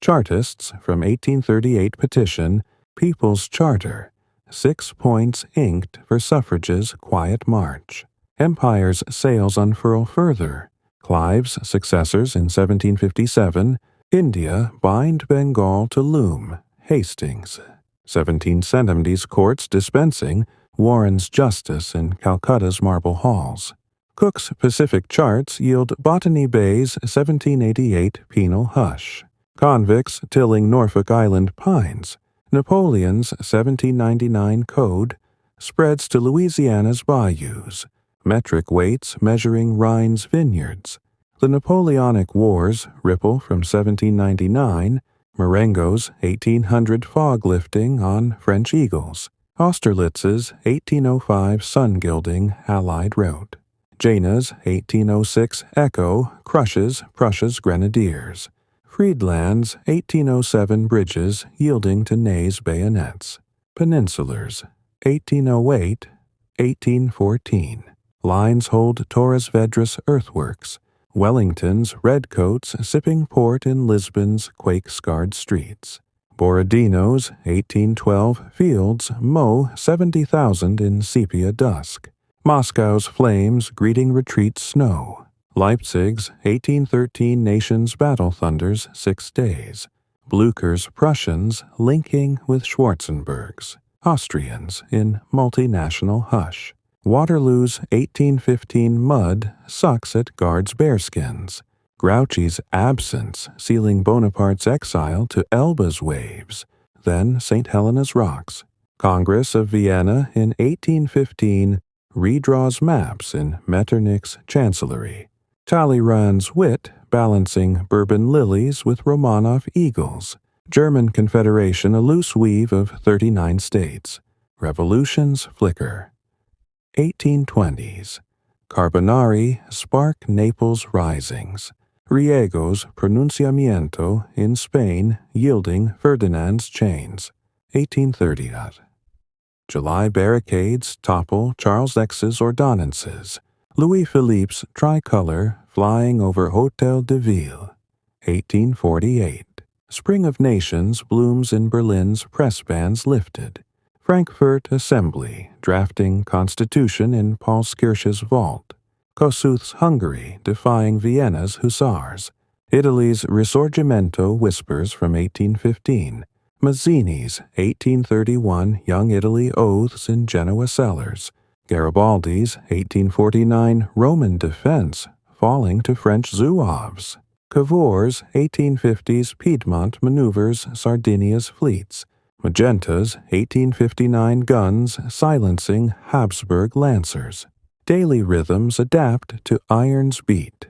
Chartists from 1838 petition People's Charter. 6 points inked for suffrage's quiet march. Empire's sails unfurl further. Clive's successors in 1757. India bind Bengal to loom. Hastings. 1770s courts dispensing Warren's justice in Calcutta's marble halls. Cook's Pacific charts yield Botany Bay's 1788 penal hush. Convicts tilling Norfolk Island pines. Napoleon's 1799 Code spreads to Louisiana's bayous. Metric weights measuring Rhine's vineyards. The Napoleonic Wars ripple from 1799. Marengo's 1800 fog lifting on French eagles. Austerlitz's 1805 sun gilding Allied rout. Jana's 1806 Echo crushes Prussia's grenadiers. Friedland's 1807 bridges yielding to Ney's bayonets. Peninsulars 1808, 1814. Lines hold Torres Vedras earthworks. Wellington's redcoats sipping port in Lisbon's quake-scarred streets. Borodino's 1812 fields mow 70,000 in sepia dusk. Moscow's flames greeting retreat snow. Leipzig's 1813 nation's battle thunders 6 days. Blücher's Prussians linking with Schwarzenberg's. Austrians in multinational hush. Waterloo's 1815 mud sucks at Guards' bearskins. Grouchy's absence sealing Bonaparte's exile to Elba's waves, then St. Helena's rocks. Congress of Vienna in 1815 redraws maps in Metternich's chancellery. Talleyrand's wit balancing Bourbon lilies with Romanov eagles. German Confederation a loose weave of 39 states. Revolutions flicker. 1820s. Carbonari spark Naples risings. Riego's pronunciamiento in Spain yielding Ferdinand's chains. 1830. July barricades topple Charles X's ordonnances. Louis Philippe's tricolor flying over Hôtel de Ville. 1848. Spring of Nations blooms in Berlin's press bans lifted. Frankfurt Assembly drafting Constitution in Paulskirche's vault. Kossuth's Hungary defying Vienna's hussars. Italy's Risorgimento whispers from 1815. Mazzini's 1831 Young Italy oaths in Genoa cellars. Garibaldi's 1849 Roman defense falling to French zouaves. Cavour's 1850s Piedmont maneuvers Sardinia's fleets. Magenta's 1859 guns silencing Habsburg lancers. Daily rhythms adapt to iron's beat,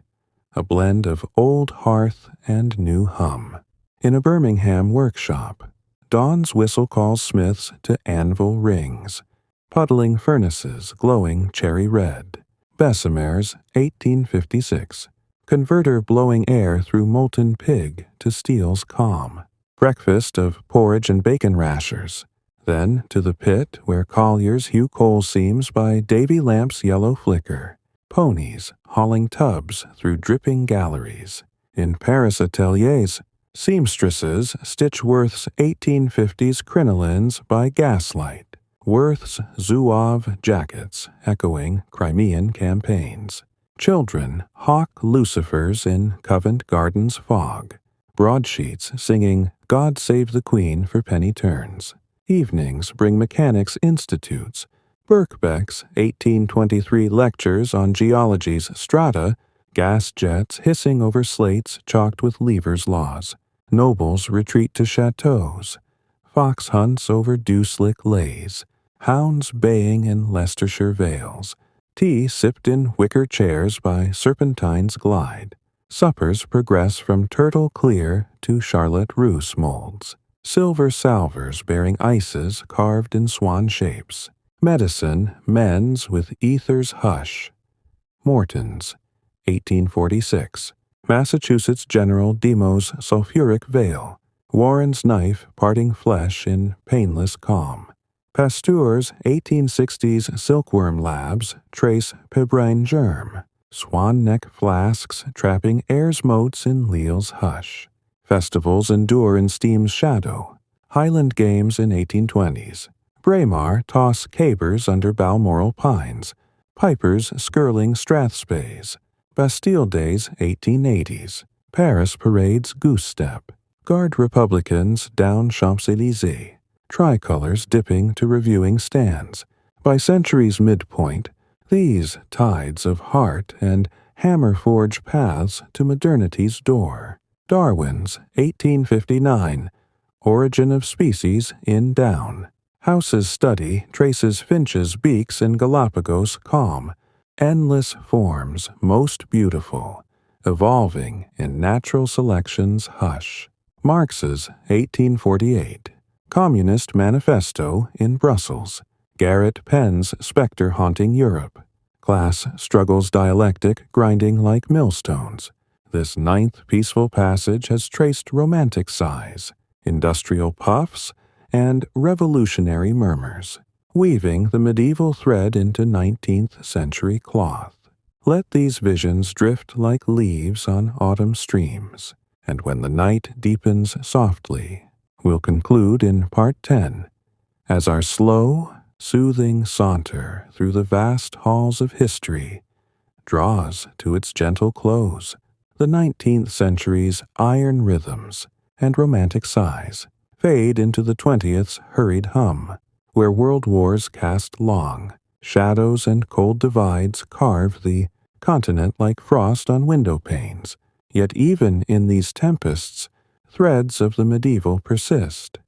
a blend of old hearth and new hum. In a Birmingham workshop, Dawn's whistle calls smiths to anvil rings. Puddling furnaces glowing cherry red. Bessemer's 1856. Converter blowing air through molten pig to steel's calm. Breakfast of porridge and bacon rashers. Then to the pit where colliers hew coal seams by Davy Lamp's yellow flicker. Ponies hauling tubs through dripping galleries. In Paris ateliers, seamstresses stitch Worth's 1850s crinolines by gaslight. Worth's zouave jackets echoing Crimean campaigns. Children hawk lucifers in Covent Garden's fog. Broadsheets singing God Save the Queen for penny turns. Evenings bring mechanics' institutes. Birkbeck's 1823 lectures on geology's strata, gas jets hissing over slates chalked with Lever's laws. Nobles retreat to chateaux. Fox hunts over dew-slick lays. Hounds baying in Leicestershire vales. Tea sipped in wicker chairs by Serpentine's glide. Suppers progress from turtle clear to Charlotte Russe molds. Silver salvers bearing ices carved in swan shapes. Medicine mends with ether's hush. Morton's, 1846. Massachusetts General Demo's sulfuric veil. Warren's knife parting flesh in painless calm. Pasteur's 1860s silkworm labs trace pebrine germ. Swan neck flasks trapping air's motes in Leal's hush. Festivals endure in steam's shadow. Highland games in 1820s. Braemar toss cabers under Balmoral pines. Pipers skirling strathspeys. Bastille Days 1880s. Paris parades goose step. Guard Republicans down Champs-Élysées. Tricolors dipping to reviewing stands. By century's midpoint, these tides of heart and hammer forge paths to modernity's door. Darwin's 1859 Origin of Species in Down. House's study traces finches' beaks in Galapagos calm, endless forms most beautiful, evolving in natural selection's hush. Marx's 1848 Communist Manifesto in Brussels. Garrett Penn's spectre haunting Europe. Class struggles dialectic grinding like millstones. This ninth peaceful passage has traced romantic sighs, industrial puffs, and revolutionary murmurs, weaving the medieval thread into 19th century cloth. Let these visions drift like leaves on autumn streams, and when the night deepens softly, we'll conclude in Part 10, as our slow, soothing saunter through the vast halls of history draws to its gentle close. The 19th century's iron rhythms and romantic sighs fade into the 20th's hurried hum, where world wars cast long shadows and cold divides carve the continent like frost on window panes. Yet even in these tempests, threads of the medieval persist.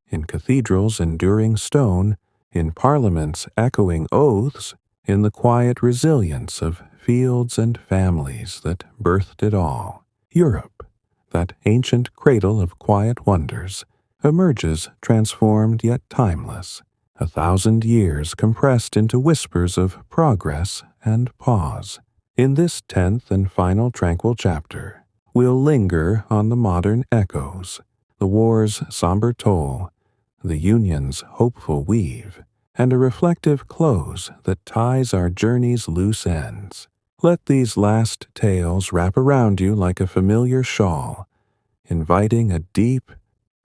In cathedrals enduring stone, in parliaments echoing oaths, in the quiet resilience of fields and families that birthed it all, Europe, that ancient cradle of quiet wonders, emerges transformed yet timeless, 1,000 years compressed into whispers of progress and pause. In this 10th and final tranquil chapter, we'll linger on the modern echoes, the war's somber toll, the Union's hopeful weave, and a reflective close that ties our journey's loose ends. Let these last tales wrap around you like a familiar shawl, inviting a deep,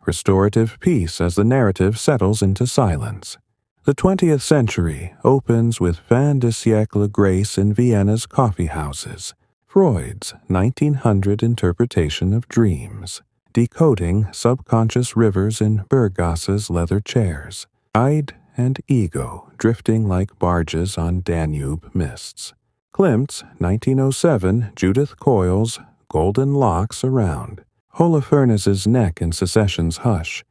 restorative peace as the narrative settles into silence. The 20th century opens with fin de siècle grace in Vienna's coffee houses, Freud's 1900 interpretation of dreams, decoding subconscious rivers in Bergasse's leather chairs, id and ego drifting like barges on Danube mists. Klimt's 1907 Judith coils golden locks around Holofernes's neck in secession's hush,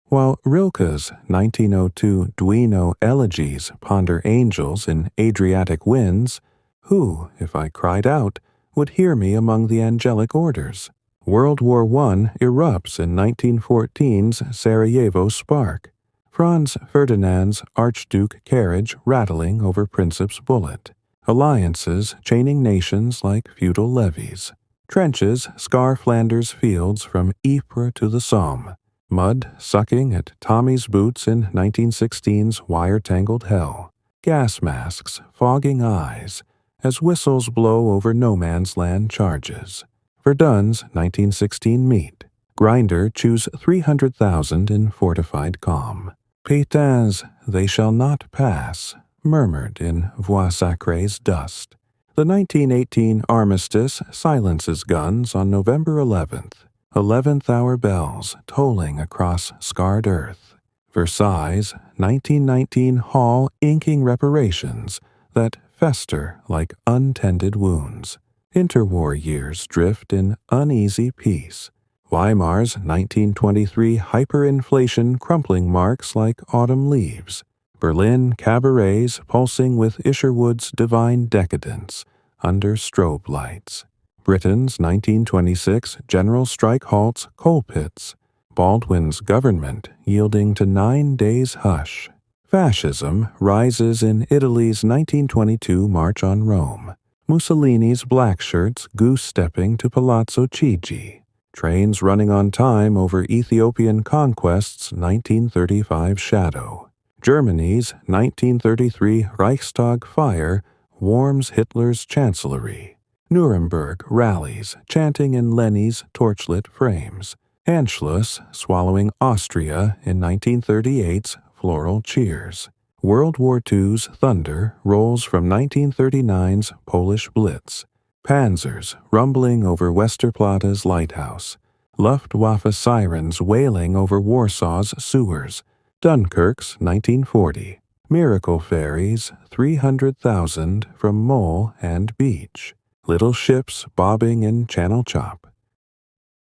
while Rilke's 1902 Duino elegies ponder angels in Adriatic winds. Who, if I cried out, would hear me among the angelic orders? World War I erupts in 1914's Sarajevo spark, Franz Ferdinand's Archduke carriage rattling over Princeps bullet, alliances chaining nations like feudal levies, trenches scar Flanders fields from Ypres to the Somme, mud sucking at Tommy's boots in 1916's wire-tangled hell, gas masks fogging eyes as whistles blow over no man's land charges. Verdun's 1916 meet, Grinder chews 300,000 in fortified calm. Pétain's They Shall Not Pass murmured in Voix Sacré's dust. The 1918 armistice silences guns on November 11th, 11th hour bells tolling across scarred earth. Versailles' 1919 hall inking reparations that fester like untended wounds. Interwar years drift in uneasy peace. Weimar's 1923 hyperinflation crumpling marks like autumn leaves. Berlin cabarets pulsing with Isherwood's divine decadence under strobe lights. Britain's 1926 general strike halts coal pits. Baldwin's government yielding to 9 days' hush. Fascism rises in Italy's 1922 March on Rome. Mussolini's black shirts goose-stepping to Palazzo Chigi. Trains running on time over Ethiopian conquest's 1935 shadow. Germany's 1933 Reichstag fire warms Hitler's chancellery. Nuremberg rallies, chanting in Lenin's torchlit frames. Anschluss swallowing Austria in 1938's floral cheers. World War II's thunder rolls from 1939's Polish Blitz. Panzers rumbling over Westerplatte's lighthouse. Luftwaffe sirens wailing over Warsaw's sewers. Dunkirk's 1940. Miracle ferries 300,000 from mole and beach. Little ships bobbing in Channel Chop.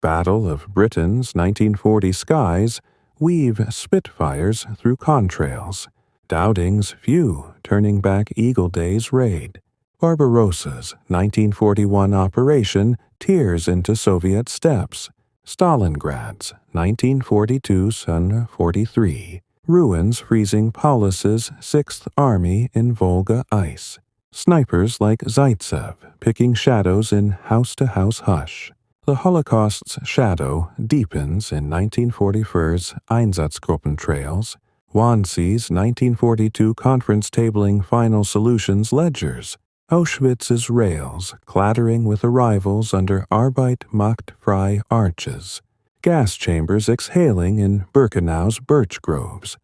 Battle of Britain's 1940 skies weave Spitfires through contrails. Dowding's few turning back Eagle Day's raid. Barbarossa's 1941 operation tears into Soviet steppes. Stalingrad's 1942 Sun 43 ruins freezing Paulus's 6th Army in Volga ice. Snipers like Zaitsev picking shadows in house-to-house hush. The Holocaust's shadow deepens in 1944's Einsatzgruppen trails. Wannsee's 1942 conference tabling final solutions ledgers. Auschwitz's rails clattering with arrivals under Arbeit macht frei arches. Gas chambers exhaling in Birkenau's birch groves.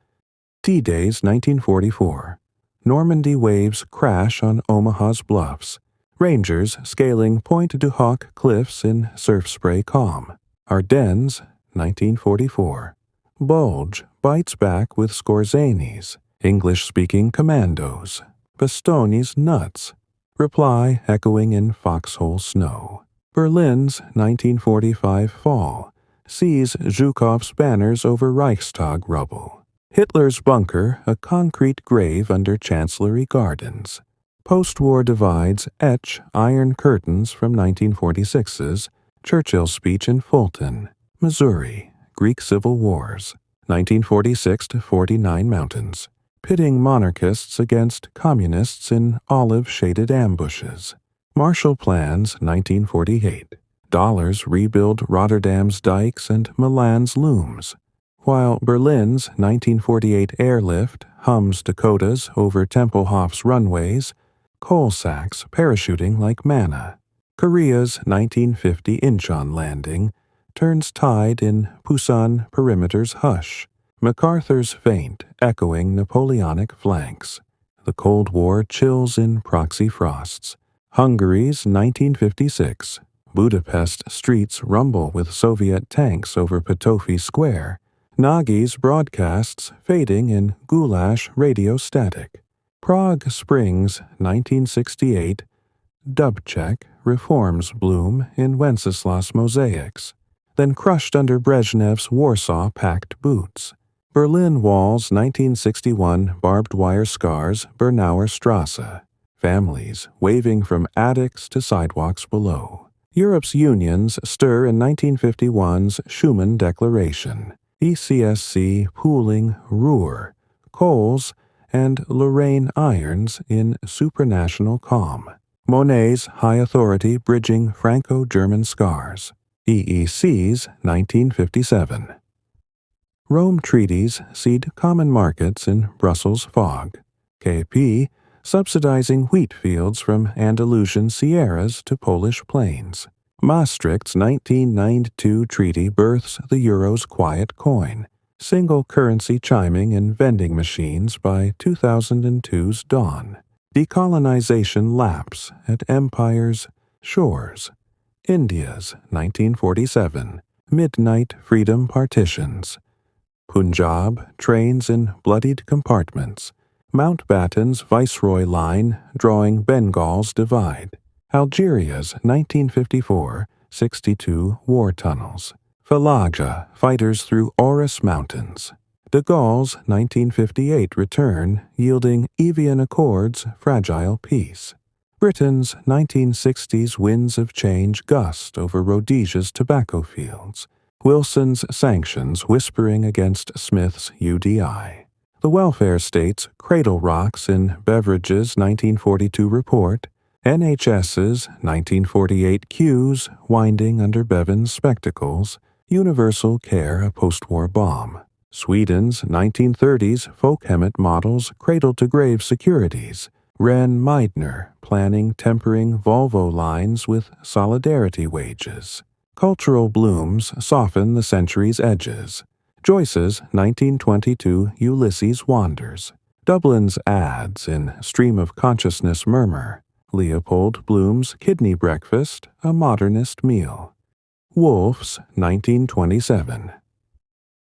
D-Day's 1944. Normandy waves crash on Omaha's bluffs. Rangers scaling Pointe du Hoc cliffs in surf spray calm. Ardennes, 1944. Bulge bites back with Scorzanis. English-speaking commandos. Bastogn's nuts. Reply echoing in foxhole snow. Berlin's 1945 fall sees Zhukov's banners over Reichstag rubble. Hitler's bunker a concrete grave under Chancellery Gardens. Post-war divides etch iron curtains from 1946's Churchill's speech in Fulton, Missouri, Greek Civil Wars, 1946–49 mountains, pitting monarchists against communists in olive-shaded ambushes. Marshall Plan's 1948. Dollars rebuild Rotterdam's dikes and Milan's looms, while Berlin's 1948 airlift hums Dakotas over Tempelhof's runways, coal sacks parachuting like manna. Korea's 1950 Incheon landing turns tide in Pusan perimeter's hush. MacArthur's feint echoing Napoleonic flanks. The Cold War chills in proxy frosts. Hungary's 1956. Budapest streets rumble with Soviet tanks over Potofi Square. Nagy's broadcasts fading in goulash radio static. Prague Springs 1968. Dubček reforms bloom in Wenceslas mosaics, then crushed under Brezhnev's Warsaw-packed boots. Berlin Wall's 1961 barbed wire scars Bernauer Strasse, families waving from attics to sidewalks below. Europe's unions stir in 1951's Schuman Declaration, ECSC pooling Ruhr, coals, and Lorraine irons in supranational calm. Monet's high authority bridging Franco-German scars. EEC's 1957. Rome treaties seed common markets in Brussels fog. KP subsidizing wheat fields from Andalusian sierras to Polish plains. Maastricht's 1992 treaty births the euro's quiet coin, single currency chiming in vending machines by 2002's dawn. Decolonization laps at empire's shores. India's 1947 midnight freedom partitions. Punjab trains in bloodied compartments. Mountbatten's Viceroy line drawing Bengal's divide. Algeria's 1954-62 war tunnels. Fallujah fighters through Oris Mountains. De Gaulle's 1958 return yielding Evian Accords fragile peace. Britain's 1960s winds of change gust over Rhodesia's tobacco fields. Wilson's sanctions whispering against Smith's UDI. The welfare state's cradle rocks in Beveridge's 1942 report. NHS's 1948 queues winding under Bevan's spectacles. Universal care a post-war bomb. Sweden's 1930s Folkhemmet models cradle-to-grave securities. Ren Meidner planning tempering Volvo lines with solidarity wages. Cultural blooms soften the century's edges. Joyce's 1922 Ulysses wanders. Dublin's ads in Stream of Consciousness murmur. Leopold Bloom's kidney breakfast, a modernist meal. Woolf's 1927.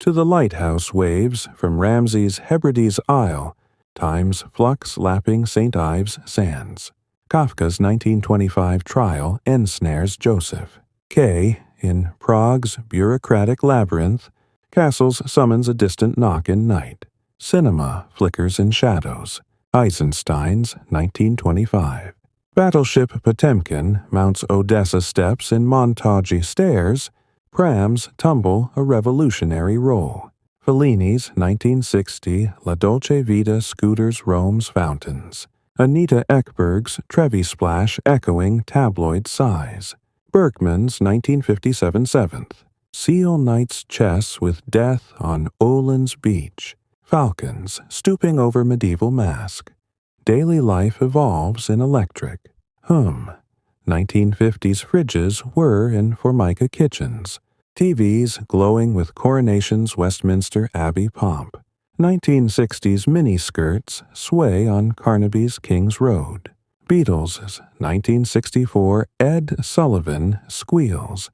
To the lighthouse waves from Ramsay's Hebrides Isle, time's flux lapping St. Ives sands. Kafka's 1925 trial ensnares Joseph. Kay In Prague's bureaucratic labyrinth, castles summons a distant knock in night. Cinema flickers in shadows. Eisenstein's 1925. Battleship Potemkin mounts Odessa steps in montage stairs. Prams tumble a revolutionary roll. Fellini's 1960 La Dolce Vita scooters Rome's fountains. Anita Ekberg's Trevi splash echoing tabloid sighs. Berkman's 1957 seventh. Seal knights chess with death on Olin's beach. Falcons stooping over medieval mask. Daily life evolves in electric. 1950s fridges were in Formica kitchens. TVs glowing with Coronation's Westminster Abbey pomp. 1960s miniskirts sway on Carnaby's King's Road. Beatles' 1964 Ed Sullivan squeals,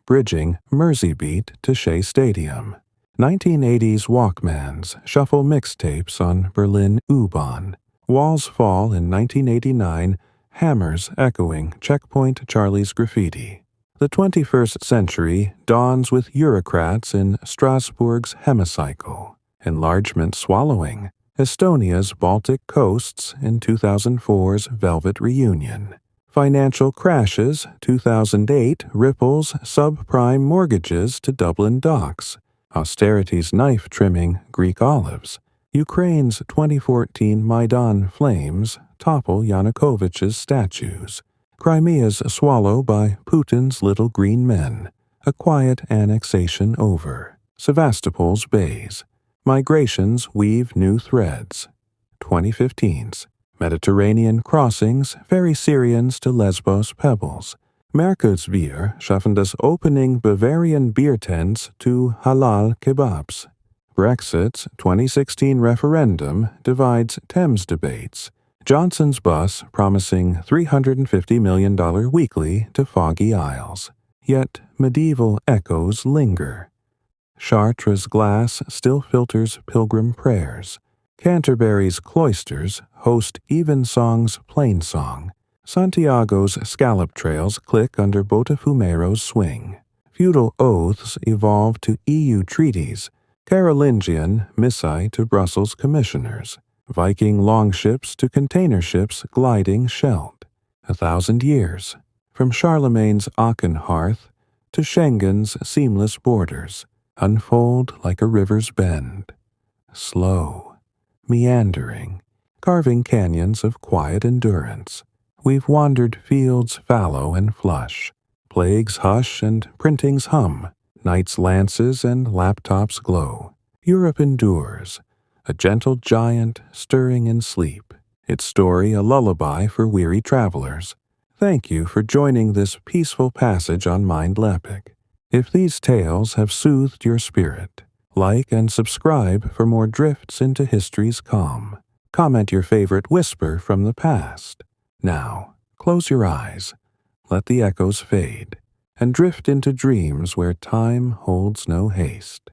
bridging Merseybeat to Shea Stadium. 1980s Walkmans shuffle mixtapes on Berlin U-Bahn. Walls Fall in 1989, hammers echoing Checkpoint Charlie's graffiti. The 21st century dawns with Eurocrats in Strasbourg's hemicycle. Enlargement swallowing Estonia's Baltic coasts in 2004's Velvet Reunion. Financial crashes 2008 ripples subprime mortgages to Dublin docks. Austerity's knife trimming Greek olives. Ukraine's 2014 Maidan flames topple Yanukovych's statues. Crimea's swallow by Putin's little green men. A quiet annexation over. Sevastopol's bays. Migrations weave new threads. 2015's Mediterranean crossings ferry Syrians to Lesbos pebbles. Merkutsbier schaffen das opening Bavarian beer tents to halal kebabs. Brexit's 2016 referendum divides Thames debates. Johnson's bus promising $350 million weekly to Foggy Isles. Yet medieval echoes linger. Chartres' glass still filters pilgrim prayers. Canterbury's cloisters host Evensong's plainsong. Santiago's scallop trails click under Botafumero's swing. Feudal oaths evolve to EU treaties. Carolingian missae to Brussels commissioners. Viking longships to container ships gliding shelled. 1,000 years. From Charlemagne's Aachen hearth to Schengen's seamless borders. Unfold like a river's bend. Slow, meandering, carving canyons of quiet endurance. We've wandered fields fallow and flush. Plagues hush and printings hum. Knights' lances and laptops glow. Europe endures, a gentle giant stirring in sleep. Its story a lullaby for weary travelers. Thank you for joining this peaceful passage on Mindleapic. If these tales have soothed your spirit, like and subscribe for more drifts into history's calm. Comment your favorite whisper from the past. Now, close your eyes, let the echoes fade, and drift into dreams where time holds no haste.